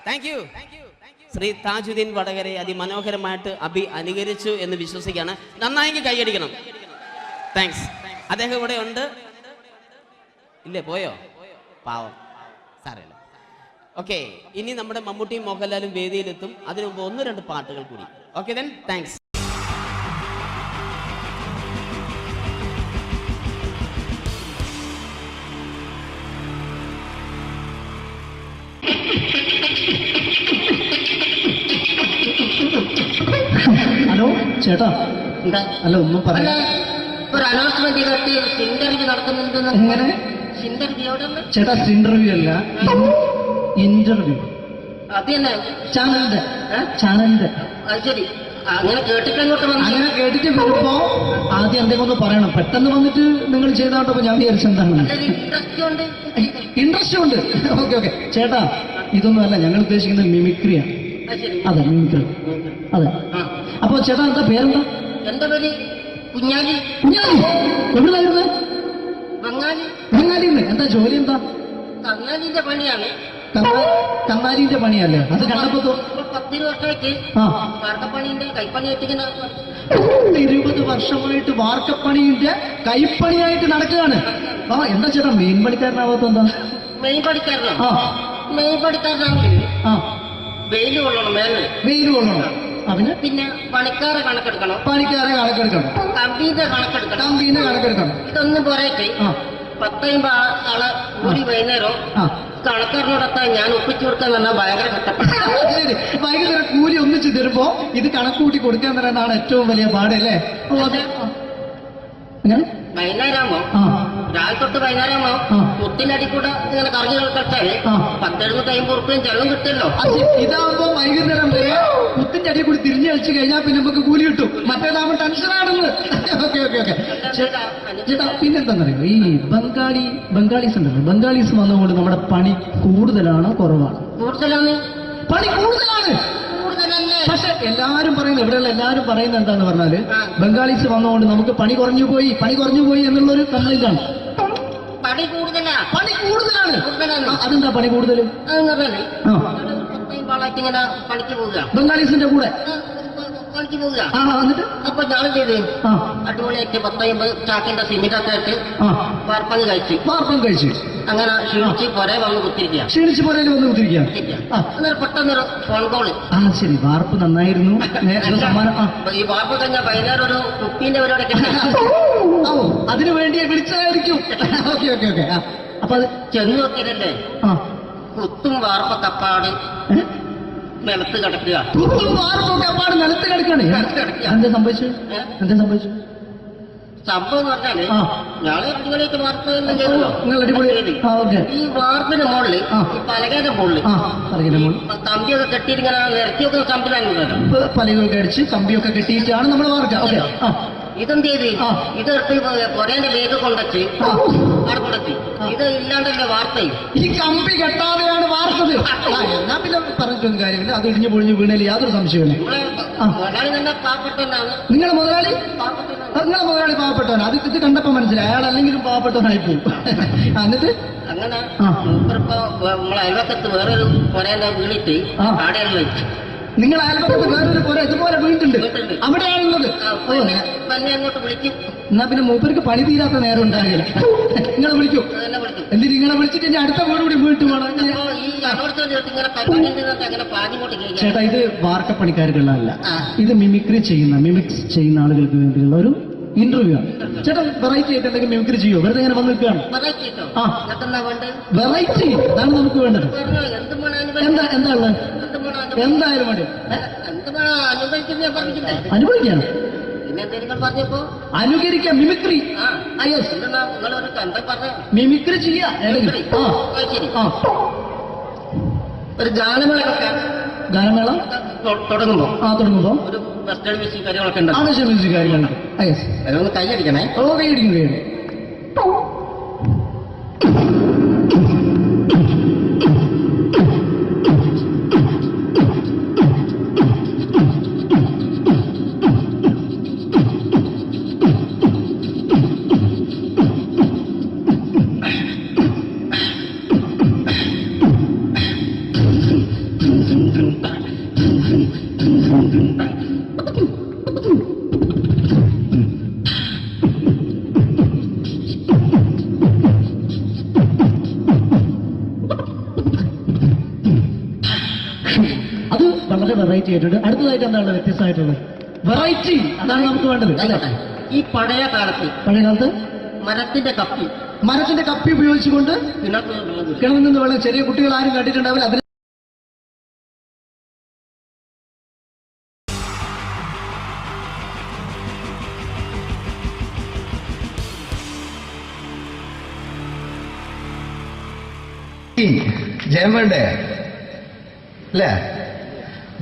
Thank you. ശ്രീ താജുദ്ദീൻ വടകരെ അതിമനോഹരമായിട്ട് അബി അനുകരിച്ചു എന്ന് വിശ്വസിക്കുകയാണ്. നന്നായെങ്കിൽ കൈയടിക്കണം. താങ്ക്സ്. അദ്ദേഹം ഇവിടെ ഉണ്ട്. ഇല്ലേ, പോയോ? പാവം, സാരമില്ല. ഓക്കെ, ഇനി നമ്മുടെ മമ്മൂട്ടിയും മോഹൻലാലും വേദിയിലെത്തും. അതിനു മുമ്പ് 1-2 പാട്ടുകൾ കൂടി. Okay then, thanks. ഹലോ ചേട്ടാ, അല്ല ഒന്നും പറയാ. ഒരു അനൗൺസ്മെന്റ് ചെയ്തിട്ട് ഇന്റർവ്യൂ നടക്കുന്നുണ്ടെന്ന്. എങ്ങനെ ചേട്ടാ? ഇന്റർവ്യൂ അല്ല, ഇന്റർവ്യൂ. അത് തന്നെ ചാനലിന്റെ. അത് ശരി, അങ്ങനെ കേട്ടിട്ട് അങ്ങോട്ട് വന്നു. അങ്ങനെ കേട്ടിട്ട് വരുമ്പോ ആദ്യം എന്തെങ്കിലും ഒന്ന് പറയണം. പെട്ടെന്ന് വന്നിട്ട് നിങ്ങൾ ചെയ്താട്ടപ്പോ ഞാൻ വിചാരിച്ചെന്താണ് ഇൻട്രസ്റ്റ് ഉണ്ട്. ഓക്കെ ചേട്ടാ, ഇതൊന്നും അല്ല ഞങ്ങൾ ഉദ്ദേശിക്കുന്നത് മിമിക്രിയാണ്. അതെ, മിമിക്രി. അതെ. അപ്പൊ ചേട്ടാ എന്താ പേരെന്താ? എന്റെ പേര് കുഞ്ഞാലി. എവിടെയായിരുന്നു? ബംഗാളിന്ന്. എന്താ ജോലി? എന്താ? കങ്ങാലിന്റെ പണിയാണ്. കങ്ങാലിന്റെ പണിയല്ലേ? അത് കണ്ടപ്പോ 10 വർഷമായിട്ട് വാർക്കപ്പണിന്റെ കൈപ്പണിയായിട്ട് 20 വർഷമായിട്ട് വാർക്കപ്പണിന്റെ കൈപ്പണിയായിട്ട് നടക്കുകയാണ്. എന്താ ചേട്ടാ മെയിൻ പണിക്കാരനാവാത്ത? എന്താ മെയിൻ പണിക്കാരനാണെങ്കിൽ വെയിൽ കൊള്ളണം, വെയിൽ കൊള്ളണം. പിന്നെ പണിക്കാരെ കണക്കെടുക്കണം, കമ്പീന്റെ കണക്കെടുക്കണം. ഇതൊന്നും പോരായിട്ട് 10-50 ആളെ കൂടി വൈകുന്നേരം കണക്കാരനോടൊപ്പം ഞാൻ ഒപ്പിച്ചു കൊടുക്കാൻ പറഞ്ഞാൽ ഭയങ്കര കഷ്ടപ്പെട്ടു. വൈകുന്നേരം കൂലി ഒന്നിച്ച് തരുമ്പോ ഇത് കണക്കൂട്ടി കൊടുക്കാൻ തരാനാണ് ഏറ്റവും വലിയ പാടല്ലേ? വൈകുന്നേരമാകുമ്പോ രാവിലെ തൊട്ട് വൈകുന്നേരമാകുമ്പോ മുത്തിനടി കൂടെ ഇങ്ങനെ കറങ്ങി കളിച്ചാല് 10-70-50 ഉറുപ്പിയും ചെലവും കിട്ടുമല്ലോ. ഇതാവുമ്പോ വൈകുന്നേരം വരെ മുത്തിന്റെ അടി കൂടി തിരിഞ്ഞു കളിച്ചു കഴിഞ്ഞാൽ പിന്നെ നമുക്ക് കൂലി കിട്ടും. മറ്റേതാവുമ്പോ ടെൻഷനാണെന്ന്. ഓക്കെ ചേട്ടാ, പിന്നെന്താന്നറിയോ, ഈ ബംഗാളീസ് ഉണ്ടല്ലോ, ബംഗാളീസ് വന്നതുകൊണ്ട് നമ്മുടെ പണി കൂടുതലാണോ കുറവാണ്? പണി കൂടുതലാണ്. പക്ഷെ എല്ലാരും പറയുന്നത്, ഇവിടെയുള്ള എല്ലാരും പറയുന്നത് എന്താന്ന് പറഞ്ഞാല് ബംഗാളീസ് വന്നതുകൊണ്ട് നമുക്ക് പണി കുറഞ്ഞു പോയി എന്നുള്ളൊരു കംപ്ലൈന്റ് ആണ്. പണി കൂടുതലാണ്. അതെന്താ പണി കൂടുതൽ? ബംഗാളീസിന്റെ കൂടെ പണിക്ക് പോവുക. എന്നിട്ട് അപ്പൊ ഞാൻ ചെയ്ത് അടിപൊളിയായിട്ട് 10-50 ചാക്കിന്റെ സിമെന്റൊക്കെ ആയിട്ട് വാർപ്പം കഴിച്ചു. അങ്ങനെ ക്ഷീണിച്ച് പുറേ വന്ന് കുത്തിരിക്കുക. അന്നേരം പെട്ടെന്നൊരു ഫോൺ കോള്. ശരി, വാർപ്പ് നന്നായിരുന്നു. ഈ വാർപ്പ് കഴിഞ്ഞാൽ വൈകുന്നേരം ഒരു കുപ്പീന്റെ പരിപാടി അതിനു വേണ്ടി വിളിച്ചതായിരിക്കും. ഓക്കെ. അപ്പൊ അത് ചെന്ന് നോക്കിയതല്ലേ, കുത്തും വാർപ്പ കപ്പാട് നിലത്ത് കിടക്കുക. നിലത്ത് കിടക്കാണ്. എന്താ സംഭവിച്ചു? സംഭവം എന്ന് പറഞ്ഞാല് ഞങ്ങള് അടിപൊളിയായിട്ട് വാർപ്പ് ഈ വാർപ്പിന് മുകളില് പലകയുടെ മുകളില് കമ്പിയൊക്കെ കെട്ടിയിട്ട് ഇങ്ങനെ നിരത്തിയൊക്കെ സംവിധാനം പലകൊക്കെ അടിച്ച് കമ്പിയൊക്കെ കെട്ടിയിട്ടാണ് നമ്മൾ വാർക്കുക. ഇതെന്ത് ചെയ്ത് ഇതെടുത്ത് പൊരേന്റെ വേഗം കൊണ്ടച്ച് അവിടെ കൊണ്ടെത്തി. ഇത് ഇല്ലാണ്ടല്ലേ വാർത്തയും. ഈ കമ്പി കെട്ടാതെയാണ് വാർത്തത്. എന്നാ പിന്നെ പറഞ്ഞിട്ടൊന്നും കാര്യമില്ല. അത് ഇടിഞ്ഞു പൊളിഞ്ഞു വീണേൽ യാതൊരു സംശയമില്ല. മുതലാളി തന്നെ പാവപ്പെട്ടവനാണ്. നിങ്ങളെ മുതലാളി പാവപ്പെട്ടവനാണ്. അത് ഇത് കണ്ടപ്പോ മനസ്സിലായി അയാൾ അല്ലെങ്കിലും പാവപ്പെട്ടവനായി പോകും. എന്നിട്ട് അങ്ങനെ മൂപ്പറിപ്പോ നമ്മളെ അയൽവക്കത്ത് വേറൊരു പൊരേന്റെ വീണിട്ട് ആടെയാണ് വെച്ചു. നിങ്ങൾ അയൽപക്കത്ത് വേറൊരു പോലെ ഇതുപോലെ വീട്ടുണ്ട് അവിടെയാണുള്ളത്. തന്നെ അങ്ങോട്ട് വിളിക്കും. എന്നാ പിന്നെ മൂപ്പർക്ക് പണി തീരാത്ത നേരം ഉണ്ടാകില്ല. നിങ്ങളെ വിളിക്കും. എന്തിന് നിങ്ങളെ വിളിച്ചിട്ട് ഞാൻ അടുത്ത വീട് കൂടി വീട്ടു പോകണം. ചേട്ടാ, ഇത് വാർക്കപ്പണിക്കാർക്കുള്ളതല്ല, ഇത് മിമിക്രി മിമിക്സ് ചെയ്യുന്ന ആളുകൾക്ക് വേണ്ടിയുള്ള ഒരു ഇന്റർവ്യൂ ആണ്. ചേട്ടാ, വെറൈറ്റി ആയിട്ട് എന്തെങ്കിലും മിമിക്രി ചെയ്യോ? വെറുതെ ഇങ്ങനെ വന്ന് നിൽക്കുകയാണ്. വെറൈറ്റി അതാണ് നമുക്ക് വേണ്ടത്. എന്താ ഉള്ളത്? എന്തായാലും വേണ്ടി അനുഭവിക്കാണ്. അനുകരിക്കാം. മിമിക്രി മിമിക്രി ചെയ്യാ. ഒരു ഗാനമേള തുടങ്ങുമ്പോ ഒരു വെസ്റ്റേൺ മ്യൂസിക് കാര്യങ്ങളൊക്കെ ഉണ്ട്. മ്യൂസിക് കാര്യങ്ങളുണ്ട്. അതൊന്ന് കൈയടിക്കണേ. കൈയടിക്കും. അത് വളരെ വെറൈറ്റി ആയിട്ടുണ്ട്. അടുത്തതായിട്ട് എന്താണ് വ്യത്യസ്തമായിട്ടുള്ളത്? വെറൈറ്റി അതാണ് നമുക്ക് വേണ്ടത്. ഈ പഴയ കാലത്ത് മരത്തിന്റെ കപ്പി ഉപയോഗിച്ചുകൊണ്ട് കിണറിൽ നിന്ന് വെള്ളം ചെറിയ കുട്ടികൾ ആരും കണ്ടിട്ടുണ്ടാവില്ല. അതിന് ജയം വേണ്ടേ അല്ലേ?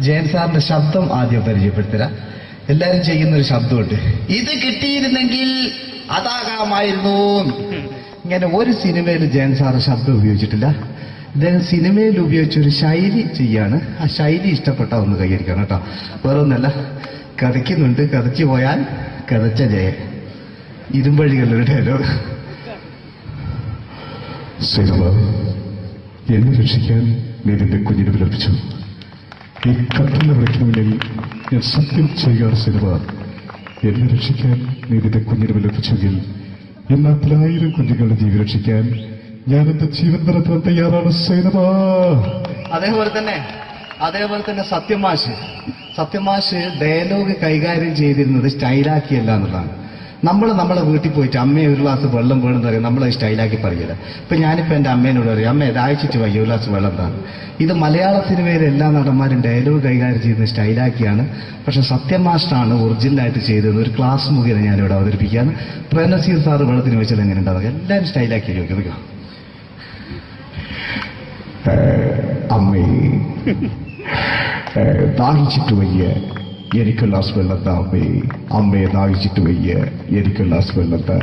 ജയൻ സാറിന്റെ ശബ്ദം ആദ്യം പരിചയപ്പെടുത്തരാ. എല്ലാരും ചെയ്യുന്നൊരു ശബ്ദമുണ്ട്. ഇത് കിട്ടിയിരുന്നെങ്കിൽ അതാകാമായിരുന്നു. ഇങ്ങനെ ഒരു സിനിമയിൽ ജയൻ സാറ് ശബ്ദം ഉപയോഗിച്ചിട്ടില്ല. അദ്ദേഹം സിനിമയിൽ ഉപയോഗിച്ചൊരു ശൈലി ചെയ്യാണ്. ആ ശൈലി ഇഷ്ടപ്പെട്ട ഒന്ന് കൈകരിക്കണം കേട്ടോ. വേറെ ഒന്നല്ല, കഥയ്ക്കുന്നുണ്ട്. കഥയ്ക്ക് പോയാൽ കഥച്ച ജയൻ. ഇരുമ്പഴികളുടെ ഡയലോഗ്. എന്നെ രക്ഷിക്കാൻ നീ നിന്റെ കുഞ്ഞിനെ വിലപിച്ചു. ഈ കത്തുന്ന വിളക്കിന് മുന്നിൽ ഞാൻ സത്യം ചെയ്യുക സിനിമ. എന്നെ രക്ഷിക്കാൻ നീ നിന്റെ കുഞ്ഞിനെ വിലപിച്ചെങ്കിൽ എന്നാ 1000 കുഞ്ഞുങ്ങളുടെ ജീവൻ രക്ഷിക്കാൻ ഞാൻ എന്റെ ജീവൻ തരത്താൻ തയ്യാറാണ് സിനിമ. അതേപോലെ തന്നെ സത്യമാഷ് ഡയലോഗ് കൈകാര്യം ചെയ്തിരുന്നത് സ്റ്റൈലാക്കിയല്ല എന്നുള്ളതാണ്. നമ്മളെ വീട്ടിൽ പോയിട്ട് അമ്മയെ ഒരു ഗ്ലാസ് വെള്ളം വേണമെന്ന് പറയും, നമ്മളത് സ്റ്റൈലാക്കി പറയില്ല. ഇപ്പൊ ഞാനിപ്പോ എന്റെ അമ്മേനോട് പറയും, അമ്മ ദാഹിച്ചിട്ട് വയ്യ ഒരു ഗ്ലാസ് വെള്ളം എന്താണ്. ഇത് മലയാള സിനിമയിലെ എല്ലാ നടന്മാരും ഡയലോഗ് കൈകാര്യം ചെയ്യുന്നത് സ്റ്റൈലാക്കിയാണ്. പക്ഷെ സത്യമാഷ്ടാണ് ഒറിജിനലായിട്ട് ചെയ്തത്. ഒരു ക്ലാസ് മുഖേന ഞാനിവിടെ അവതരിപ്പിക്കുകയാണ്. പ്രനസീർ സാറ് വെള്ളത്തിന് വെച്ചാൽ എങ്ങനെ ഉണ്ടാവുക? എല്ലാവരും സ്റ്റൈലാക്കി ചോദിക്കുക. അമ്മേ, ദാഹിച്ചിട്ട് വയ്യ, എനിക്ക് ഗ്ലാസ് വെള്ളം താ അമ്മേ. അമ്മയെ ദാഹിച്ചിട്ട് വയ്യ, എനിക്ക് ഗ്ലാസ് വെള്ളം താ.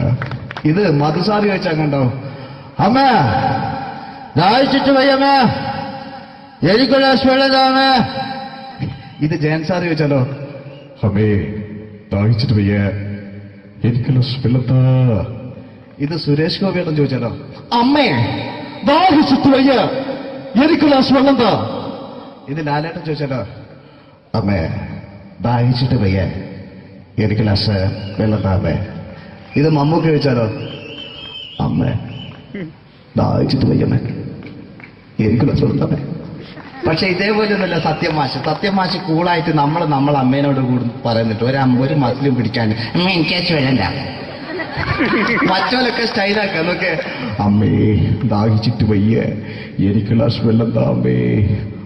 ഇത് മധുസാരി വെച്ചാൽ കണ്ടോ? അമ്മ ദാഹിച്ചിട്ട് വയ്യമ്മ, എനിക്ക് ഗ്ലാസ് വെള്ളം താ അമ്മ. ഇത് ജയൻ സാറി വെച്ചാലോ? അമ്മേ, ദാഹിച്ചിട്ട് വയ്യ, എനിക്ക് ഗ്ലാസ് വെള്ളം താ. ഇത് സുരേഷ് ഗോപിയോടും ചോദിച്ചാലോ? അമ്മേ, ദാഹിച്ചിട്ട് വയ്യ, എനിക്ക് ഗ്ലാസ് വെള്ളം താ. ഇത് ലാലേട്ടൻ ചോദിച്ചാലോ? അമ്മേ, ദാഹിച്ചിട്ട് വയ്യ, എനിക്ക് ഗ്ലാസ് വെള്ളം താ അമ്മേ. ഇത് മമ്മൂക്ക് ചോദിച്ചാലോ? അമ്മേ, ദാഹിച്ചിട്ട് വയ്യമ്മേ, എനിക്ക് ഗ്ലാസ് വെള്ളം താ. പക്ഷെ ഇതേപോലെ ഒന്നുമല്ല സത്യമാഷ് കൂളായിട്ട് നമ്മളെ അമ്മേനോട് കൂടി പറയുന്നിട്ട് ഒരു മസിലും പിടിക്കാൻ അമ്മ എനിക്ക് വേണ്ട. മറ്റോലൊക്കെ സ്റ്റൈലാക്കാം നോക്കെ. അമ്മേ, ദാഹിച്ചിട്ട് വയ്യ, എനിക്ക് ഗ്ലാസ് വെള്ളം താ അമ്മേ.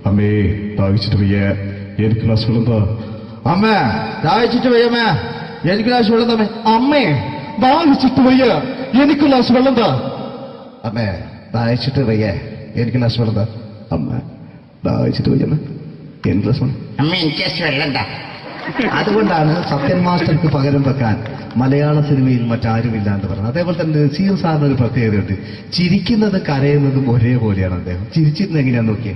അമ്മേ, ദാഹിച്ചിട്ട് വയ്യ, എനിക്ക് ഗ്ലാസ് വെള്ളം താ. അമ്മ ദാഹിച്ചിട്ട് വയ്യമ്മ, എനിക്ക് ഗ്ലാസ് വെള്ളം താ. അമ്മേ, ദാഹിച്ചിട്ട് വയ്യ, എനിക്ക് ഗ്ലാസ് വെള്ളം താ. അമ്മേ, ദാഹിച്ചിട്ട് വയ്യ, എനിക്ക് ഗ്ലാസ് വെള്ളം താ. അമ്മ, ദാഹിച്ചിട്ട് വയ്യമ്മ, എനിക്ക് ഗ്ലാസ് വെള്ളം. അമ്മ എനിക്ക് വെള്ളം താ. അതുകൊണ്ടാണ് സത്യൻ മാസ്റ്റർക്ക് പകരം വെക്കാൻ മലയാള സിനിമയിൽ മറ്റാരുമില്ല എന്ന് പറഞ്ഞത്. അതേപോലെ തന്നെ നസീർ സാറിന് ഒരു പ്രത്യേകതയുണ്ട്. ചിരിക്കുന്നത് കരയുന്നതും ഒരേപോലെയാണ് അദ്ദേഹം. ചിരിച്ചിരുന്നത് എങ്ങനെയാന്ന് നോക്കിയേ.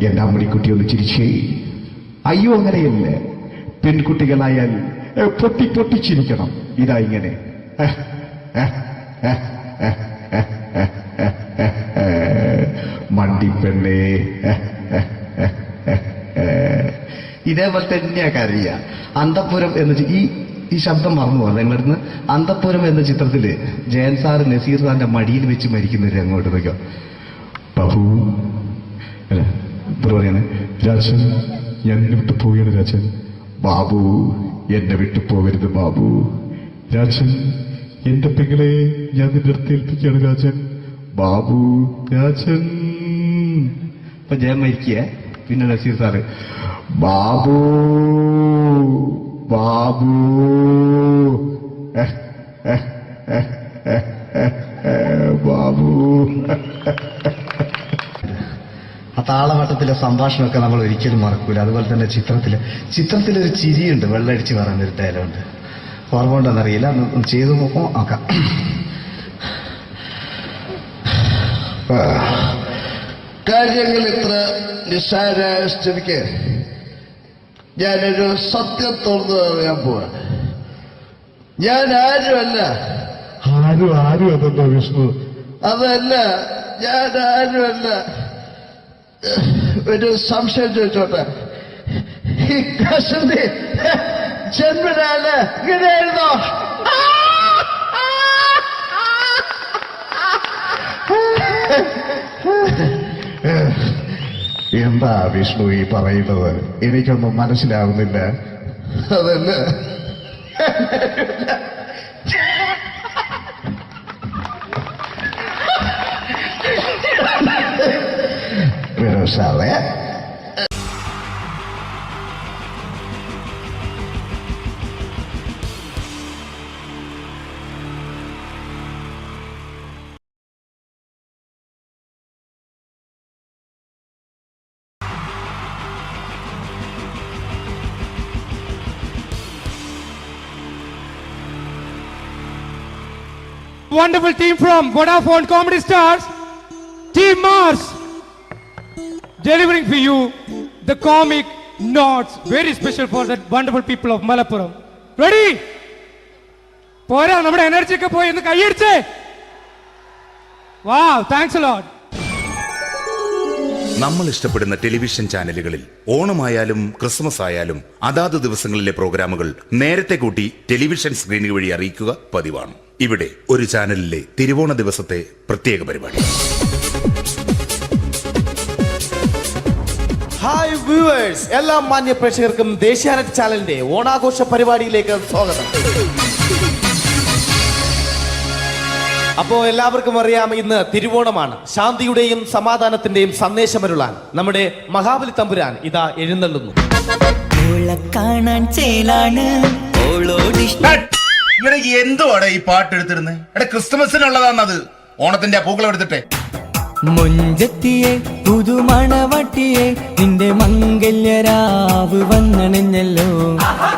എന്റെ അമ്മണിക്കുട്ടി ഒന്ന് ചിരിച്ചേ. അയ്യോ അങ്ങനെയല്ല, പെൺകുട്ടികളായാൽ പൊട്ടി പൊട്ടിച്ചിരിക്കണം. ഇതാ ഇങ്ങനെ. മണ്ടിപ്പെണ്ണേ. ഇതേപോലെ തന്നെയാ കരയ. അന്തപ്പുരം എന്ന ഈ ശബ്ദം മറന്നു പോകാം നിങ്ങളിരുന്ന്. അന്തപ്പുരം എന്ന ചിത്രത്തില് ജയൻ സാറ് നസീർ സാറിന്റെ മടിയിൽ വെച്ച് മരിക്കുന്നവര് അങ്ങോട്ട് നോക്കാം. ബാബു അല്ല എന്താ പറയണേ, രാജൻ ഞാൻ എന്നെ വിട്ടു പോവുകയാണ് രാജൻ. ബാബു എന്നെ വിട്ടു പോകരുത് ബാബു. രാജൻ എന്റെ പെങ്ങളെ ഞാൻ നിന്റെ അടുത്ത് ഏൽപ്പിക്കുകയാണ് രാജൻ. ബാബു രാജൻ. ഇപ്പൊ ജയൻ മരിക്കുക, പിന്നെ നസീർ സാറ് ബാബു ബാബു. ബാബു. ആ താളവട്ടത്തിലെ സംഭാഷണമൊക്കെ നമ്മൾ ഒരിക്കലും മറക്കൂല. അതുപോലെ തന്നെ ചിത്രത്തിലൊരു ചിരിയുണ്ട്, വെള്ളടിച്ച് പറയുന്നൊരു ഡയലോഗുണ്ട്. ഓർമ്മ ഉണ്ടെന്നറിയില്ല, ഒന്ന് ചെയ്തു നോക്കാം. കാര്യങ്ങൾ ഇത്ര നിസ്സാരായ സ്ഥിതിക്ക് ഞാനൊരു സത്യം തുറന്നു പറയാൻ പോവാ. ഞാൻ ആരുമല്ല. ആരും അതെന്താ വിഷ്ണു? അതല്ല, ഞാൻ ആരുമല്ല. ഒരു സംശയം ചോദിച്ചോട്ടെ, ഈ കസന്തി ജന്മനാല് ഇങ്ങനെയായിരുന്നോ? എന്താ വിഷ്ണു ഈ പറയുന്നത്? എനിക്കൊന്നും മനസ്സിലാവുന്നില്ല. അതല്ല, സാറേ Wonderful team from Vodafone Comedy Stars, Team Mars, delivering for you the comic notes, very special for the wonderful people of Malappuram. Ready? പോരാ, നമ്മുടെ എനർജി ഒക്കെ പോയി ഒന്ന് കൈയടിച്ചേ. Wow, thanks a lot. നമ്മൾ ഇഷ്ടപ്പെടുന്ന ടെലിവിഷൻ ചാനലുകളിൽ ഓണമായാലും ക്രിസ്മസ് ആയാലും അതാത് ദിവസങ്ങളിലെ പ്രോഗ്രാമുകൾ നേരത്തെ കൂട്ടി ടെലിവിഷൻ സ്ക്രീനുകൾ വഴി അറിയിക്കുക പതിവാണ്. ഇവിടെ ഒരു ചാനലിലെ തിരുവോണ ദിവസത്തെ പ്രത്യേക പരിപാടി. ഹായ് വ്യൂവേഴ്സ്, എല്ലാ മാന്യ പ്രേക്ഷകർക്കും ദേശീയാനെറ്റ് ചാനലിന്റെ ഓണാഘോഷ പരിപാടിയിലേക്ക് സ്വാഗതം. അപ്പോ എല്ലാവർക്കും അറിയാം, ഇന്ന് തിരുവോണമാണ്. ശാന്തിയുടെയും സമാധാനത്തിന്റെയും സന്ദേശമരുളാൻ നമ്മുടെ മഹാബലി തമ്പുരാൻ ഇതാ എഴുന്നള്ളുന്നു. കാണാൻ ചേലാണ് എന്തുവാടെ ഈ പാട്ട് എടുത്തിരുന്നത്? എടാ ക്രിസ്മസിനുള്ളതാണത്, ഓണത്തിന്റെ പൂക്കളം എടുത്തിട്ടെ. മുഞ്ചത്തിയെ പുതുമണവട്ടിയെ നിന്റെ മംഗല്യരാവ് വന്നണഞ്ഞല്ലോ.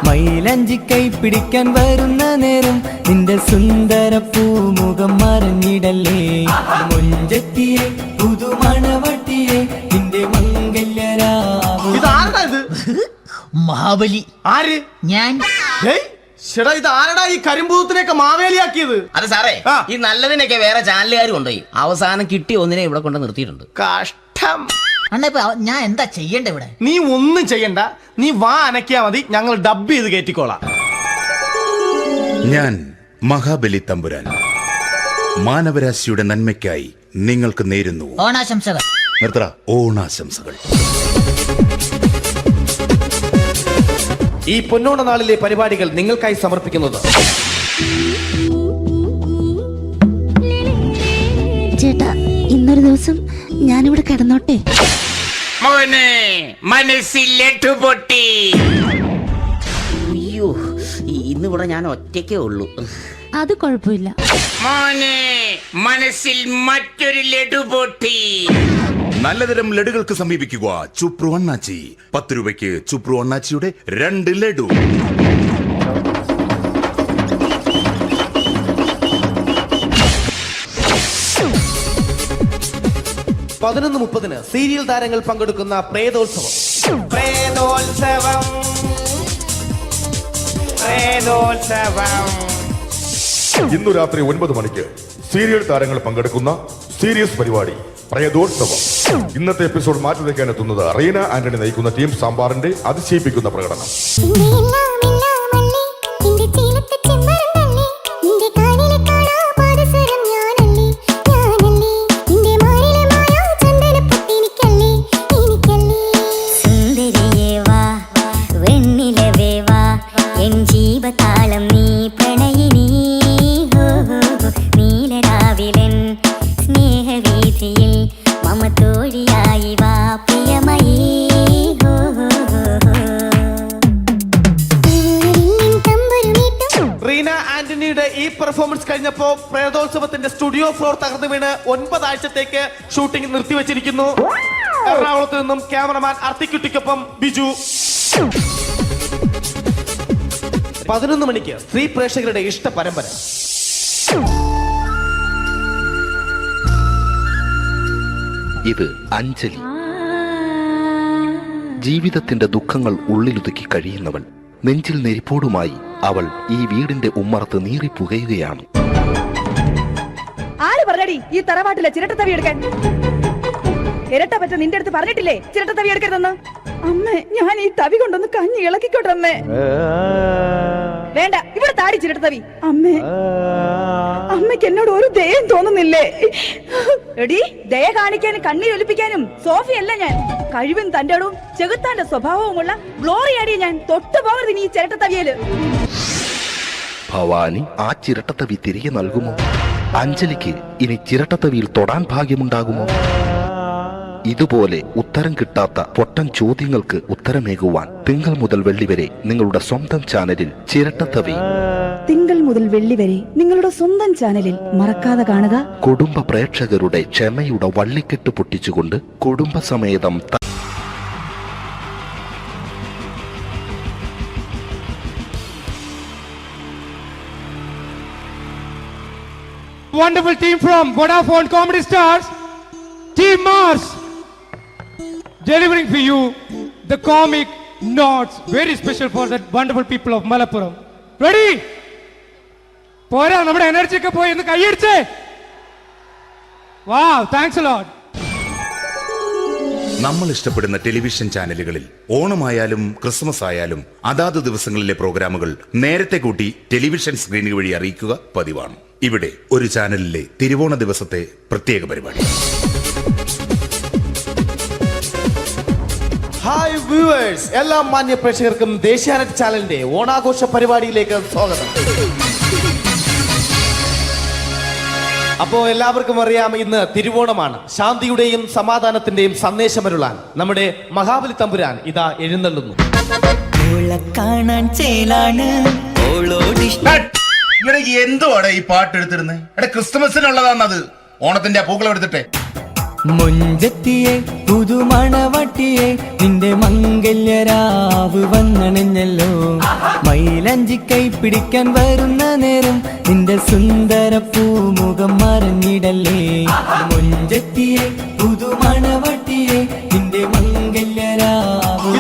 മൈലഞ്ചി കൈ പിടിക്കാൻ വരുന്ന നേരം നിന്റെ സുന്ദര പൂമുഖം മറഞ്ഞിടല്ലേ. മുഞ്ചത്തിയെ പുതുമണവട്ടിയെ നിന്റെ മംഗല്യരാവ്. മഹാബലി. ആര്? ഞാൻ. ചേട്ടാ, ഇത് ആരടാ ഈ കരിമ്പൂത്തിനെയൊക്കെ മാവേലിയാക്കിയത്? അത് സാറേ, ഈ നല്ലതിനൊക്കെ വേറെ ചാനലുകാർ കൊണ്ടുപോയി അവസാനം കിട്ടി ഒന്നിനെ ഇവിടെ കൊണ്ട് നിർത്തിയിട്ടുണ്ട്. കഷ്ടം. ഞാൻ എന്താ ചെയ്യണ്ട ഇവിടെ? നീ ഒന്നും ചെയ്യണ്ട, നീ വാ അനക്കിയാ മതി, ഞങ്ങൾ ഡബ് ചെയ്ത് കയറ്റിക്കോളാം. ഞാൻ മഹാബലി തമ്പുരാൻ മാനവരാശിയുടെ നന്മയ്ക്കായി നിങ്ങൾക്ക് നേരുന്നു ഓണാശംസകൾ. നിർത്തറ ഓണാശംസകൾ. ഈ പൊന്നോണ നാളിലെ പരിപാടികൾ നിങ്ങൾക്കായി സമർപ്പിക്കുന്നത് ചേട്ടാ, ഇന്നൊരു ദിവസം ഞാനിവിടെ കിടന്നോട്ടെ. മോനെ മനസ്സിലെട്ടു പൊട്ടി. അയ്യോ, ഇന്നിവിടെ ഞാൻ ഒറ്റയ്ക്കേ ഉള്ളൂ. അത് കുഴപ്പമില്ല. മോനെ മനസ്സിൽ മറ്റൊരു ലഡു പൊട്ടി. നല്ലതരം ലഡുകൾക്ക് സമീപിക്കുക ചുപ്രു അണ്ണാച്ചി. 10 രൂപയ്ക്ക് ചുപ്രു അണ്ണാച്ചിയുടെ 2 ലഡു. പതിനൊന്ന് 30 സീരിയൽ താരങ്ങൾ പങ്കെടുക്കുന്ന പ്രേതോത്സവം. ഇന്നു രാത്രി 9 മണിക്ക് സീരിയൽ താരങ്ങൾ പങ്കെടുക്കുന്ന സീരിയസ് പരിപാടി പ്രേതോത്സവം. ഇന്നത്തെ എപ്പിസോഡ് മാറ്റിവെക്കാൻ എത്തുന്നത് റീന ആന്റണി നയിക്കുന്ന ടീം സാമ്പാറിന്റെ അതിശയിപ്പിക്കുന്ന പ്രകടനം. ജീവതാളം നീ പ്രണയിനി നീലരാവിലൻ സ്നേഹവീഥിയിൽ മമ തോഴിയായി വാ പ്രിയമയീ റീന ആന്റണിയുടെ ഈ പെർഫോമൻസ് കഴിഞ്ഞപ്പോ പ്രേതോത്സവത്തിന്റെ സ്റ്റുഡിയോ ഫ്ലോർ തകർന്നു വീണ് 9 ആഴ്ചത്തേക്ക് ഷൂട്ടിംഗ് നിർത്തിവെച്ചിരിക്കുന്നു. എറണാകുളത്ത് നിന്നും ക്യാമറമാൻ അർത്തിക്കുട്ടിക്കൊപ്പം ബിജു. 11 മണിക്ക് സ്ത്രീ പ്രേക്ഷകരുടെ ഇഷ്ട പരമ്പര. ഇത് അഞ്ജലി. ജീവിതത്തിന്റെ ദുഃഖങ്ങൾ ഉള്ളിലൊതുക്കി കഴിയുന്നവൾ. നെഞ്ചിൽ നെരിപ്പോടുമായി അവൾ ഈ വീടിന്റെ ഉമ്മറത്ത് നീറിപ്പുകയുകയാണ്. ആര് പറഞ്ഞടി ഈ തറവാട്ടിലെ ചിരട്ടത്തവി എടുക്കാൻ? ഇരട്ട പറ്റ നിന്റെ അടുത്ത് പറഞ്ഞിട്ടില്ലേ ചിരട്ടത്തവി എടുക്കരുതെന്ന്? അമ്മേ, ഞാൻ ഈ തവി കൊണ്ടൊന്ന് കഞ്ഞി ഇളക്കിക്കോട്ടെ അമ്മേ. വേണ്ട, ഇവിടെ താടി ചിരട്ടത്തവി. അമ്മേ, അമ്മയ്ക്ക് എന്നോട് ഒരു ദയം തോന്നുന്നില്ലേ? എടി, ദയ കാണിക്കാനും കണ്ണീരൊലിപ്പിക്കാനും സോഫിയല്ല ഞാൻ. കഴിവും തന്റെ ഇടവും ചെകുത്താന്റെ സ്വഭാവവുമുള്ള ഗ്ലോറിയാടിയ ഞാൻ. തൊട്ടുപോകരുത് നീ ചിരട്ടത്തവിയല്. ഭവാനി ആ ചിരട്ടത്തവി തിരികെ നൽകുമോ? അഞ്ജലിക്ക് ഇനി ചിരട്ടത്തവിയിൽ തൊടാൻ ഭാഗ്യമുണ്ടാകുമോ? ഇതുപോലെ ഉത്തരം കിട്ടാത്ത പൊട്ടൻ ചോദ്യങ്ങൾക്ക് ഉത്തരമേകുവാൻ തിങ്കൾ മുതൽ വെള്ളി വരെ നിങ്ങളുടെ സ്വന്തം ചാനലിൽ ചിരട്ടത്തവി. തിങ്കൾ മുതൽ വെള്ളി വരെ നിങ്ങളുടെ സ്വന്തം ചാനലിൽ മറക്കാതെ കാണുക. കുടുംബ പ്രേക്ഷകരുടെ ക്ഷമയുടെ വള്ളിക്കെട്ട് പൊട്ടിച്ചുകൊണ്ട് കുടുംബസമേതം Wonderful team from Vodafone Comedy Stars, Team Mars, delivering for you the comic notes, very special for the wonderful people of Malappuram. Ready? പോരാ, നമ്മുടെ എനർജി ഒക്കെ പോയി ഒന്ന് കൈയടിച്ചേ. Wow, thanks a lot. നമ്മൾ ഇഷ്ടപ്പെടുന്ന ടെലിവിഷൻ ചാനലുകളിൽ ഓണമായാലും ക്രിസ്മസ് ആയാലും അതാത് ദിവസങ്ങളിലെ പ്രോഗ്രാമുകൾ നേരത്തെ കൂട്ടി ടെലിവിഷൻ സ്ക്രീനുകൾ വഴി അറിയിക്കുക പതിവാണ്. ഇവിടെ ഒരു ചാനലിലെ തിരുവോണ ദിവസത്തെ പ്രത്യേക പരിപാടി. ഹായ് വ്യൂവേഴ്സ്, എല്ലാ മാന്യ പ്രേക്ഷകർക്കും ദേശീയാനെറ്റ് ചാനലിന്റെ ഓണാഘോഷ പരിപാടിയിലേക്ക് സ്വാഗതം. അപ്പോ എല്ലാവർക്കും അറിയാം, ഇന്ന് തിരുവോണമാണ്. ശാന്തിയുടെയും സമാധാനത്തിന്റെയും സന്ദേശമരുളാൻ നമ്മുടെ മഹാബലി തമ്പുരാൻ ഇതാ എഴുന്നള്ളുന്നു. കാണാൻ ചേലാണ് എന്തുവാടെ ഈ പാട്ട് എടുത്തിരുന്നേ? ക്രിസ്മസിനുള്ളതാണത്. ഓണത്തിന്റെ പൂക്കളം എടുത്തിട്ടെ. മുഞ്ചത്തിയെ പുതുമണവട്ടിയെ നിന്റെ മംഗല്യരാവ് വന്നണഞ്ഞല്ലോ. മൈലഞ്ചി കൈ പിടിക്കാൻ വരുന്ന നേരം നിന്റെ സുന്ദര പൂമുഖം മറഞ്ഞിടല്ലേ. മുഞ്ചത്തിയെ പുതുമണവട്ടിയെ നിന്റെ മംഗല്യരാവ്.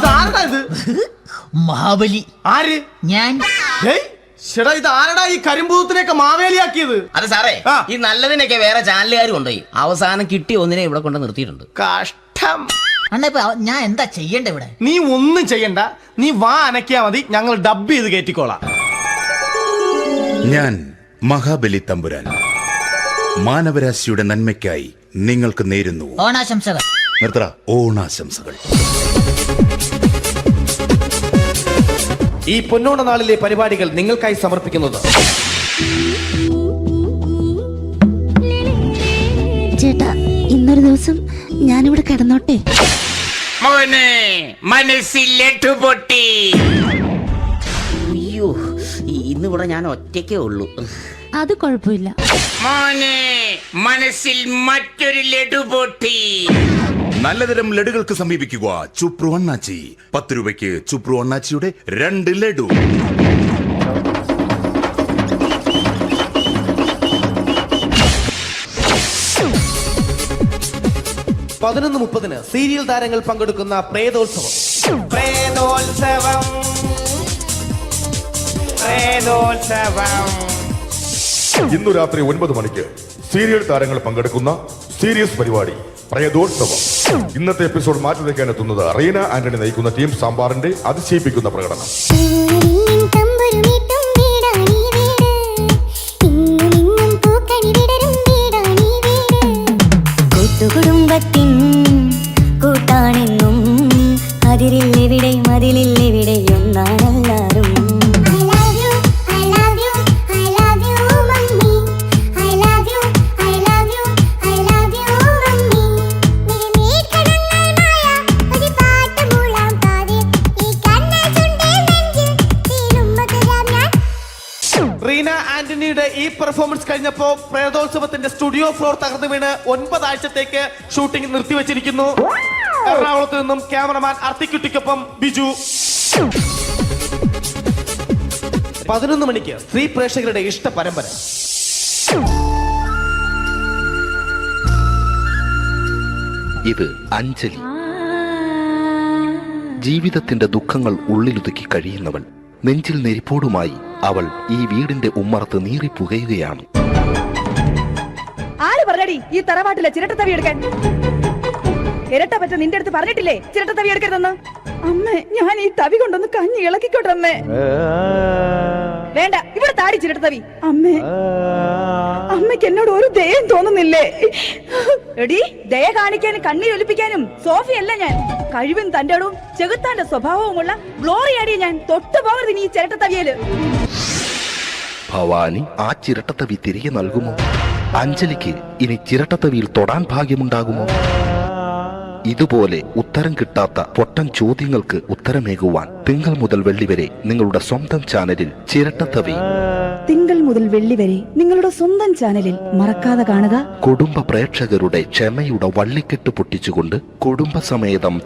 മഹാബലി. ആര്? ഞാൻ. ചേട്ടാ, ഇത് ആരടാ ഈ കരിമ്പൂത്തിനെയൊക്കെ മാവേലിയാക്കിയത്? അത് സാറേ, ഈ നല്ലതിനൊക്കെ വേറെ ചാനലുകാർ കൊണ്ടുപോയി അവസാനം കിട്ടി ഒന്നിനെ ഇവിടെ കൊണ്ട് നിർത്തിയിട്ടുണ്ട്. കഷ്ടം. ഞാൻ എന്താ ചെയ്യണ്ട ഇവിടെ? നീ ഒന്നും ചെയ്യണ്ട, നീ വാ അനക്കിയാ മതി, ഞങ്ങൾ ഡബ് ചെയ്ത് കയറ്റിക്കോളാം. ഞാൻ മഹാബലി തമ്പുരാൻ മാനവരാശിയുടെ നന്മയ്ക്കായി നിങ്ങൾക്ക് നേരുന്നു ഓണാശംസകൾ. നിർത്തറ. ഓണാശംസകൾ. ഈ പൊന്നോണ നാളിലെ പരിപാടികൾ നിങ്ങൾക്കായി സമർപ്പിക്കുന്നത് ചേട്ടാ, ഇന്നൊരു ദിവസം ഞാനിവിടെ കിടന്നോട്ടെ? അയ്യോ, ഇന്നിവിടെ ഞാൻ ഒറ്റയ്ക്കേ ഉള്ളൂ. അത് കുഴപ്പമില്ല. മനസ്സിൽ മറ്റൊരു ലഡു പൊട്ടി. നല്ലതരം ലഡുകൾക്ക് സമീപിക്കുക ചുപ്രു അണ്ണാച്ചി. 10 രൂപയ്ക്ക് ചുപ്രു അണ്ണാച്ചിയുടെ 2 ലഡു. പതിനൊന്ന് 30 സീരിയൽ താരങ്ങൾ പങ്കെടുക്കുന്ന പ്രേതോത്സവം. ഇന്നു രാത്രി 9 മണിക്ക് സീരിയൽ താരങ്ങൾ പങ്കെടുക്കുന്ന സീരിയസ് പരിപാടി പ്രേതോത്സവം. ഇന്നത്തെ എപ്പിസോഡ് മാറ്റിവെക്കാൻ എത്തുന്നത് റീന ആന്റണി നയിക്കുന്ന ടീം സാമ്പാറിന്റെ അതിശയിപ്പിക്കുന്ന പ്രകടനം. കുടുംബത്തിൻ കൂട്ടാണെന്നും അതിരില്ലെവിടെ മതിലില്ലെവിടെ ഒന്നാണെല്ലാരും. റീന ആന്റണിയുടെ ഈ പെർഫോമൻസ് കഴിഞ്ഞപ്പോ പ്രേതോത്സവത്തിന്റെ സ്റ്റുഡിയോ ഫ്ലോർ തകർന്നു വീണ് 9 ആഴ്ചത്തേക്ക് ഷൂട്ടിംഗ് നിർത്തിവെച്ചിരിക്കുന്നു. എറണാകുളത്ത് നിന്നും ക്യാമറമാൻ അർത്തിക്കുട്ടിക്കൊപ്പം ബിജു. 11 മണിക്ക് സ്ത്രീ പ്രേക്ഷകരുടെ ഇഷ്ട പരമ്പര. ഇത് അഞ്ജലി. ജീവിതത്തിന്റെ ദുഃഖങ്ങൾ ഉള്ളിലൊതുക്കി കഴിയുന്നവൾ. നെഞ്ചിൽ നെരിപ്പോടുമായി അവൾ ഈ വീടിന്റെ ഉമ്മറത്ത് നീറിപ്പുകയുകയാണ്. ആര് പറഞ്ഞടി ഈ തറവാട്ടിലെ ചിരട്ടത്തവി എടുക്കാൻ? ഇരട്ട പറ്റ നിന്റെ അടുത്ത് പറഞ്ഞിട്ടില്ലേ ചിരട്ടത്തവി എടുക്കരുതെന്ന്? അമ്മേ, ഞാൻ ഈ തവി കൊണ്ടൊന്ന് കഞ്ഞി ഇളക്കിക്കോട്ടെ അമ്മേ. വേണ്ട, ഇവിടെ താടി ചിരട്ടത്തവി. അമ്മേ, അമ്മയ്ക്ക് എന്നോട് ഒരു ദയം തോന്നുന്നില്ലേ? എടി, ദയ കാണിക്കാനും കണ്ണീരൊലിപ്പിക്കാനും സോഫിയല്ല ഞാൻ. കഴിവും തന്റെ ഇടവും ചെകുത്താന്റെ സ്വഭാവവുമുള്ള ഗ്ലോറിയാടിയ ഞാൻ. തൊട്ടു പോകരുത് നീ ചിരട്ടത്തവിയല്. ഭവാനി ആ ചിരട്ടത്തവി തിരികെ നൽകുമോ? അഞ്ജലിക്ക് ഇനി ചിരട്ടത്തവിയിൽ തൊടാൻ ഭാഗ്യമുണ്ടാകുമോ? ഇതുപോലെ ഉത്തരം കിട്ടാത്ത പൊട്ടൻ ചോദ്യങ്ങൾക്ക് ഉത്തരമേകുവാൻ തിങ്കൾ മുതൽ വെള്ളി വരെ നിങ്ങളുടെ സ്വന്തം ചാനലിൽ ചിരട്ടത്തവി. തിങ്കൾ മുതൽ വെള്ളി വരെ നിങ്ങളുടെ സ്വന്തം ചാനലിൽ മറക്കാതെ കാണുക. കുടുംബ പ്രേക്ഷകരുടെ ക്ഷമയുടെ വള്ളിക്കെട്ട് പൊട്ടിച്ചുകൊണ്ട് കുടുംബസമേതം